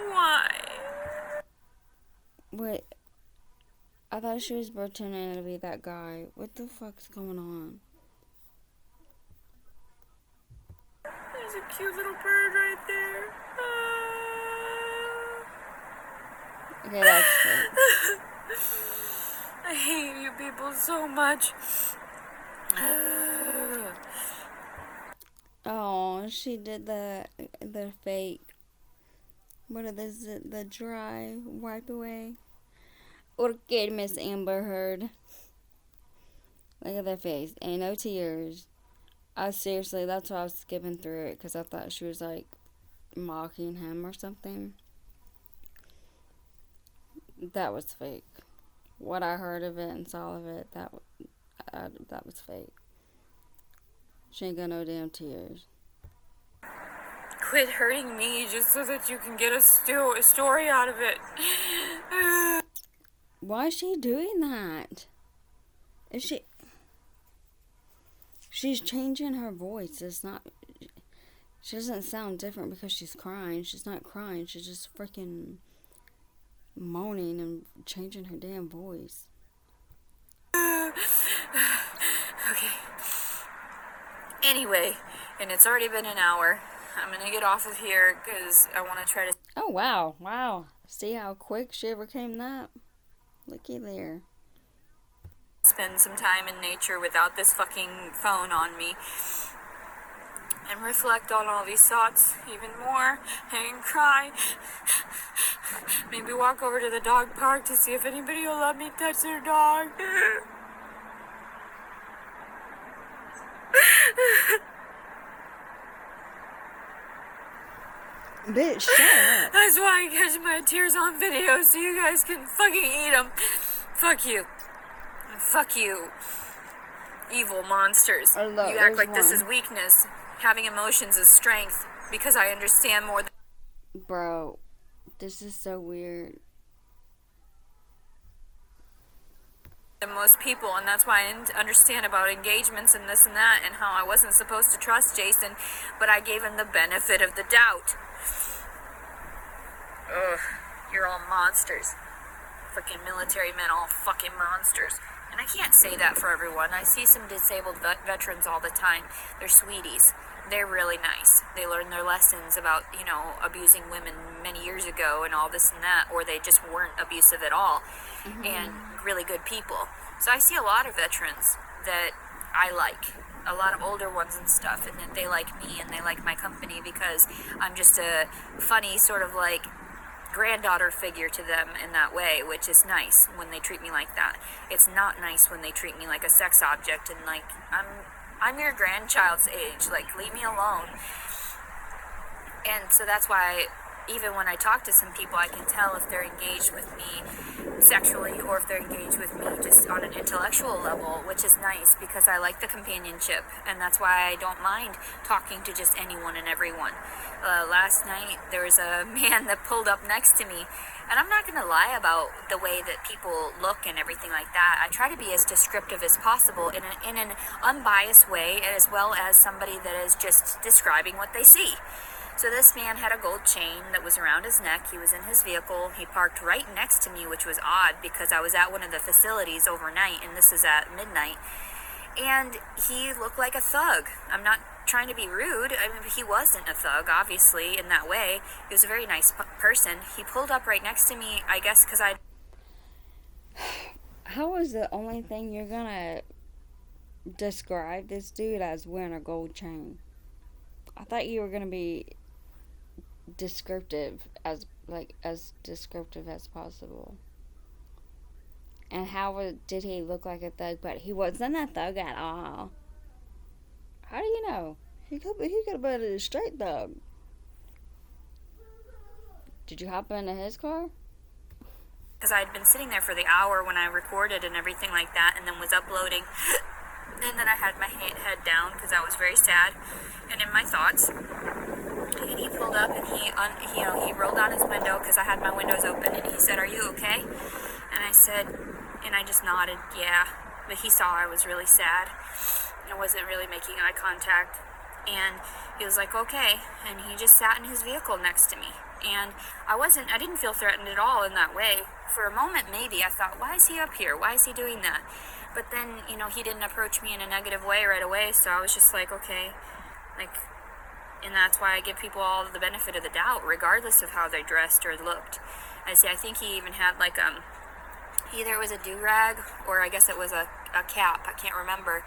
Why? Wait, I thought she was pretending to be that guy. What the fuck's going on? There's a cute little bird right there. Okay, that's it. I hate you people so much. Oh, she did the fake. What is it? The dry wipe away. Okay, Miss Amber Heard. Look at their face. Ain't no tears. Seriously, that's why I was skipping through it, because I thought she was like mocking him or something. That was fake. What I heard of it and saw of it, that was fake. She ain't got no damn tears. Quit hurting me just so that you can get a story out of it. Why is she doing that? Is she... She's changing her voice. It's not... She doesn't sound different because she's crying. She's not crying. She's just freaking moaning and changing her damn voice. Okay. Anyway, and it's already been an hour. I'm gonna get off of here because I want to try to... Oh, wow. Wow. See how quick she overcame that? Looky there. Spend some time in nature without this fucking phone on me. And reflect on all these thoughts even more and cry. Maybe walk over to the dog park to see if anybody will let me touch their dog. Bitch, shut up. That's why I catch my tears on video so you guys can fucking eat them. Fuck you. Fuck you. Evil monsters. Oh, look, You act like there's this one. is weakness. Having emotions is strength because I understand more Bro, this is so weird. than most people, and that's why I understand about engagements and this and that and how I wasn't supposed to trust Jason, but I gave him the benefit of the doubt. Ugh, you're all monsters. Freaking military men, all fucking monsters. And I can't say that for everyone. I see some disabled veterans all the time. They're sweeties. They're really nice. They learn their lessons about, abusing women many years ago and all this and that, or they just weren't abusive at all. And really good people. So I see a lot of veterans that I like. A lot of older ones and stuff, and that they like me and they like my company because I'm just a funny sort of like granddaughter figure to them in that way, which is nice when they treat me like that. It's not nice when they treat me like a sex object and like I'm your grandchild's age, like leave me alone. And so that's why even when I talk to some people, I can tell if they're engaged with me sexually or if they're engaged with me just on an intellectual level, which is nice because I like the companionship, and that's why I don't mind talking to just anyone and everyone. Last night there was a man that pulled up next to me, and I'm not going to lie about the way that people look and everything like that. I try to be as descriptive as possible in an unbiased way, as well as somebody that is just describing what they see. So this man had a gold chain that was around his neck. He was in his vehicle. He parked right next to me, which was odd because I was at one of the facilities overnight, and this is at midnight. And he looked like a thug. I'm not trying to be rude. I mean, he wasn't a thug, obviously, in that way. He was a very nice person. He pulled up right next to me, I guess, because I... How is the only thing you're gonna describe this dude as wearing a gold chain? I thought you were gonna be descriptive as descriptive as possible. And how did he look like a thug? But he wasn't a thug at all. How do you know? He could have been a straight thug. Did you hop into his car? Because I had been sitting there for the hour when I recorded and everything like that, and then was uploading. And then I had my head down because I was very sad and in my thoughts. And he pulled up and he rolled down his window because I had my windows open, and he said, "Are you okay?" And I said, and I just nodded, yeah. But he saw I was really sad. I wasn't really making eye contact. And he was like, okay. And he just sat in his vehicle next to me. And I didn't feel threatened at all in that way. For a moment, maybe, I thought, why is he up here? Why is he doing that? But then, he didn't approach me in a negative way right away. So I was just like, okay. And that's why I give people all the benefit of the doubt, regardless of how they dressed or looked. I think he even had either it was a do-rag or I guess it was a cap. I can't remember.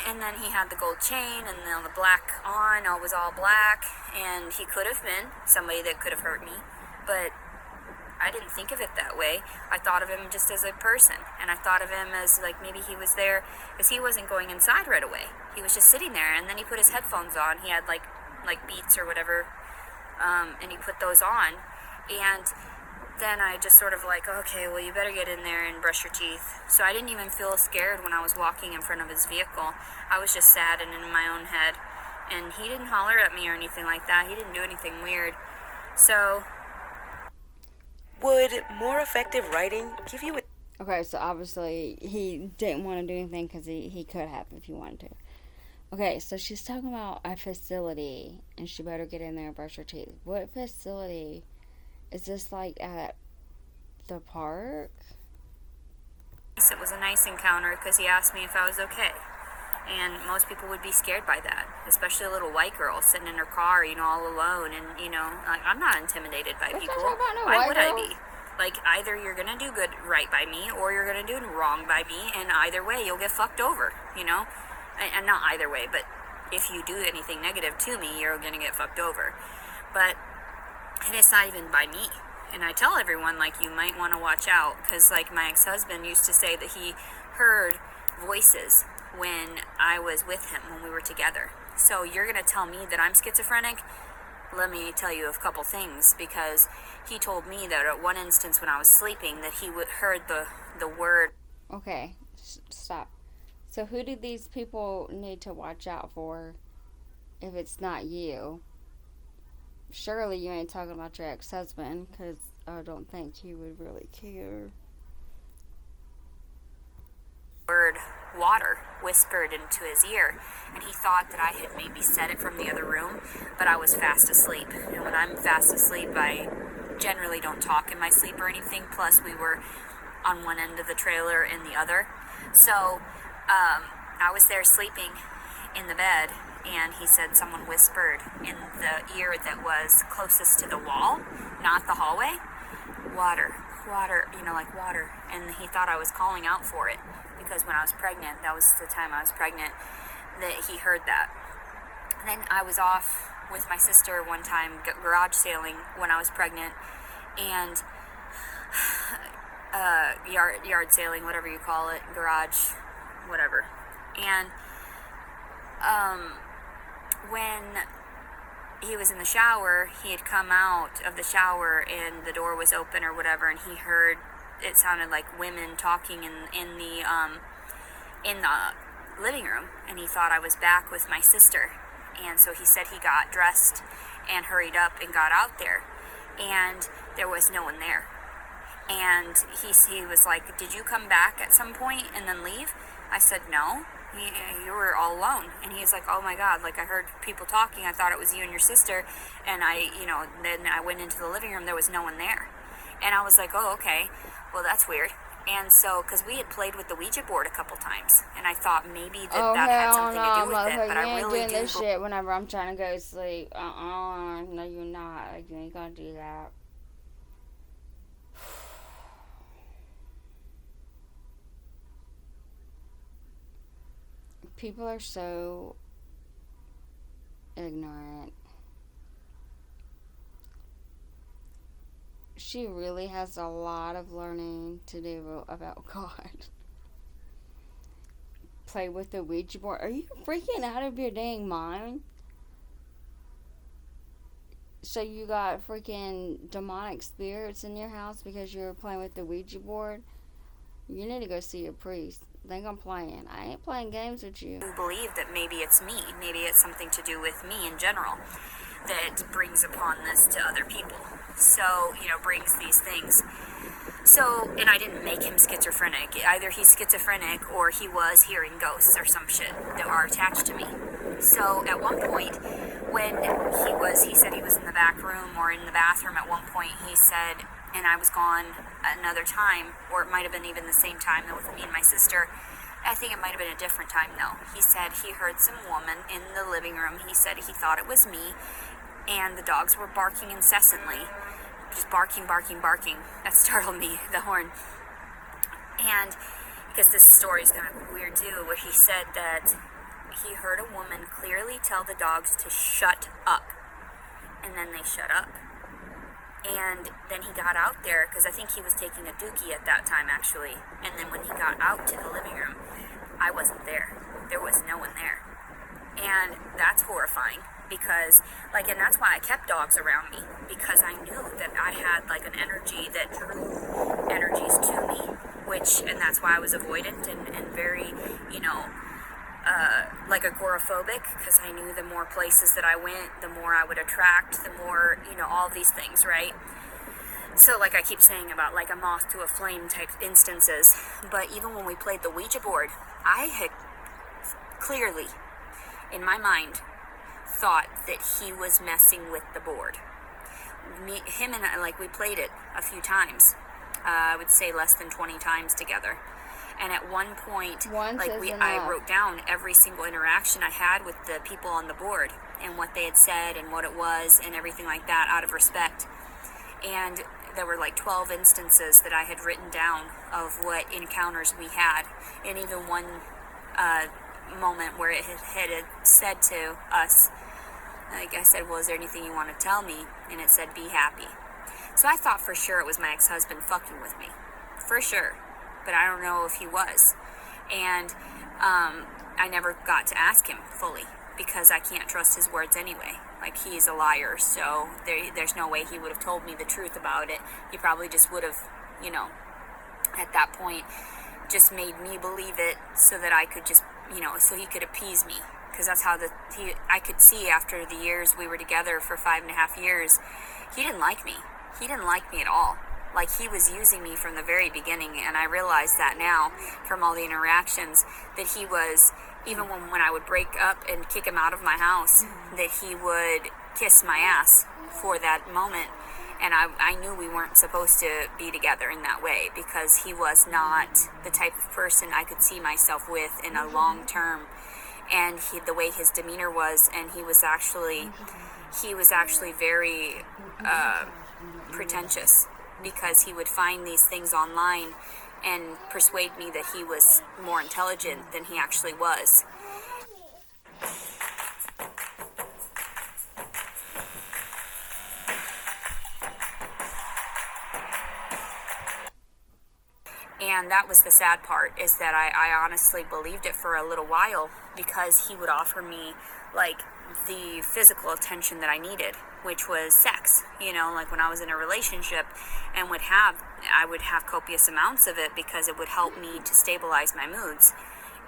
And then he had the gold chain and then the black on. It was all black. And he could have been somebody that could have hurt me. But I didn't think of it that way. I thought of him just as a person. And I thought of him as maybe he was there because he wasn't going inside right away. He was just sitting there. And then he put his headphones on. He had like Beats or whatever and he put those on, and then I just sort of like, okay, well, you better get in there and brush your teeth. So I didn't even feel scared when I was walking in front of his vehicle. I was just sad and in my own head, and he didn't holler at me or anything like that. He didn't do anything weird. So Would more effective writing give you a Okay, so obviously he didn't want to do anything because he could have if he wanted to. Okay, so she's talking about a facility, and she better get in there and brush her teeth. What facility? Is this like at the park? it was a nice encounter because he asked me if I was okay. And most people would be scared by that, especially a little white girl sitting in her car, all alone. And, like, I'm not intimidated by Let's not people. talk about no Why white would I girls. be? Like, either you're going to do good right by me or you're going to do wrong by me. And either way, you'll get fucked over, And not either way, but if you do anything negative to me, you're going to get fucked over. And it's not even by me. And I tell everyone, like, you might want to watch out because, like, my ex-husband used to say that he heard voices when I was with him when we were together. So you're going to tell me that I'm schizophrenic? Let me tell you a couple things, because he told me that at one instance when I was sleeping that he heard the word. Okay, stop. So who do these people need to watch out for if it's not you? Surely you ain't talking about your ex-husband, because I don't think he would really care. Word water whispered into his ear, and he thought that I had maybe said it from the other room, but I was fast asleep. And when I'm fast asleep, I generally don't talk in my sleep or anything. Plus, we were on one end of the trailer and the other. So I was there sleeping in the bed, and he said someone whispered in the ear that was closest to the wall, not the hallway, water, like water. And he thought I was calling out for it, because when I was pregnant, that was the time I was pregnant, that he heard that. And then I was off with my sister one time, garage sailing when I was pregnant, and yard sailing, whatever you call it, garage, whatever. And when he was in the shower, he had come out of the shower and the door was open or whatever, and he heard, it sounded like women talking in the living room, and he thought I was back with my sister. And so he said he got dressed and hurried up and got out there, and there was no one there. And he was like, did you come back at some point and then leave? I said, no. You were all alone. And he's like, oh my God, like, I heard people talking, I thought it was you and your sister, and then I went into the living room, there was no one there. And I was like, oh, okay, well, that's weird. And so, because we had played with the Ouija board a couple times, and I thought maybe that had something to do with it, but I really doing this shit whenever I'm trying to go to sleep. No, you're not. Like, you ain't gonna do that. People are so ignorant. She really has a lot of learning to do about God. Play with the Ouija board. Are you freaking out of your dang mind? So you got freaking demonic spirits in your house because you were playing with the Ouija board? You need to go see a priest. Think I'm playing. I ain't playing games with you. I believe that maybe it's me. Maybe it's something to do with me in general that brings upon this to other people. So, brings these things. So, and I didn't make him schizophrenic. Either he's schizophrenic or he was hearing ghosts or some shit that are attached to me. So, at one point, when he said he was in the back room or in the bathroom at one point, he said, and I was gone another time, or it might have been even the same time with me and my sister. I think it might have been a different time though. He said he heard some woman in the living room. He said he thought it was me, and the dogs were barking incessantly. Just barking. That startled me, the horn. And because this story is kind of weird too, where he said that he heard a woman clearly tell the dogs to shut up, and then they shut up. And then he got out there, because I think he was taking a dookie at that time actually, and then when he got out to the living room, I wasn't there. There was no one there. And that's horrifying, because, like, and that's why I kept dogs around me, because I knew that I had, like, an energy that drew energies to me, and that's why I was avoidant and very, you know, like agoraphobic, because I knew the more places that I went, the more I would attract, the more, you know, all these things, right? So, like I keep saying about, like, a moth to a flame type instances, but even when we played the Ouija board, I had clearly, in my mind, thought that he was messing with the board. Him and I, like, we played it a few times. I would say less than 20 times together. And at one point, Once like, is I enough. wrote down every single interaction I had with the people on the board and what they had said and what it was and everything like that, out of respect. And there were like 12 instances that I had written down of what encounters we had. And even one moment where it had said to us, like, I said, well, is there anything you want to tell me? And it said, be happy. So I thought for sure it was my ex-husband fucking with me. For sure. But I don't know if he was. And I never got to ask him fully, because I can't trust his words anyway. Like, he's a liar, so there's no way he would have told me the truth about it. He probably just would have, you know, at that point, just made me believe it so that I could just, you know, so he could appease me. Because that's how I could see after the years we were together for 5.5 years, he didn't like me. He didn't like me at all. Like, he was using me from the very beginning, and I realize that now from all the interactions, that he was, even when I would break up and kick him out of my house, that he would kiss my ass for that moment. And I knew we weren't supposed to be together in that way, because he was not the type of person I could see myself with in a long term. And the way his demeanor was, and he was actually very pretentious, because he would find these things online and persuade me that he was more intelligent than he actually was. And that was the sad part, is that I honestly believed it for a little while, because he would offer me, like, the physical attention that I needed, which was sex. You know, like, when I was in a relationship and I would have copious amounts of it, because it would help me to stabilize my moods.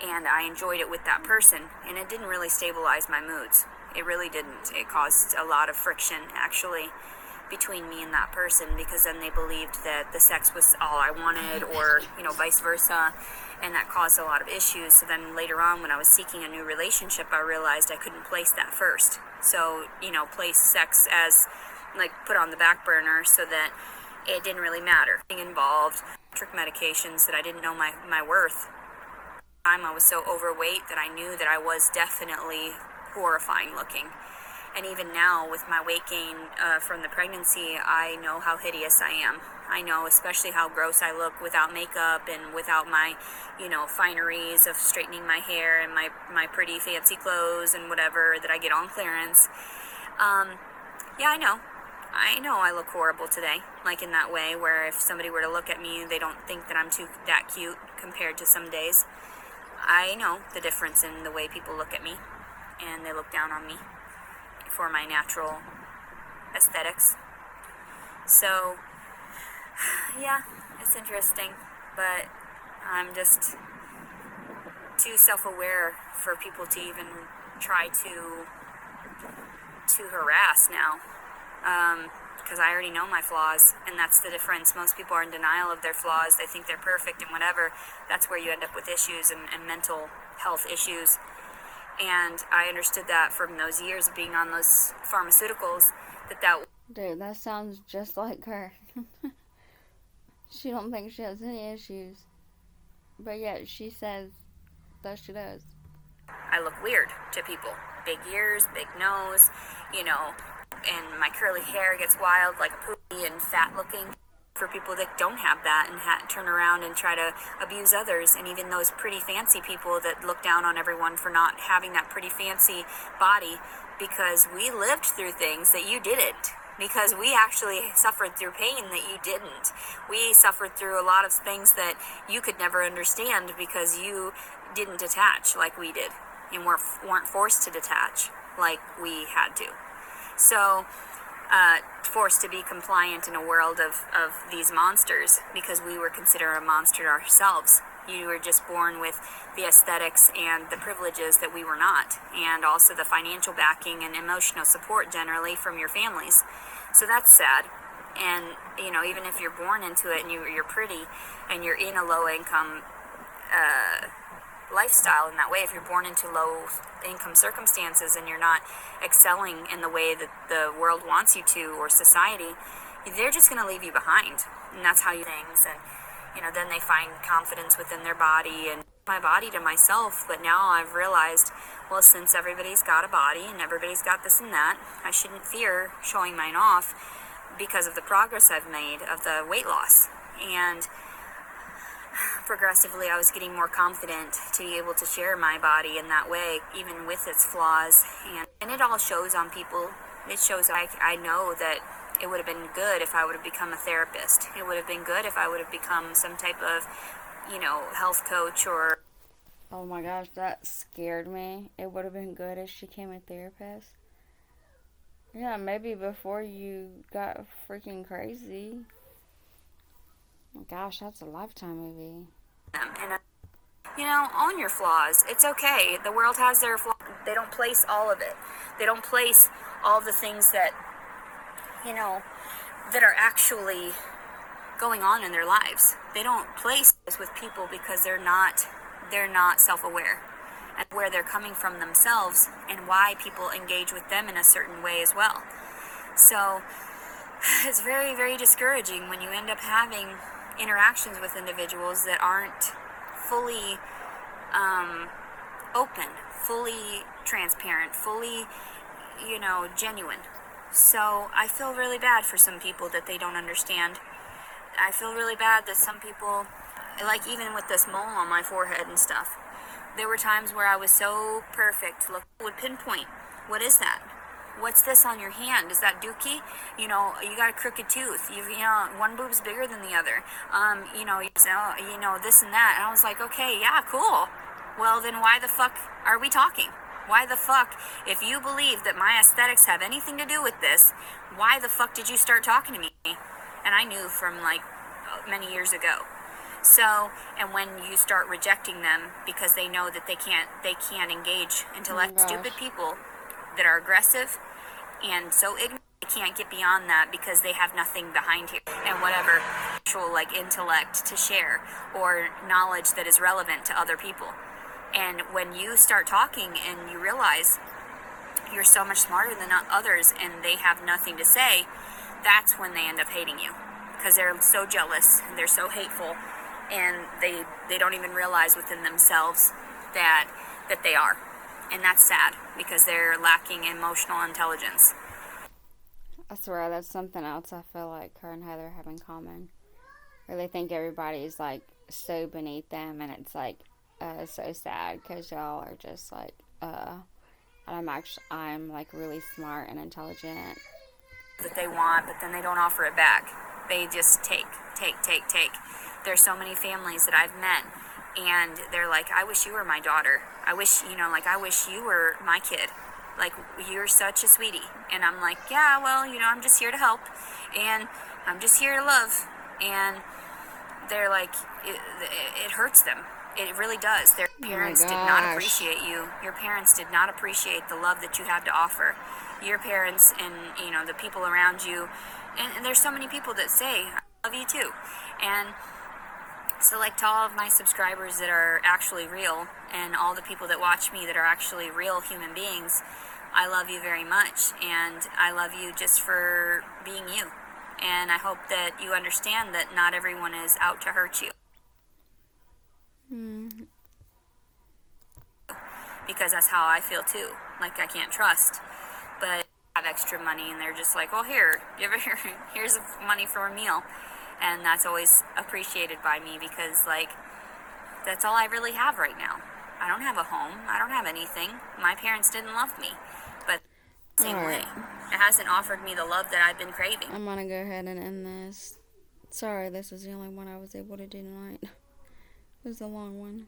And I enjoyed it with that person, and it didn't really stabilize my moods. It really didn't. It caused a lot of friction, actually, between me and that person, because then they believed that the sex was all I wanted, or, you know, vice versa, and that caused a lot of issues. So then later on, when I was seeking a new relationship, I realized I couldn't place that first. So, you know, place sex as, like, put on the back burner, so that it didn't really matter. Being involved, trick medications that I didn't know my worth. I was so overweight that I knew that I was definitely horrifying looking. And even now, with my weight gain from the pregnancy, I know how hideous I am. I know especially how gross I look without makeup and without my, you know, fineries of straightening my hair and my pretty fancy clothes and whatever that I get on clearance. Yeah, I know I look horrible today, like, in that way, where if somebody were to look at me, they don't think that I'm that cute compared to some days. I know the difference in the way people look at me, and they look down on me for my natural aesthetics. So, yeah, it's interesting, but I'm just too self-aware for people to even try to harass now, because I already know my flaws, and that's the difference. Most people are in denial of their flaws. They think they're perfect and whatever. That's where you end up with issues and mental health issues. And I understood that from those years of being on those pharmaceuticals, that Dude, that sounds just like her. She don't think she has any issues, but yet she says that she does. I look weird to people. Big ears, big nose, you know, and my curly hair gets wild, like a poopy and fat looking. For people that don't have that and turn around and try to abuse others, and even those pretty fancy people that look down on everyone for not having that pretty fancy body, because we lived through things that you didn't, because we actually suffered through pain that you didn't. We suffered through a lot of things that you could never understand, because you didn't attach like we did. and weren't forced to detach like we had to. So, forced to be compliant in a world of these monsters because we were considered a monster ourselves. You were just born with the aesthetics and the privileges that we were not, and also the financial backing and emotional support generally from your families. So that's sad. And, you know, even if you're born into it and you're pretty and you're in a low income lifestyle in that way, if you're born into low income circumstances and you're not excelling in the way that the world wants you to, or society, they're just going to leave you behind. And that's how you things. And, you know, then they find confidence within their body and my body to myself. But now I've realized, well, since everybody's got a body and everybody's got this and that, I shouldn't fear showing mine off because of the progress I've made of the weight loss. And progressively I was getting more confident to be able to share my body in that way, even with its flaws. And it all shows on people. It shows. I know that it would have been good if I would have become a therapist. It would have been good if I would have become some type of, you know, health coach or... Oh my gosh, that scared me. It would have been good if she became a therapist. Yeah, maybe before you got freaking crazy. Oh gosh, that's a Lifetime movie. And, you know, own your flaws. It's okay. The world has their flaws. They don't place all of it. They don't place all the things that, you know, that are actually going on in their lives. They don't place this with people because they're not self-aware and where they're coming from themselves and why people engage with them in a certain way as well. So it's very, very discouraging when you end up having interactions with individuals that aren't fully open, fully transparent, fully, you know, genuine. So I feel really bad for some people that they don't understand. I feel really bad that some people, like even with this mole on my forehead and stuff, there were times where I was so perfect, would pinpoint, what is that? What's this on your hand? Is that dookie? You know, you got a crooked tooth. You know, one boob's bigger than the other. You know, this and that. And I was like, okay, yeah, cool. Well, then why the fuck are we talking? Why the fuck, if you believe that my aesthetics have anything to do with this, why the fuck did you start talking to me? And I knew from like many years ago. So, and when you start rejecting them because they know that they can't engage stupid people that are aggressive and so ignorant, they can't get beyond that because they have nothing behind here and whatever actual like intellect to share or knowledge that is relevant to other people. And when you start talking and you realize you're so much smarter than others and they have nothing to say, that's when they end up hating you because they're so jealous and they're so hateful and they don't even realize within themselves that they are. And that's sad because they're lacking emotional intelligence. I swear, that's something else I feel like her and Heather have in common. Or they think everybody's like so beneath them, and it's like so sad because y'all are just like, I'm like really smart and intelligent. That they want, but then they don't offer it back. They just take. There's so many families that I've met, and they're like, I wish you were my daughter. I wish you were my kid. Like, you're such a sweetie. And I'm like, yeah, well, I'm just here to help, and I'm just here to love. And they're like, it hurts them. It really does. Their parents did not appreciate you. Your parents did not appreciate the love that you have to offer. Your parents and, the people around you. And there's so many people that say, I love you too. And so, like, to all of my subscribers that are actually real and all the people that watch me that are actually real human beings, I love you very much. And I love you just for being you. And I hope that you understand that not everyone is out to hurt you. Because that's how I feel too. Like, I can't trust. But I have extra money and they're just like, well, here's money for a meal. And that's always appreciated by me because, like, that's all I really have right now. I don't have a home. I don't have anything. My parents didn't love me. But same way. It hasn't offered me the love that I've been craving. I'm going to go ahead and end this. Sorry, this was the only one I was able to do tonight. It was a long one.